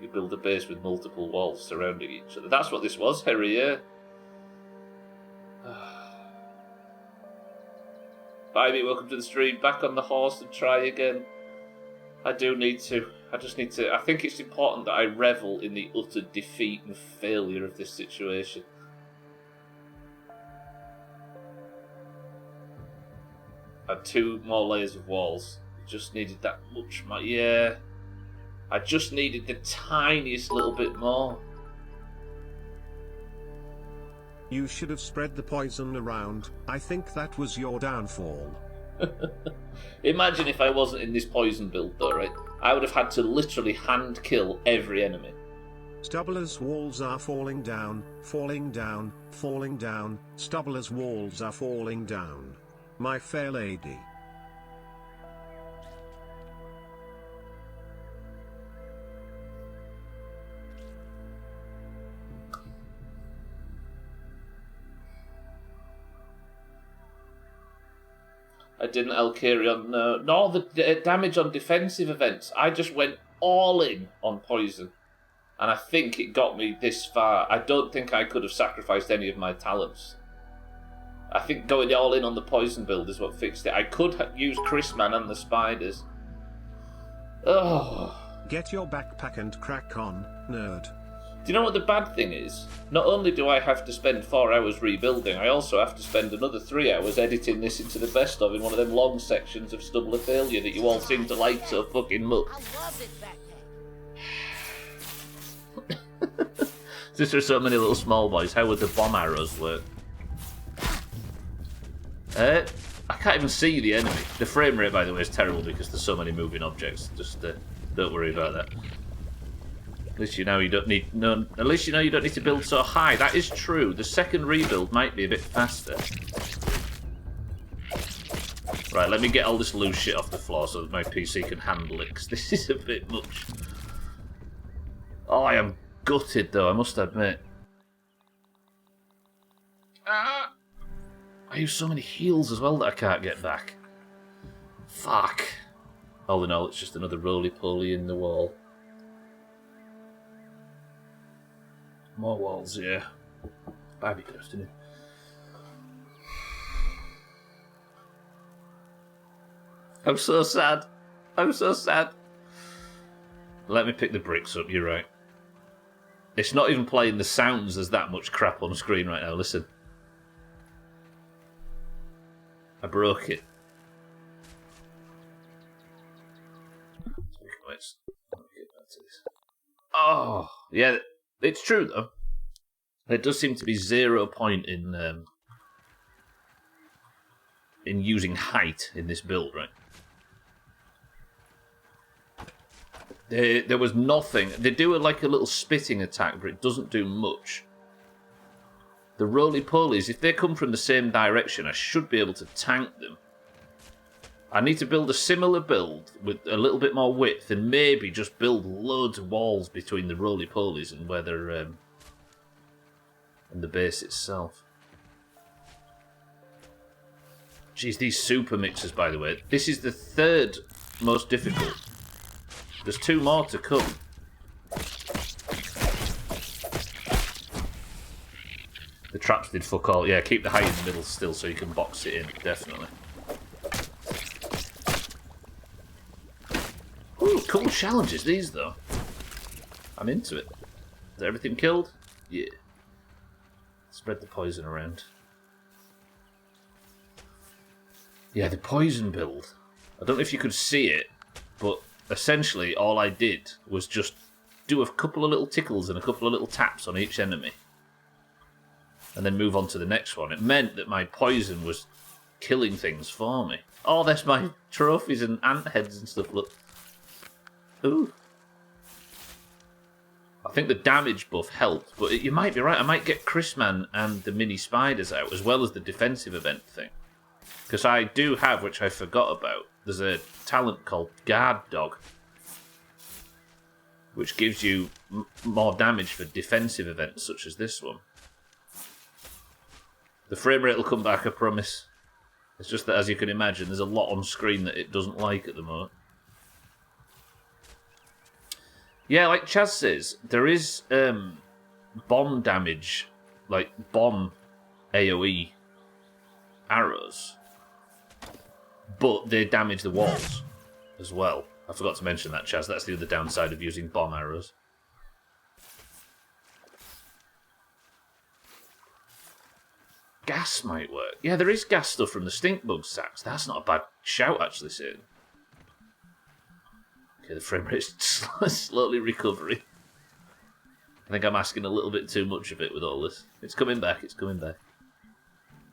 You build a base with multiple walls surrounding each other. That's what this was, Harry, yeah. Bye, mate, welcome to the stream. Back on the horse and try again. I do need to. I just need to. I think it's important that I revel in the utter defeat and failure of this situation. Had 2 more layers of walls. Just needed that much more. Yeah. I just needed the tiniest little bit more. You should have spread the poison around. I think that was your downfall. Imagine if I wasn't in this poison build though, right? I would have had to literally hand kill every enemy. Stubbler's walls are falling down, falling down, falling down. Stubbler's walls are falling down. My fair lady. I didn't carry on, nor the damage on defensive events. I just went all in on poison. And I think it got me this far. I don't think I could have sacrificed any of my talents. I think going all in on the poison build is what fixed it. I could use Chrisman and the spiders. Oh. Get your backpack and crack on, nerd. Do you know what the bad thing is? Not only do I have to spend 4 hours rebuilding, I also have to spend another 3 hours editing this into the best of in one of them long sections of Stubbler failure that you all seem to like so fucking much. I love this backpack. Since there's so many little small boys, how would the bomb arrows work? I can't even see the enemy. The frame rate, by the way, is terrible because there's so many moving objects. Just don't worry about that. At least you know you don't need At least you know you don't need to build so high. That is true. The second rebuild might be a bit faster. Right, let me get all this loose shit off the floor so that my PC can handle it. Because this is a bit much. Oh, I am gutted though. I must admit. I use so many heals as well that I can't get back. Fuck. All in all, it's just another roly-poly in the wall. More walls, yeah. Bye, good afternoon. I'm so sad. I'm so sad. Let me pick the bricks up, you're right. It's not even playing the sounds, there's that much crap on screen right now, listen. I broke it. Oh, yeah, it's true though. There does seem to be 0 point in using height in this build, right? There was nothing. They do like a little spitting attack, but it doesn't do much. The roly-polies, if they come from the same direction, I should be able to tank them. I need to build a similar build with a little bit more width and maybe just build loads of walls between the roly-polies and where they're and the base itself. Jeez, these super mixers, by the way. This is the 3rd most difficult. There's 2 more to come. The traps did fuck all. Yeah, keep the height in the middle still so you can box it in, definitely. Ooh, cool challenges, these, though. I'm into it. Is everything killed? Yeah. Spread the poison around. Yeah, the poison build. I don't know if you could see it, but essentially all I did was just do a couple of little tickles and a couple of little taps on each enemy. And then move on to the next one. It meant that my poison was killing things for me. Oh, there's my trophies and ant heads and stuff, look. Ooh. I think the damage buff helped, but you might be right. I might get Chrisman and the mini spiders out, as well as the defensive event thing. Because I do have, which I forgot about, there's a talent called Guard Dog, which gives you more damage for defensive events such as this one. The frame rate will come back, I promise. It's just that, as you can imagine, there's a lot on screen that it doesn't like at the moment. Yeah, like Chaz says, there is bomb damage, like bomb AoE arrows, but they damage the walls as well. I forgot to mention that, Chaz. That's the other downside of using bomb arrows. Gas might work. Yeah, there is gas stuff from the stink bug sacks. That's not a bad shout, actually, soon. Okay, the frame rate's slowly recovering. I think I'm asking a little bit too much of it with all this. It's coming back, it's coming back.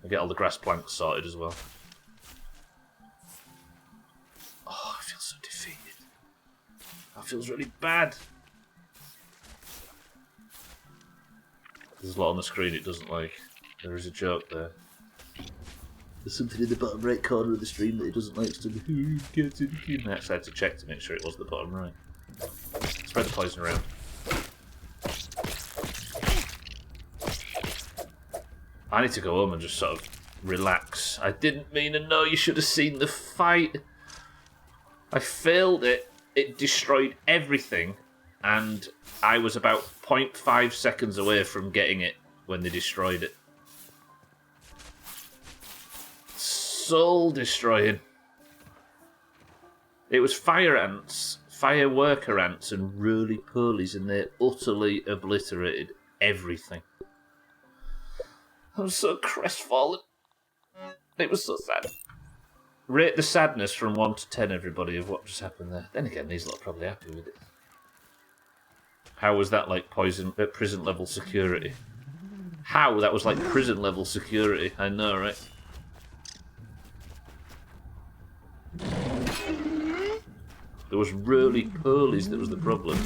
I'll get all the grass planks sorted as well. Oh, I feel so defeated. That feels really bad. There's a lot on the screen it doesn't like. There is a joke there. There's something in the bottom right corner of the stream that it doesn't like. So I actually had to check to make sure it was the bottom right. Spread the poison around. I need to go home and just sort of relax. I didn't mean to know. You should have seen the fight. I failed it. It destroyed everything. And I was about 0.5 seconds away from getting it when they destroyed it. Soul destroying. It was fire ants, fire worker ants, and roly-polies, and they utterly obliterated everything. I was so crestfallen. It was so sad. Rate the sadness from 1 to 10, everybody, of what just happened there. Then again, these lot are probably happy with it. How was that like prison level security? How? That was like prison level security. I know, right? There was roly-polies that was the problem.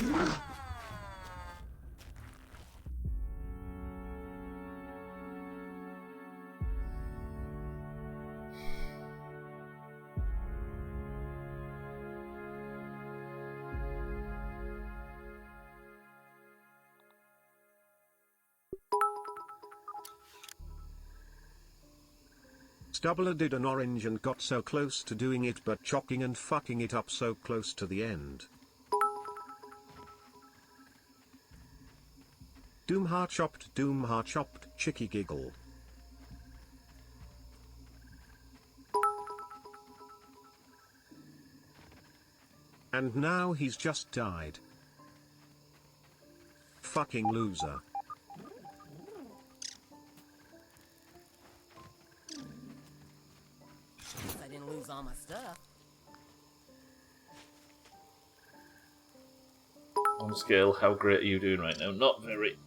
Stubbler did an orange and got so close to doing it but chalking and fucking it up so close to the end. Doomhaus chopped, chicky giggle. And now he's just died. Fucking loser. I didn't lose all my stuff. On scale, how great are you doing right now? Not very.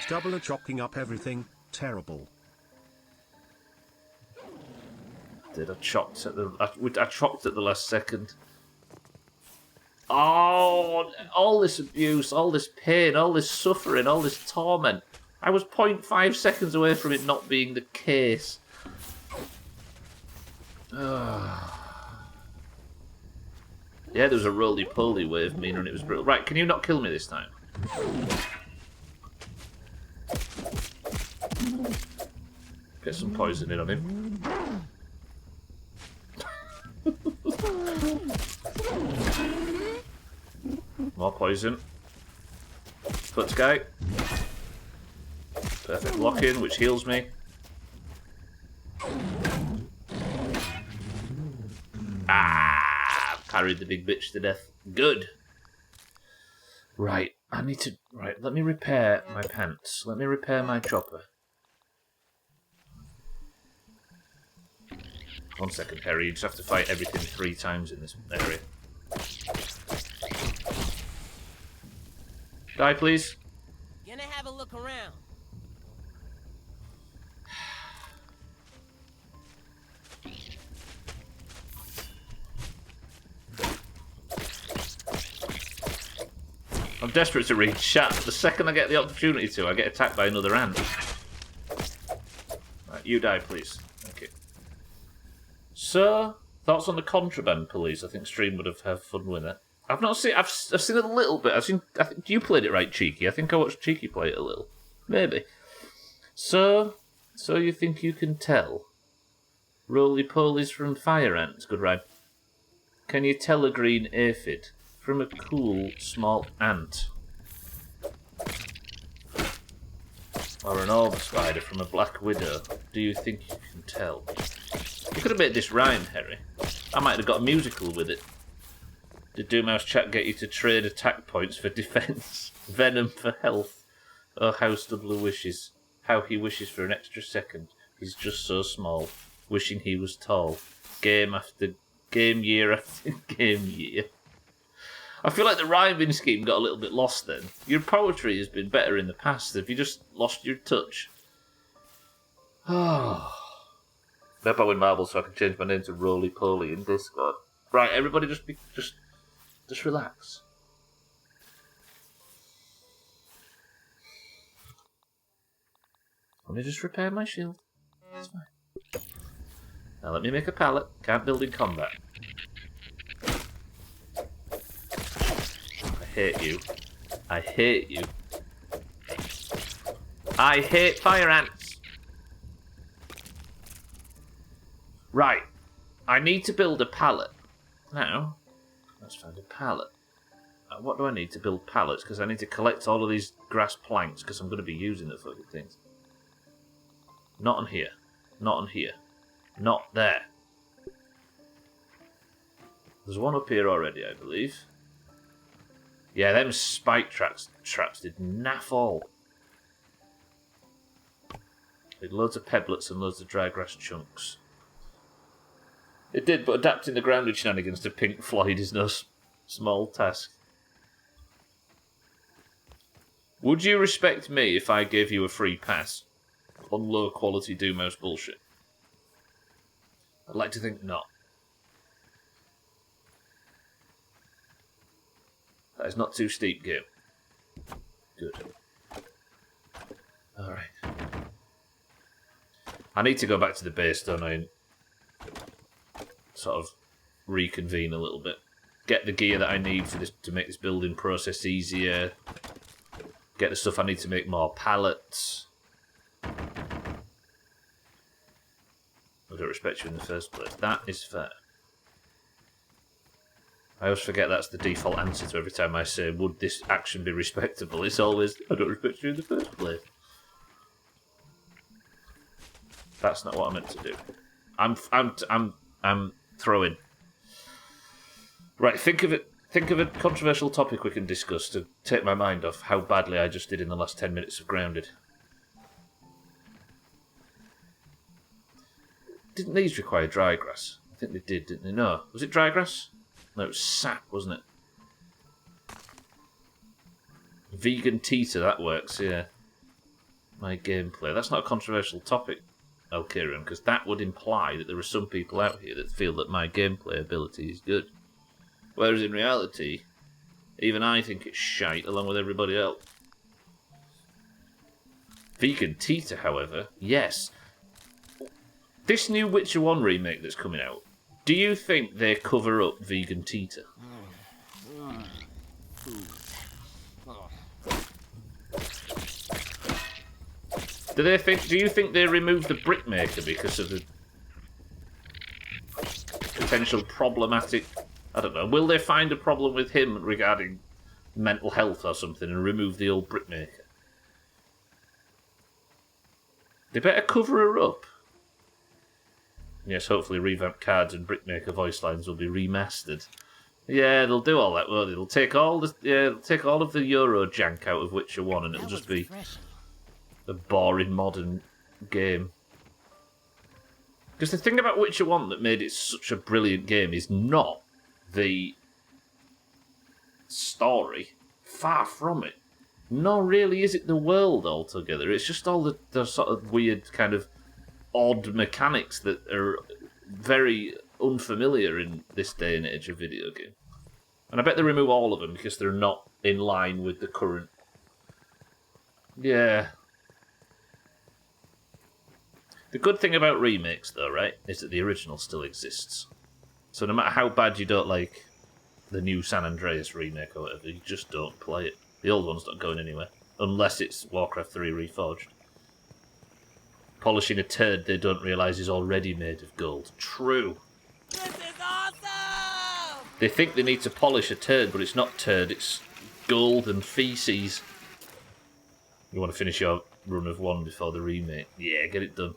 Stubbler chopping up everything, terrible. I chopped at the last second. Oh, all this abuse, all this pain, all this suffering, all this torment. I was 0.5 seconds away from it not being the case. Yeah, there was a roly-poly wave mean and it was brutal. Right, can you not kill me this time? Get some poison in on him. More poison. Foot guy. Perfect lock in, which heals me. Parried the big bitch to death. Good. Right, I need to... Right, let me repair my pants. Let me repair my chopper. 1 second, Harry. You just have to fight everything 3 times in this area. Die, please. Gonna have a look around. desperate to read chat. The second I get the opportunity to, I get attacked by another ant. Right, you die, please. Thank you. So, thoughts on the contraband police? I think Stream would have fun with it. I've not seen. I've seen it a little bit. I think you played it right, Cheeky. I think I watched Cheeky play it a little. Maybe. So you think you can tell? Roly-polies from fire ants. Good rhyme. Can you tell a green aphid from a cool small ant? Or an orb spider from a black widow? Do you think you can tell? You could have made this rhyme, Harry. I might have got a musical with it. Did Doomhaus chat get you to trade attack points for defense? Venom for health? Oh, how Stubbler wishes. How he wishes for an extra second. He's just so small. Wishing he was tall. Game after game, year after game year. I feel like the rhyming scheme got a little bit lost then. Your poetry has been better in the past. Have you just lost your touch? Oh. I hope I win marbles so I can change my name to Roly Poly in Discord. Right, everybody just relax. Let me just repair my shield. It's fine. Now let me make a pallet. Can't build in combat. I hate you. I hate you. I hate fire ants. Right. I need to build a pallet. Now, let's find a pallet. What do I need to build pallets? Because I need to collect all of these grass planks because I'm going to be using the fucking things. Not on here. Not on here. Not there. There's one up here already, I believe. Yeah, them spike traps did naff all. With loads of pebblets and loads of dry grass chunks. It did, but adapting the grounded shenanigans to Pink Floyd is no small task. Would you respect me if I gave you a free pass on low quality Doomhaus bullshit? I'd like to think not. That is not too steep, game. Good. Alright. I need to go back to the base, don't I? Sort of reconvene a little bit. Get the gear that I need for this to make this building process easier. Get the stuff I need to make more pallets. I don't respect you in the first place. That is fair. I always forget that's the default answer to every time I say, would this action be respectable? It's always, I don't respect you in the first place. That's not what I meant to do. I'm throwing. Right, think of a controversial topic we can discuss to take my mind off how badly I just did in the last 10 minutes of Grounded. Didn't these require dry grass? I think they did, didn't they? No. Was it dry grass? No, it was sap, wasn't it? Vegan teeter, that works, yeah. My gameplay. That's not a controversial topic, Elkirian, because that would imply that there are some people out here that feel that my gameplay ability is good. Whereas in reality, even I think it's shite along with everybody else. Vegan teeter, however, yes. This new Witcher 1 remake that's coming out, do you think they cover up vegan teeter? Do you think they removed the brickmaker because of the potential problematic... I don't know. Will they find a problem with him regarding mental health or something and remove the old brickmaker? They better cover her up. Yes, hopefully revamped cards and brickmaker voice lines will be remastered. Yeah, they'll do all that, won't they? They'll take all of the Euro jank out of Witcher 1 and it'll just be a boring modern game. Because the thing about Witcher 1 that made it such a brilliant game is not the story. Far from it. Nor really is it the world altogether. It's just all the sort of weird kind of odd mechanics that are very unfamiliar in this day and age of video game. And I bet they remove all of them because they're not in line with the current. Yeah. The good thing about remakes, though, right, is that the original still exists. So no matter how bad you don't like the new San Andreas remake or whatever, you just don't play it. The old one's not going anywhere. Unless it's Warcraft 3 Reforged. Polishing a turd they don't realise is already made of gold. True. This is awesome! They think they need to polish a turd, but it's not turd, it's gold and feces. You want to finish your run of one before the remake? Yeah, get it done.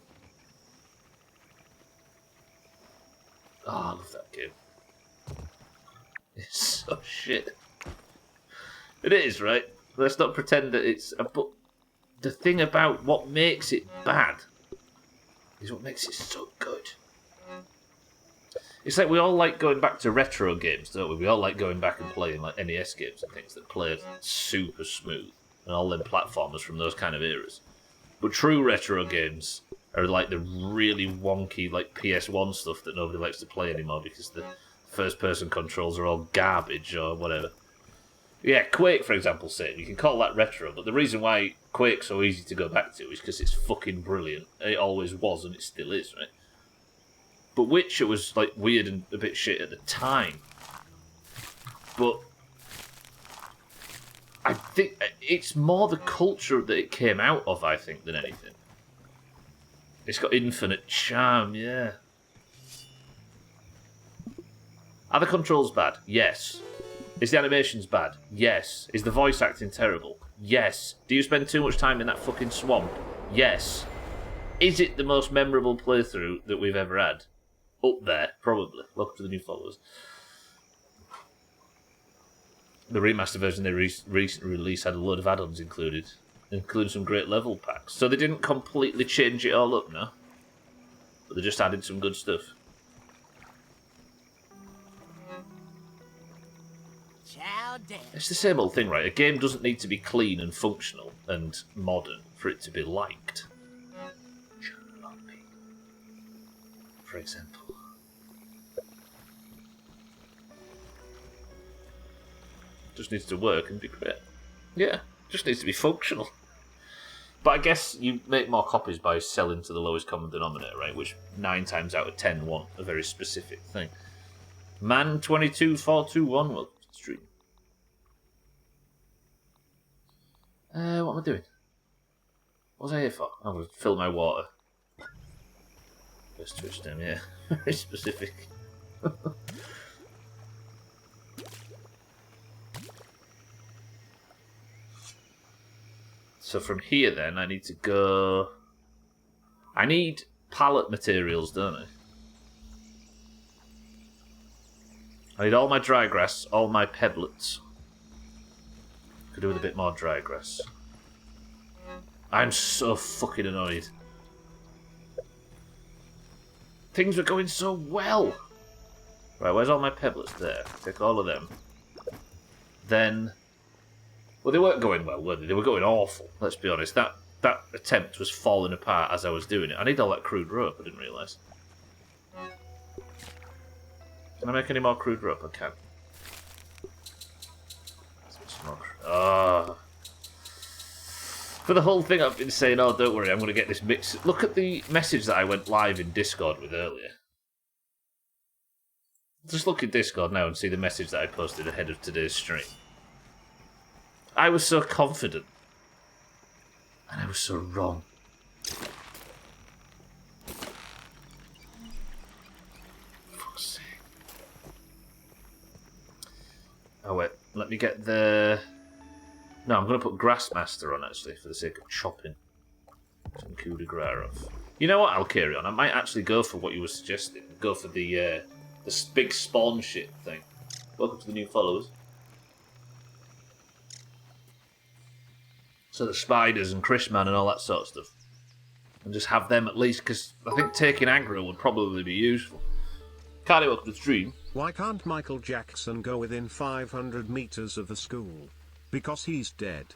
Oh, I love that game. It's so shit. It is, right? Let's not pretend that it's... But the thing about what makes it bad is what makes it so good. It's like we all like going back to retro games, don't we? We all like going back and playing like NES games and things that played super smooth. And all them platformers from those kind of eras. But true retro games are like the really wonky like PS1 stuff that nobody likes to play anymore because the first-person controls are all garbage or whatever. Yeah, Quake, for example's sake, you can call that retro, but the reason why Quake's so easy to go back to is because it's fucking brilliant. It always was, and it still is, right? But Witcher was like weird and a bit shit at the time. But I think it's more the culture that it came out of, I think, than anything. It's got infinite charm, yeah. Are the controls bad? Yes. Is the animations bad? Yes. Is the voice acting terrible? Yes. Do you spend too much time in that fucking swamp? Yes. Is it the most memorable playthrough that we've ever had? Up there, probably. Welcome to the new followers. The remaster version they recently released had a load of add-ons included, including some great level packs. So they didn't completely change it all up, no? But they just added some good stuff. Chow down. It's the same old thing, right? A game doesn't need to be clean and functional and modern for it to be liked. Jalopy, for example. Just needs to work and be great. Yeah, just needs to be functional. But I guess you make more copies by selling to the lowest common denominator, right? Which 9 times out of 10 want a very specific thing. Man22421, welcome to the stream. What am I doing? What was I here for? I'm going to fill my water. First Twitch down, yeah. Very specific. So from here then, I need to go... I need pallet materials, don't I? I need all my dry grass, all my pebblets. Could do with a bit more dry grass. I'm so fucking annoyed. Things were going so well. Right, where's all my pebblets? There. Take all of them. Then... Well, they weren't going well, were they? They were going awful, let's be honest. That attempt was falling apart as I was doing it. I need all that crude rope, I didn't realise. Can I make any more crude rope? I can. Ah. For the whole thing I've been saying, oh, don't worry, I'm going to get this mix. Look at the message that I went live in Discord with earlier. Just look at Discord now and see the message that I posted ahead of today's stream. I was so confident. And I was so wrong. Fuck's sake. Oh wait, let me get the... No, I'm going to put Grassmaster on actually, for the sake of chopping some coup de grace off. You know what, I'll carry on. I might actually go for what you were suggesting. Go for the big spawn shit thing. Welcome to the new followers. So the spiders and Chrisman and all that sort of stuff. And just have them at least, because I think taking aggro would probably be useful. Cardi, welcome to the stream. Why can't Michael Jackson go within 500 meters of the school? Because he's dead.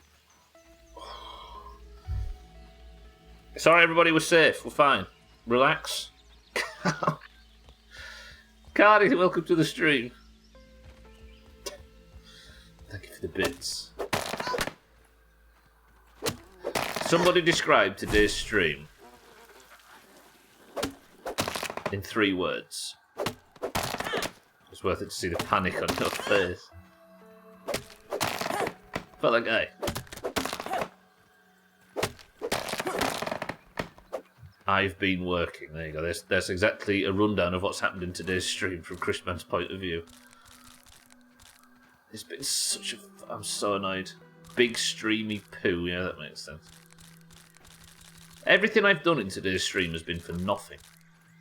Sorry, everybody, we're safe. We're fine. Relax. Cardi, welcome to the stream. Thank you life to bits. Somebody describe today's stream in 3 words. It's worth it to see the panic on your face. Felt that guy. I've been working. There you go. There's exactly a rundown of what's happened in today's stream from Chrisman's point of view. It's been such a... I'm so annoyed. Big streamy poo. Yeah, that makes sense. Everything I've done in today's stream has been for nothing.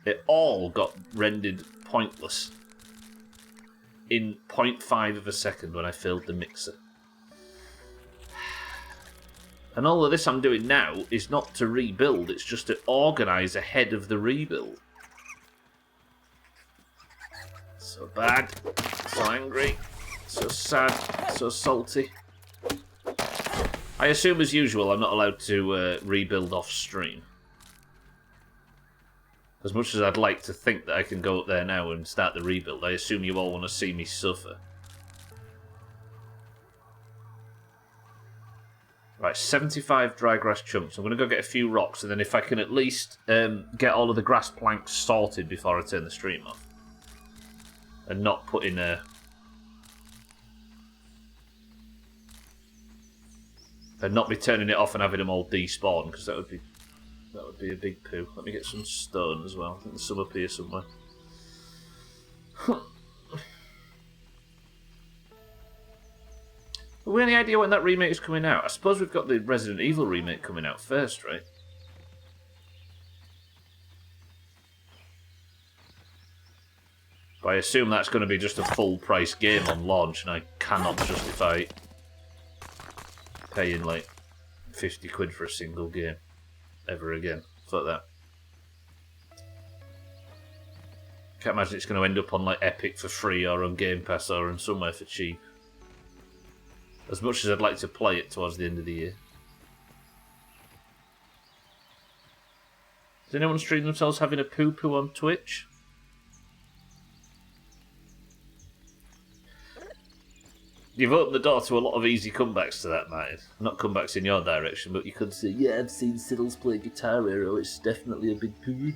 It all got rendered pointless in 0.5 of a second when I filled the mixer. And all of this I'm doing now is not to rebuild, it's just to organise ahead of the rebuild. So bad, so angry, so sad, so salty. I assume, as usual, I'm not allowed to rebuild off stream. As much as I'd like to think that I can go up there now and start the rebuild, I assume you all want to see me suffer. Right, 75 dry grass chunks. I'm going to go get a few rocks, and then if I can at least get all of the grass planks sorted before I turn the stream off. And not put in a... And not be turning it off and having them all despawn, because that would be a big poo. Let me get some stone as well. I think there's some up here somewhere. Have we any idea when that remake is coming out? I suppose we've got the Resident Evil remake coming out first, right? But I assume that's going to be just a full price game on launch, and I cannot justify paying like 50 quid for a single game ever again. Fuck that. Can't imagine it's going to end up on like Epic for free or on Game Pass or on somewhere for cheap. As much as I'd like to play it towards the end of the year. Does anyone stream themselves having a poo-poo on Twitch? You've opened the door to a lot of easy comebacks to that, Martin. Not comebacks in your direction, but you could say, yeah, I've seen Siddles play Guitar Hero, it's definitely a big poo.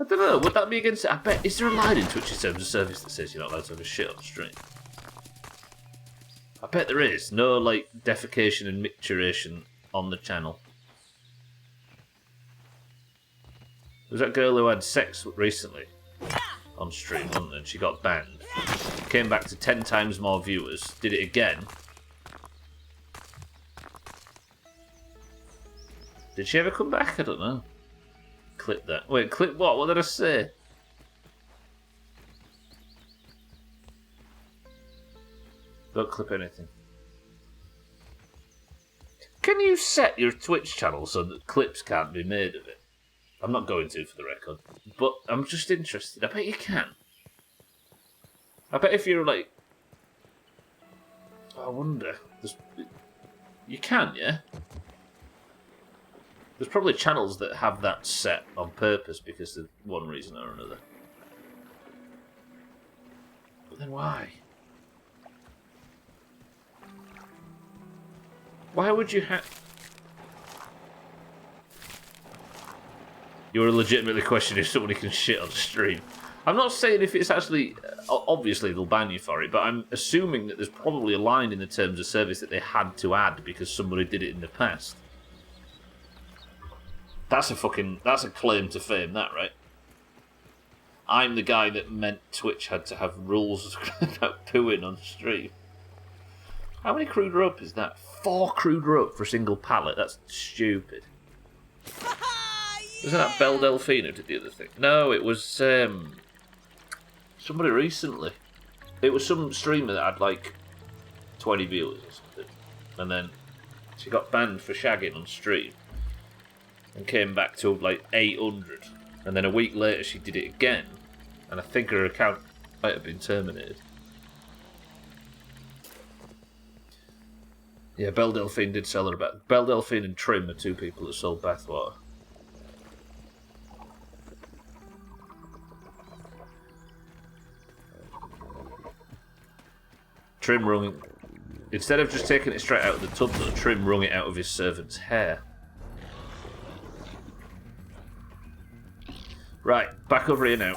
I don't know, would that be against it? I bet, is there a line in Twitch's terms of service that says you're not allowed to have a shit on stream? I bet there is. No, like, defecation and micturation on the channel. There was that girl who had sex recently on stream, wasn't there? And she got banned. Came back to 10 times more viewers. Did it again. Did she ever come back? I don't know. Clip that. Wait, clip what? What did I say? Don't clip anything. Can you set your Twitch channel so that clips can't be made of it? I'm not going to, for the record. But I'm just interested. I bet you can. I bet if you're like... I wonder. You can, yeah? There's probably channels that have that set on purpose because of one reason or another. But then why? Why would you have... You're legitimately questioning if somebody can shit on stream. I'm not saying if it's actually... Obviously they'll ban you for it, but I'm assuming that there's probably a line in the terms of service that they had to add because somebody did it in the past. That's a claim to fame, that, right? I'm the guy that meant Twitch had to have rules about pooing on stream. How many crude rope is that? 4 crude rope for a single pallet? That's stupid. Wasn't that Belle Delphine who did the other thing? No, it was somebody recently. It was some streamer that had like 20 viewers or something. And then she got banned for shagging on stream. And came back to like 800. And then a week later she did it again. And I think her account might have been terminated. Yeah, Belle Delphine did sell her back. Belle Delphine and Trim are 2 people that sold bathwater. Trim wrung... Instead of just taking it straight out of the tub, though, Trim wrung it out of his servant's hair. Right, back over here now.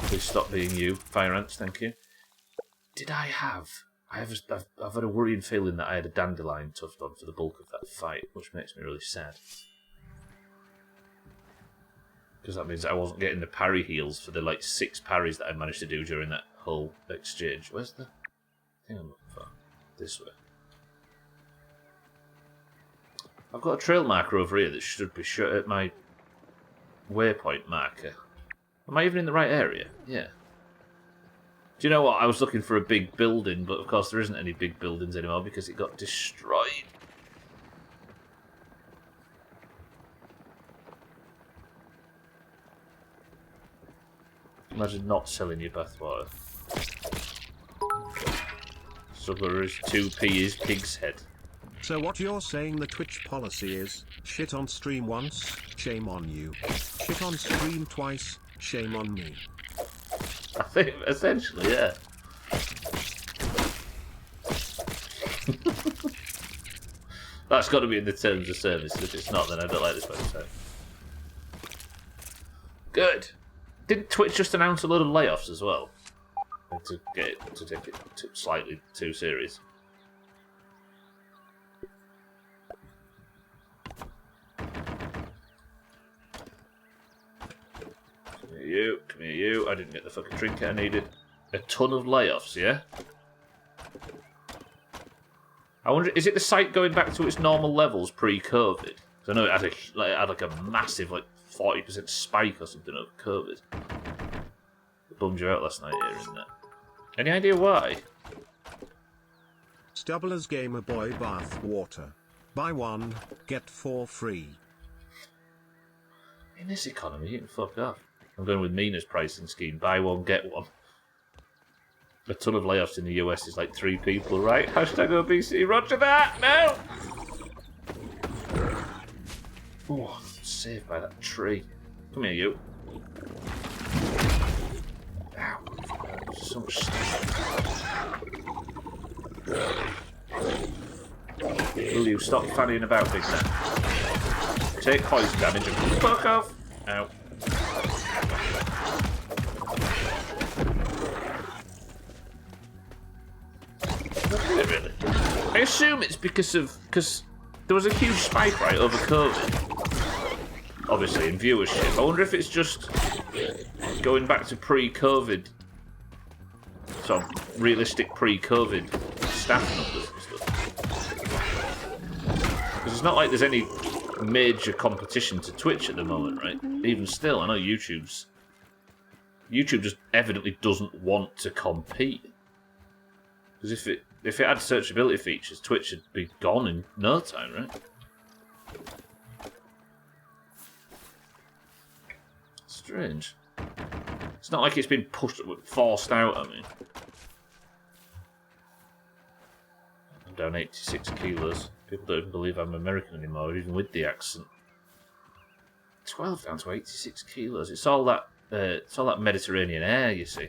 Please stop being you. Fire ants, thank you. Did I have... I've had a worrying feeling that I had a dandelion tuft on for the bulk of that fight, which makes me really sad. Because that means I wasn't getting the parry heals for the, like, 6 parries that I managed to do during that whole exchange. Where's the thing I'm looking for? This way. I've got a trail marker over here that should be shut at my waypoint marker. Am I even in the right area? Yeah. Do you know what? I was looking for a big building, but of course there isn't any big buildings anymore because it got destroyed. Imagine not selling your bathwater. Stubbler is 2p is pig's head. So what you're saying the Twitch policy is, shit on stream once, shame on you. Shit on stream twice, shame on me. I think, essentially, yeah. That's got to be in the terms of service. If it's not, then I don't like this website. Good. Didn't Twitch just announce a load of layoffs as well? To take it slightly too serious. Come here, you. I didn't get the fucking trinket I needed. A ton of layoffs, yeah? I wonder, is it the site going back to its normal levels pre-COVID? Because I know it had like a massive, like, 40% spike or something over COVID. It bummed you out last night here, isn't it? Any idea why? Stubbler's Gamer Boy bath water. Buy 1, get 4 free. In this economy, you can fuck off. I'm going with Mina's pricing scheme. Buy 1, get 1. A ton of layoffs in the US is like 3 people, right? Hashtag OBC, roger that! No! Oh, saved by that tree. Come here, you. Ow. So much stuff. Will you stop fannying about, big man? Take poison damage and fuck off! Ow. Really? I assume it's because there was a huge spike, right, over COVID. Obviously, in viewership. I wonder if it's just going back to pre-COVID, sort of realistic pre-COVID staff numbers and stuff. Because it's not like there's any major competition to Twitch at the moment, right? Even still, I know YouTube just evidently doesn't want to compete. Because if it had searchability features, Twitch would be gone in no time, right? Strange. It's not like it's been forced out, I mean. I'm down 86 kilos. People don't even believe I'm American anymore, even with the accent. 12 down to 86 kilos. It's all that Mediterranean air, you see.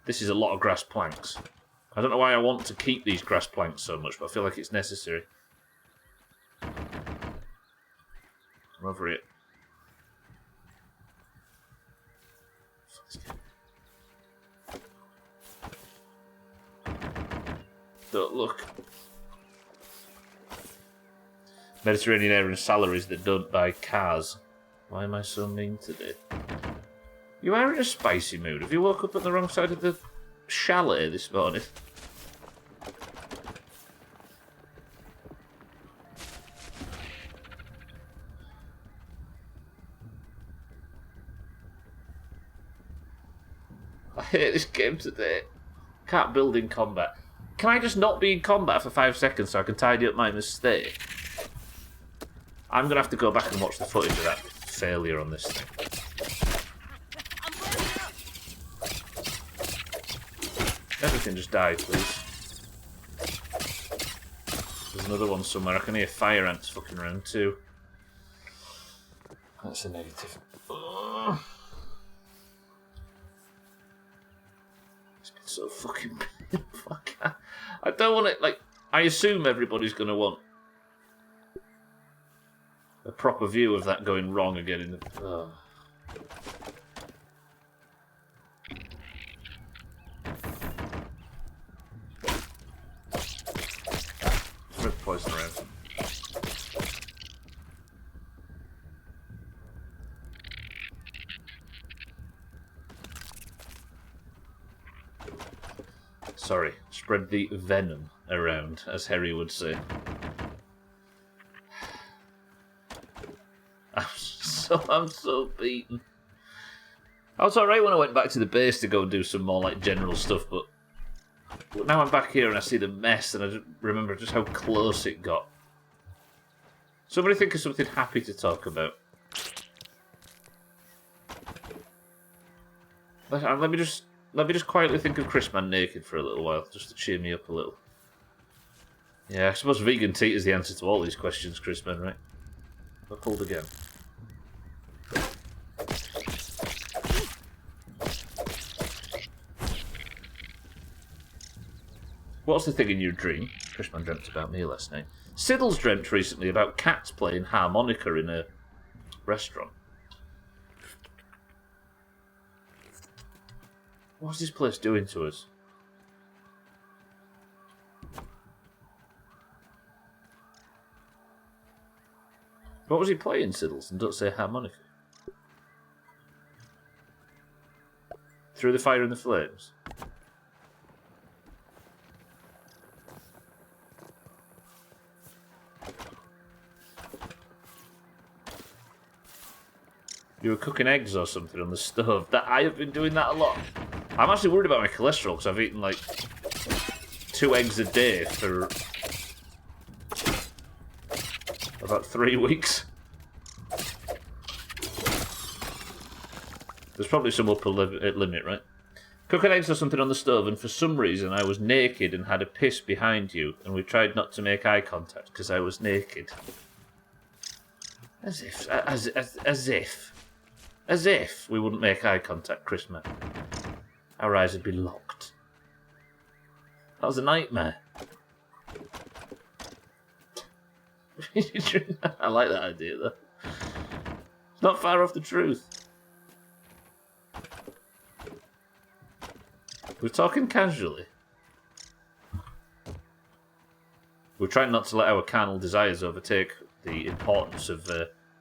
This is a lot of grass planks. I don't know why I want to keep these grass planks so much, but I feel like it's necessary. I'm over it. Don't look. Mediterranean air and salaries that don't buy cars. Why am I so mean today? You are in a spicy mood. Have you woke up on the wrong side of the chalet this morning? I hate this game today. Can't build in combat. Can I just not be in combat for 5 seconds so I can tidy up my mistake? I'm going to have to go back and watch the footage of that failure on this thing. Everything just die, please. There's another one somewhere. I can hear fire ants fucking around too. That's a negative. Oh. It's been so fucking painful. I don't want it, like, I assume everybody's going to want a proper view of that going wrong again in the... Oh. Red poison around. Sorry, spread the venom around, as Harry would say. I'm so beaten. I was alright when I went back to the base to go and do some more like general stuff, but now I'm back here and I see the mess and I just remember just how close it got. Somebody think of something happy to talk about. Let me just quietly think of Chris Man naked for a little while, just to cheer me up a little. Yeah, I suppose vegan teat is the answer to all these questions, Chris Man, right? I pulled again. What's the thing in your dream? Chris Man dreamt about me last night. Siddle's dreamt recently about cats playing harmonica in a restaurant. What's this place doing to us? What was he playing, Siddles? And don't say harmonica. Through the fire and the flames? You were cooking eggs or something on the stove. I have been doing that a lot. I'm actually worried about my cholesterol because I've eaten like 2 eggs a day for about 3 weeks. There's probably some upper limit, right? Cooking eggs or something on the stove, and for some reason I was naked and had a piss behind you, and we tried not to make eye contact because I was naked. As if we wouldn't make eye contact, Chris Man. Our eyes would be locked. That was a nightmare. I like that idea, though. It's not far off the truth. We're talking casually. We're trying not to let our carnal desires overtake the importance of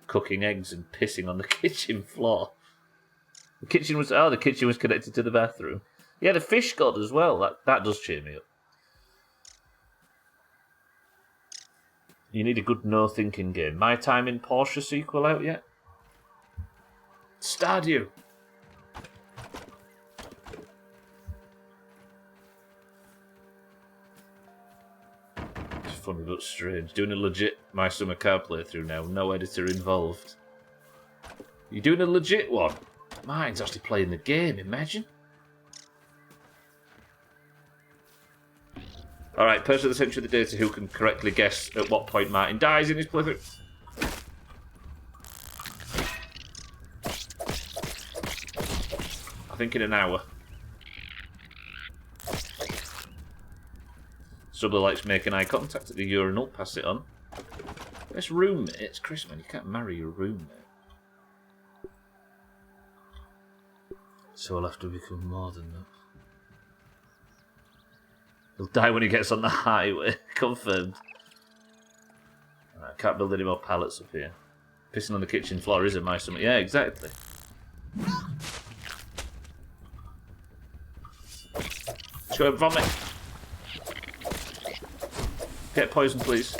cooking eggs and pissing on the kitchen floor. The kitchen was connected to the bathroom. Yeah, the fish god as well. That does cheer me up. You need a good no-thinking game. My Time in Porsche sequel out yet? Stardew. It's funny but strange. Doing a legit My Summer Car playthrough now. No editor involved. You doing a legit one? Mine's actually playing the game, imagine. Alright, person of the century of the data who can correctly guess at what point Martin dies in his playthrough. I think in an hour. Stubbler likes making eye contact at the urinal, pass it on. Best roommate? It's Chris, man, you can't marry your roommate. So I'll have to become more than that. He'll die when he gets on the highway. Confirmed. Right, can't build any more pallets up here. Pissing on the kitchen floor isn't my stomach. Yeah, exactly. Let's go and vomit. Get poison, please.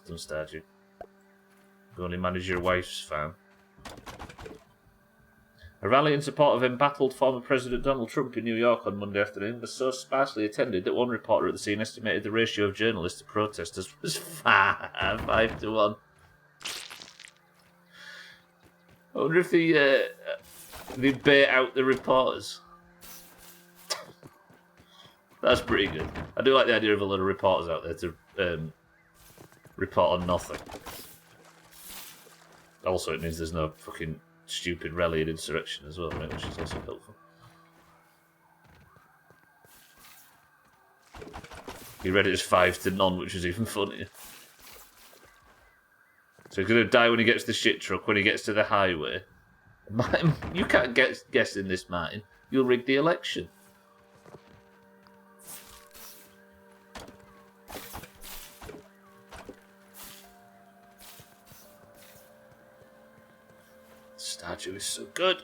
Don't start you. You only manage your wife's farm. A rally in support of embattled former President Donald Trump in New York on Monday afternoon was so sparsely attended that one reporter at the scene estimated the ratio of journalists to protesters was 5 to 1. I wonder if they bait out the reporters. That's pretty good. I do like the idea of a lot of reporters out there to report on nothing. Also, it means there's no fucking stupid rally and insurrection as well, right? Which is also helpful. He read it as 5 to none, which is even funnier. So he's going to die when he gets to the shit truck, when he gets to the highway. Martin, you can't guess in this, Martin. You'll rig the election. Statue is so good.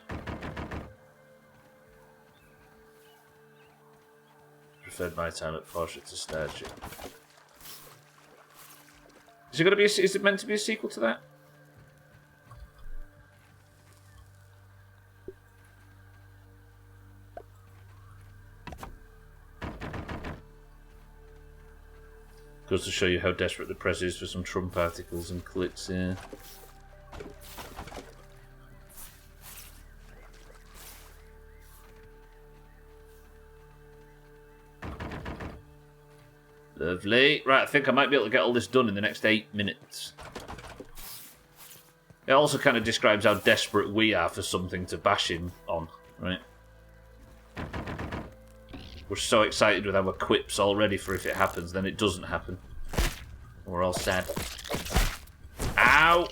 Preferred my time at Porsche to statue. Is it going to be? Is it meant to be a sequel to that? Goes to show you how desperate the press is for some Trump articles and clicks. Yeah. Lovely. Right, I think I might be able to get all this done in the next 8 minutes. It also kind of describes how desperate we are for something to bash him on, right? We're so excited with our quips already for if it happens, then it doesn't happen. We're all sad. Ow!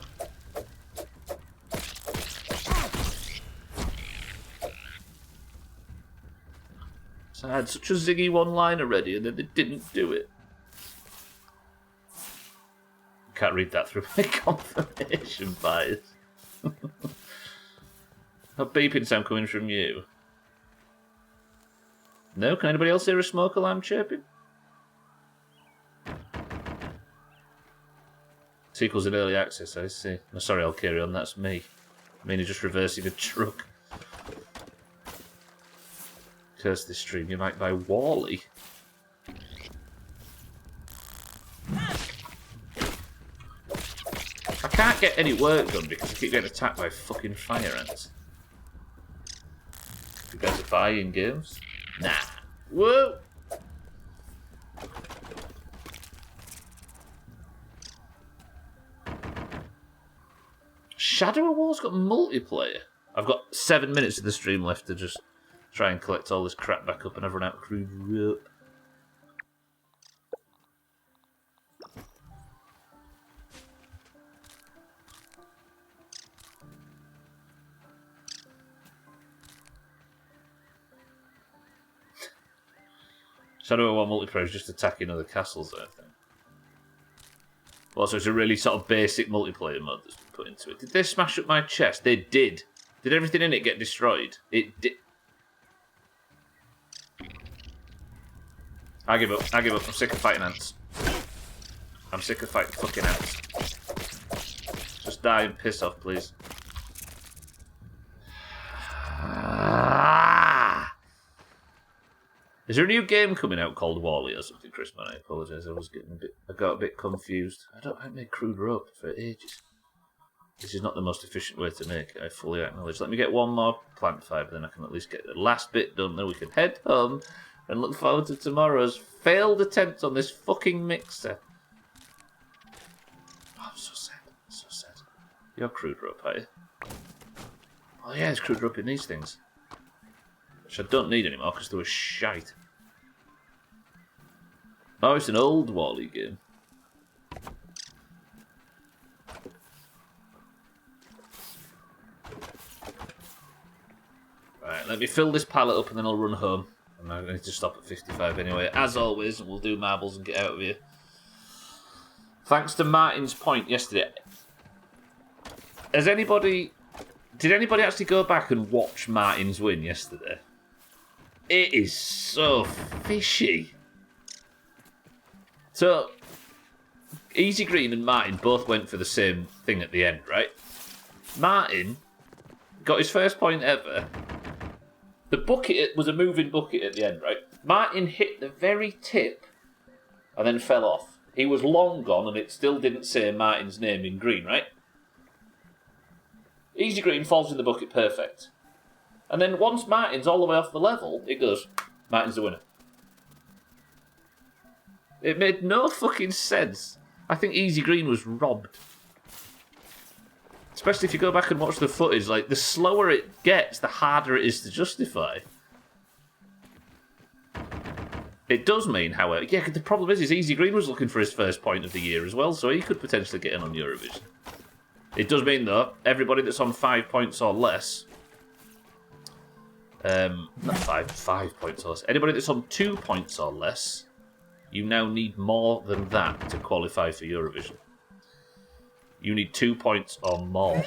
So I had such a ziggy one-line already, and then they didn't do it. Can't read that through my confirmation bias. A beeping sound coming from you. No? Can anybody else hear a smoke alarm chirping? Sequel's in early access, I see. No, sorry, I'll carry on. That's me. I mean, just reversing a truck. Curse this stream. You might buy Wally. I can't get any work done because I keep getting attacked by fucking fire ants. You guys are buying games? Nah. Whoa! Shadow of War's got multiplayer. I've got 7 minutes of the stream left to just try and collect all this crap back up, and I've run out of crude rope. Shadow of War multiplayer is just attacking other castles, I think. Also, it's a really sort of basic multiplayer mode that's been put into it. Did they smash up my chest? They did. Did everything in it get destroyed? It did. I give up. I give up. I'm sick of fighting ants. I'm sick of fighting fucking ants. Just die and piss off, please. Is there a new game coming out called Wally or something, Chris? Man, I apologise. I got a bit confused. I made crude rope for ages. This is not the most efficient way to make it, I fully acknowledge. Let me get one more plant fibre, then I can at least get the last bit done. Then we can head home and look forward to tomorrow's failed attempt on this fucking mixer. Oh, I'm so sad. So sad. You're crude rope, are you? Oh yeah, there's crude rope in these things. Which I don't need anymore because they were shite. Oh, it's an old Wally game. Right, let me fill this pallet up and then I'll run home. And I need to stop at 55 anyway. As always, we'll do marbles and get out of here. Thanks to Martin's point yesterday. Did anybody actually go back and watch Martin's win yesterday? It is so fishy. So, Easy Green and Martin both went for the same thing at the end, right? Martin got his first point ever. The bucket was a moving bucket at the end, right? Martin hit the very tip and then fell off. He was long gone and it still didn't say Martin's name in green, right? Easy green falls in the bucket, perfect. And then once Martin's all the way off the level, it goes, Martin's the winner. It made no fucking sense. I think easy green was robbed. Especially if you go back and watch the footage, like, the slower it gets, the harder it is to justify. It does mean, however... Yeah, the problem is Easy Green was looking for his first point of the year as well, so he could potentially get in on Eurovision. It does mean, though, everybody that's on 5 points or less... not 5 points or less. Anybody that's on 2 points or less, you now need more than that to qualify for Eurovision. You need 2 points or more.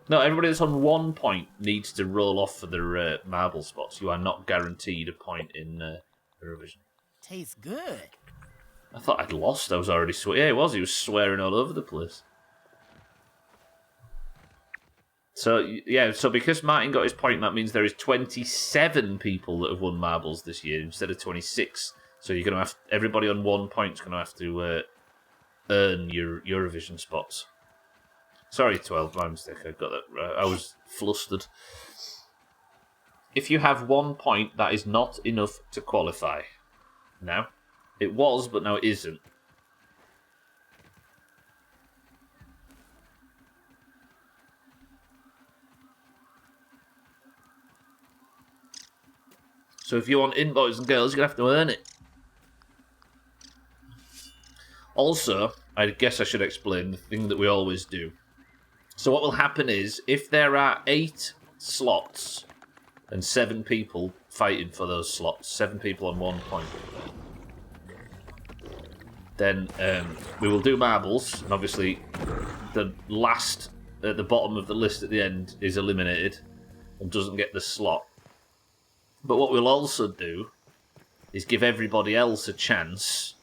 No, everybody that's on 1 point needs to roll off for their marble spots. You are not guaranteed a point in Eurovision. Tastes good. I thought I'd lost. I was already swearing. Yeah, he was. He was swearing all over the place. So, yeah, so because Martin got his point, that means there is 27 people that have won marbles this year instead of 26. So you're going to have... Everybody on 1 point is going to have to... earn your Eurovision spots. Sorry, 12, my mistake. I got that right. I was flustered. If you have 1 point, that is not enough to qualify. Now, it was, but now it isn't. So if you want in, boys and girls, you're going to have to earn it. Also, I guess I should explain the thing that we always do. So what will happen is, if there are 8 slots and 7 people fighting for those slots, 7 people on 1 point, then we will do marbles, and obviously the last at the bottom of the list at the end is eliminated and doesn't get the slot. But what we'll also do is give everybody else a chance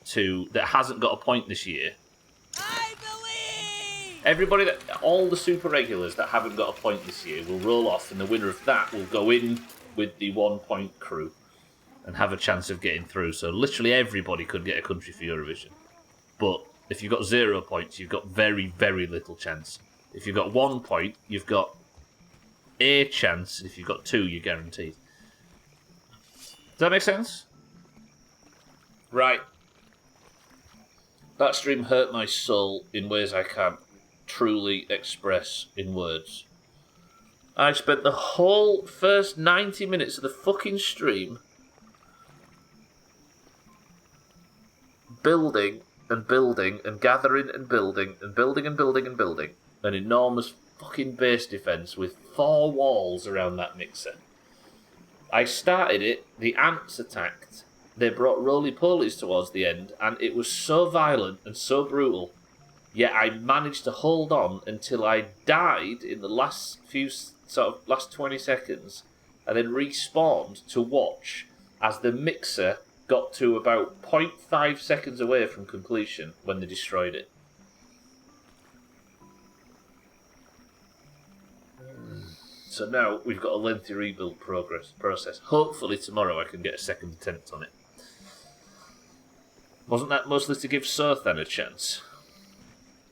that hasn't got a point this year. I believe! Everybody all the super regulars that haven't got a point this year will roll off, and the winner of that will go in with the 1 point crew and have a chance of getting through. So literally everybody could get a country for Eurovision. But if you've got 0 points, you've got very, very little chance. If you've got 1 point, you've got a chance. If you've got 2, you're guaranteed. Does that make sense? Right. That stream hurt my soul in ways I can't truly express in words. I spent the whole first 90 minutes of the fucking stream building and building and gathering and building and building and building and building an enormous fucking base defence with 4 walls around that mixer. I started it, the ants attacked. They brought roly-polies towards the end, and it was so violent and so brutal. Yet I managed to hold on until I died in the last 20 seconds, and then respawned to watch as the mixer got to about 0.5 seconds away from completion when they destroyed it. So now we've got a lengthy rebuild process. Hopefully tomorrow I can get a second attempt on it. Wasn't that mostly to give Sothan a chance?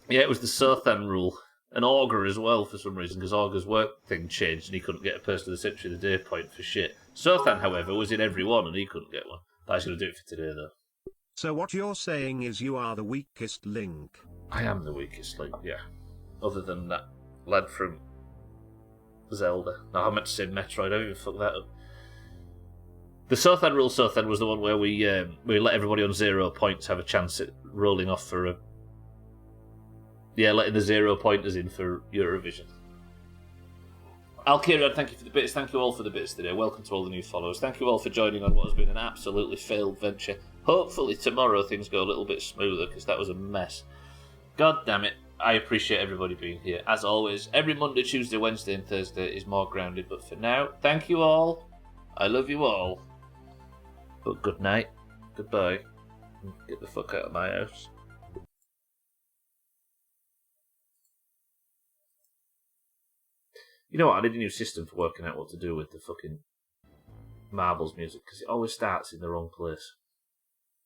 Yeah, it was the Sothan rule. And Augur as well, for some reason, because Augur's work thing changed and he couldn't get a Person of the Century of the Day point for shit. Sothan, however, was in every one and he couldn't get one. I was going to do it for today, though. So what you're saying is you are the weakest link. I am the weakest link, yeah. Other than that lad from Zelda. No, I meant to say Metroid, I don't even fuck that up. The Sothan rule Sothan was the one where we let everybody on 0 points have a chance at rolling off for a... Yeah, letting the 0 pointers in for Eurovision. Alkirian, thank you for the bits. Thank you all for the bits today. Welcome to all the new followers. Thank you all for joining on what has been an absolutely failed venture. Hopefully tomorrow things go a little bit smoother, because that was a mess. God damn it. I appreciate everybody being here. As always, every Monday, Tuesday, Wednesday and Thursday is more grounded. But for now, thank you all. I love you all. But good night. Goodbye. Get the fuck out of my house. You know what? I need a new system for working out what to do with the fucking Marbles music, because it always starts in the wrong place.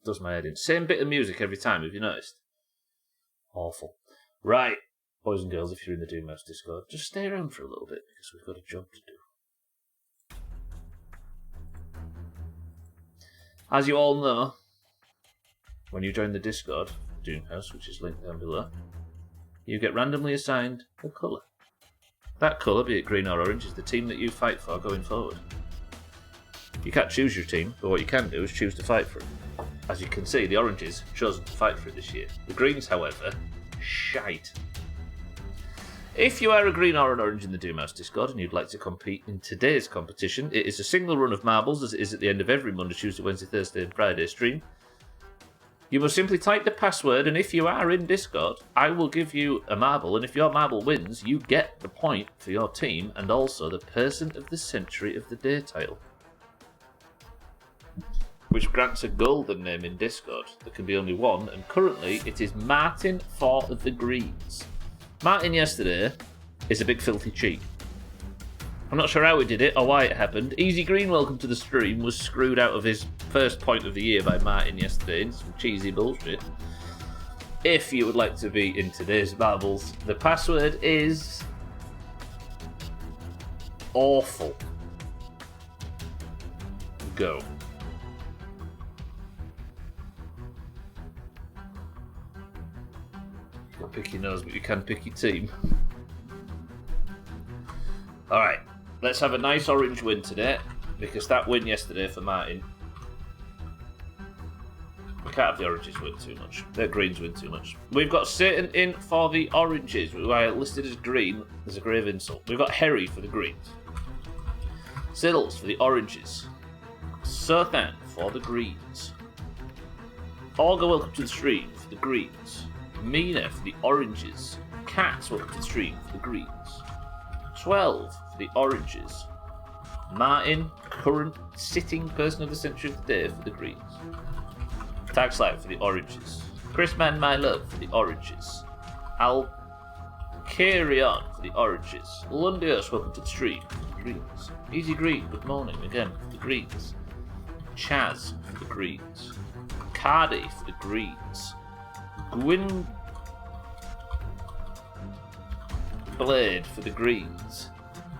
Does my head in. Same bit of music every time, have you noticed? Awful. Right, boys and girls, if you're in the Doomhaus Discord, just stay around for a little bit, because we've got a job to do. As you all know, when you join the Discord, Doomhaus, which is linked down below, you get randomly assigned a colour. That colour, be it green or orange, is the team that you fight for going forward. You can't choose your team, but what you can do is choose to fight for it. As you can see, the oranges have chosen to fight for it this year. The greens, however, shite. If you are a green or an orange in the Doomhaus Discord and you'd like to compete in today's competition, it is a single run of marbles, as it is at the end of every Monday, Tuesday, Wednesday, Thursday and Friday stream. You must simply type the password, and if you are in Discord, I will give you a marble, and if your marble wins, you get the point for your team and also the Person of the Century of the Day title, which grants a golden name in Discord. There can be only one, and currently it is Martin for the Greens. Martin yesterday is a big filthy cheat. I'm not sure how he did it or why it happened. Easy Green, welcome to the stream, was screwed out of his first point of the year by Martin yesterday in some cheesy bullshit. If you would like to be in today's marbles, the password is awful. Go. You can pick your nose, but you can pick your team. Alright, let's have a nice orange win today, because that win yesterday for Martin. We can't have the oranges win too much. Their greens win too much. We've got Satan in for the oranges, who I listed as green. There's a grave insult. We've got Harry for the greens. Siddles for the oranges. Sothan for the greens. Olga, welcome to the stream for the greens. Mina for the oranges. Cats, welcome to the stream for the greens. 12 for the oranges. Martin, current sitting person of the century of the day for the greens. Tagslide for the oranges. Chris Man, my love for the oranges. Al Carry-on for the oranges. Lundios, welcome to the stream for the greens. Easy Green, good morning again for the greens. Chaz for the greens. Cardi for the greens. Gwyn Blade for the greens.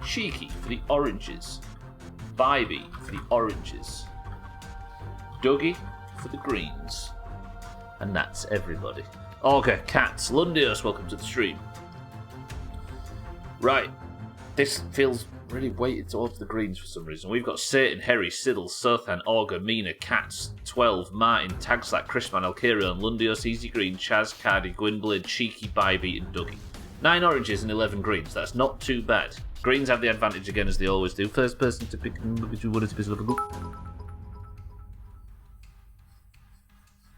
Cheeky for the oranges. Bybee for the oranges. Dougie for the greens. And that's everybody. Okay, Cats. Lundios, welcome to the stream. Right. This feels really weighted towards the greens for some reason. We've got Satan, Harry, Siddle, Sothan, Augur, Mina, Cats, 12, Martin, Tagslack, Chrisman, Alkarion, Lundios, Easy Green, Chaz, Cardi, Gwynblade, Cheeky, Bybee, and Dougie. 9 oranges and 11 greens. That's not too bad. Greens have the advantage again, as they always do. First person to pick which you wanted to be lookable.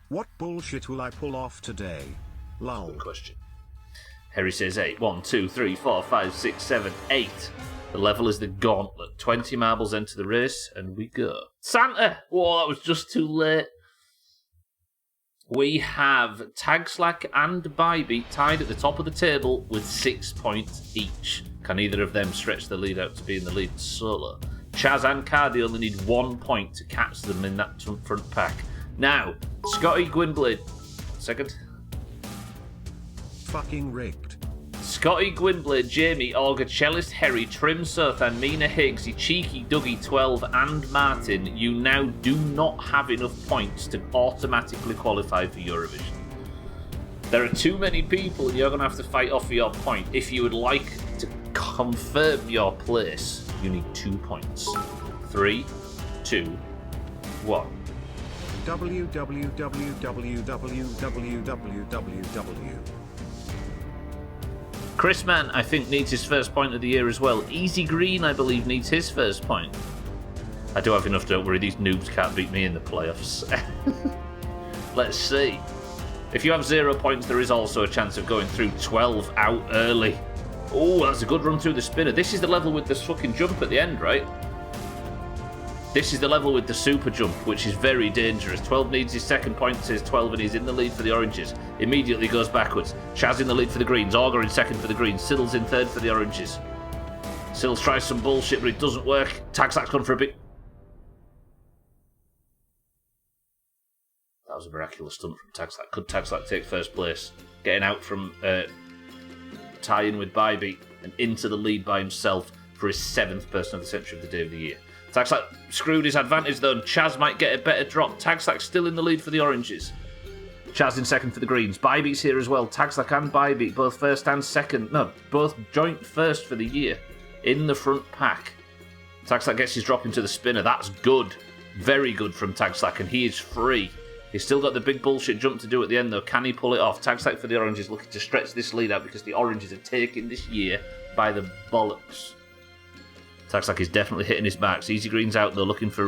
What bullshit will I pull off today? Lol. Good question. Harry says 8. 1, 2, 3, 4, 5, 6, 7, 8. The level is the gauntlet. 20 marbles enter the race, and we go. Santa! Whoa, that was just too late. We have Tagslack and Bybee tied at the top of the table with 6 points each. Can either of them stretch the lead out to be in the lead solo? Chaz and Cardi only need 1 point to catch them in that front pack. Now, Scotty Gwynblade. Second. Fucking rigged. Scotty Gwynblade, Jamie, Augur, Cellist, Harry, Trim, Sothan, Mina, Higgsy, Cheeky, Dougie, 12 and Martin, you now do not have enough points to automatically qualify for Eurovision. There are too many people and you're going to have to fight off for your point. If you would like to confirm your place, you need 2 points. 3, 2, 1. www. Chris Man, I think, needs his first point of the year as well. Easy Green, I believe, needs his first point. I do have enough, don't worry. These noobs can't beat me in the playoffs. Let's see. If you have 0 points, there is also a chance of going through 12 out early. Oh, that's a good run through the spinner. This is the level with the fucking jump at the end, right? This is the level with the super jump, which is very dangerous. 12 needs his second point, says 12, and he's in the lead for the oranges. Immediately goes backwards. Chaz in the lead for the greens. Augur in second for the greens. Siddle's in third for the oranges. Sills tries some bullshit, but it doesn't work. Tagslack's gone for a big... That was a miraculous stunt from Tagslack. Could Tagslack take first place? Getting out from tie-in with Bybeat and into the lead by himself for his 7th Person of the Century of the Day of the Year. Tagslack screwed his advantage though, and Chaz might get a better drop. Tagslack's still in the lead for the oranges. Chaz in second for the greens. Bybeat's here as well. Tagslack and Bybeat both first and second. No, both joint first for the year in the front pack. Tagslack gets his drop into the spinner. That's good. Very good from Tagslack, and he is free. He's still got the big bullshit jump to do at the end though. Can he pull it off? Tagslack for the oranges looking to stretch this lead out because the oranges are taken this year by the bollocks. Tagslack is definitely hitting his marks. Easy Green's out though, looking for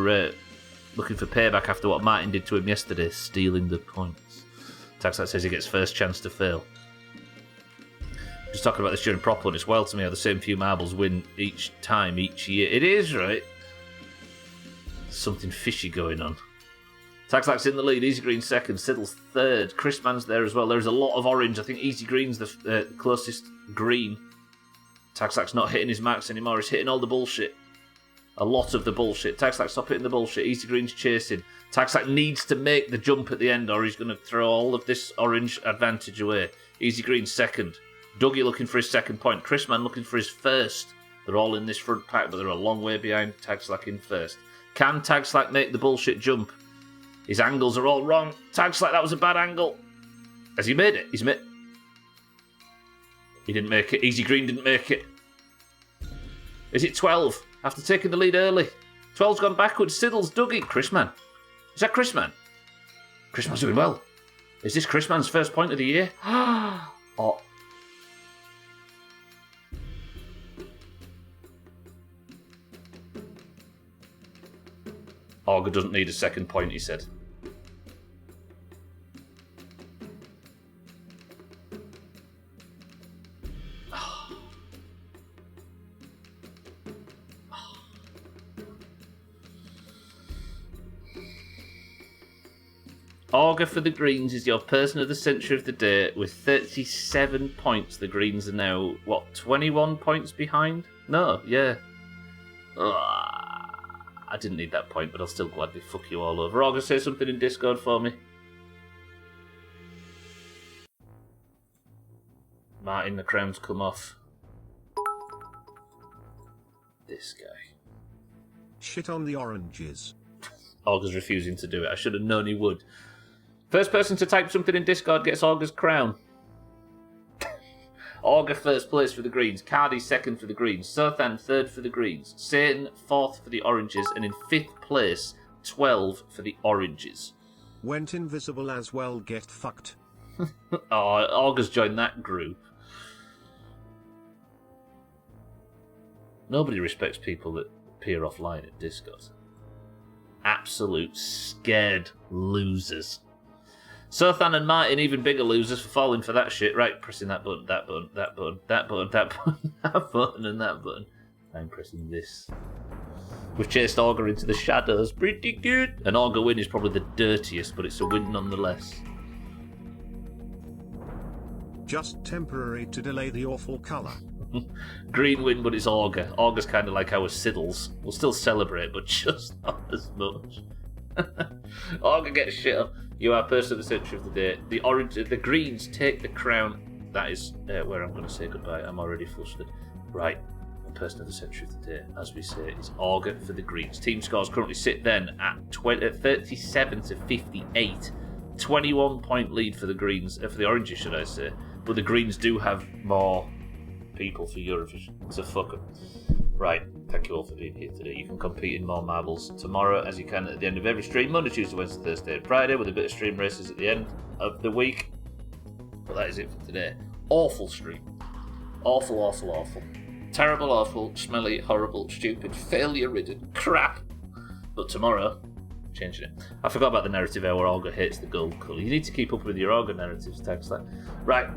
payback after what Martin did to him yesterday, stealing the points. Tagslack says he gets first chance to fail. Just talking about this during prop one, it's wild to me how the same few marbles win each time, each year. It is, right? There's something fishy going on. Tagslack's in the lead, Easy Green second, Siddle's third, Chris Mann's there as well. There's a lot of orange. I think Easy Green's the closest green. Tagslack's not hitting his marks anymore, he's hitting all the bullshit. A lot of the bullshit. Tagslack, stop hitting the bullshit. Easy Green's chasing. Tagslack needs to make the jump at the end or he's going to throw all of this orange advantage away. Easy Green second. Dougie looking for his second point. Chris Mann looking for his first. They're all in this front pack, but they're a long way behind Tagslack in first. Can Tagslack make the bullshit jump? His angles are all wrong. Tagslack, that was a bad angle. Has he made it? He's made... He didn't make it. Easy Green didn't make it. Is it 12? After taking the lead early. 12's gone backwards. Siddle's Dougie. Chris Mann. Is that Chris Mann? Chris Mann's doing well. Is this Chris Mann's first point of the year? Oh. Auger doesn't need a second point, he said. Auger for the Greens is your Person of the Century of the Day with 37 points. The Greens are now, 21 points behind? No, yeah. I didn't need that point, but I'll still gladly fuck you all over. Auger, say something in Discord for me. Martin, the crown's come off. This guy. Shit on the oranges. Auger's refusing to do it. I should have known he would. First person to type something in Discord gets Auger's crown. Auger first place for the Greens. Cardi second for the Greens. Sothan third for the Greens. Satan fourth for the Oranges. And in fifth place, 12 for the Oranges. Went invisible as well, get fucked. Oh, Auger's joined that group. Nobody respects people that appear offline at Discord. Absolute scared losers. Sothan and Martin, even bigger losers for falling for that shit. Right, pressing that button, that button, that button, that button, that button, that button, and that button. I'm pressing this. We've chased Auger into the shadows. Pretty good. An Auger win is probably the dirtiest, but it's a win nonetheless. Just temporary to delay the awful colour. Green win, but it's Auger. Auger's kind of like our Siddles. We'll still celebrate, but just not as much. Auger gets shit up. You are Person of the Century of the Day. The Greens take the crown. That is where I'm going to say goodbye. I'm already flustered. Right. Person of the Century of the Day, as we say, is Auger for the Greens. Team scores currently sit then at 37 to 58. 21 point lead for the Greens, for the Oranges, should I say. But the Greens do have more people for Eurovision, so fuck them. Right, thank you all for being here today. You can compete in more marbles tomorrow, as you can at the end of every stream, Monday, Tuesday, Wednesday, Thursday, and Friday, with a bit of stream races at the end of the week. But that is it for today. Awful stream. Awful, awful, awful. Terrible, awful, smelly, horrible, stupid, failure-ridden crap. But tomorrow, changing it. I forgot about the narrative where Auger hates the gold colour. You need to keep up with your Auger narratives, text that. Right,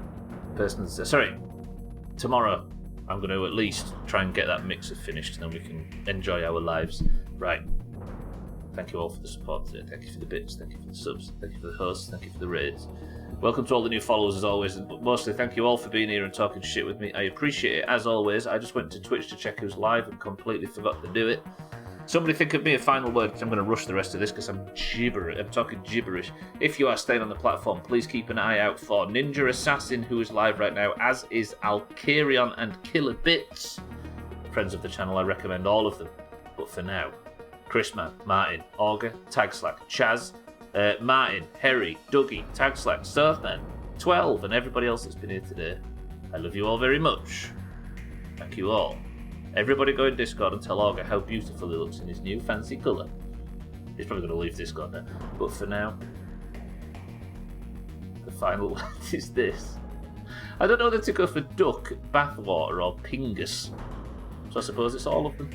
tomorrow I'm going to at least try and get that mixer finished, and then we can enjoy our lives. Right. Thank you all for the support today. Thank you for the bits. Thank you for the subs. Thank you for the hosts. Thank you for the raids. Welcome to all the new followers as always, and mostly thank you all for being here and talking shit with me. I appreciate it as always. I just went to Twitch to check who's live and completely forgot to do it. Somebody think of me a final word, because I'm going to rush the rest of this because I'm talking gibberish. If you are staying on the platform, please keep an eye out for Ninja Assassin, who is live right now, as is Alkarion and Killer Bits. Friends of the channel, I recommend all of them. But for now, Chrisman, Martin, Auger, Tagslack, Chaz, Martin, Harry, Dougie, Tagslack, Surfman, 12, and everybody else that's been here today. I love you all very much. Thank you all. Everybody go in Discord and tell Auger how beautiful he looks in his new fancy colour. He's probably going to leave Discord now. But for now, the final word is this. I don't know whether to go for duck, bathwater, or pingus. So I suppose it's all of them.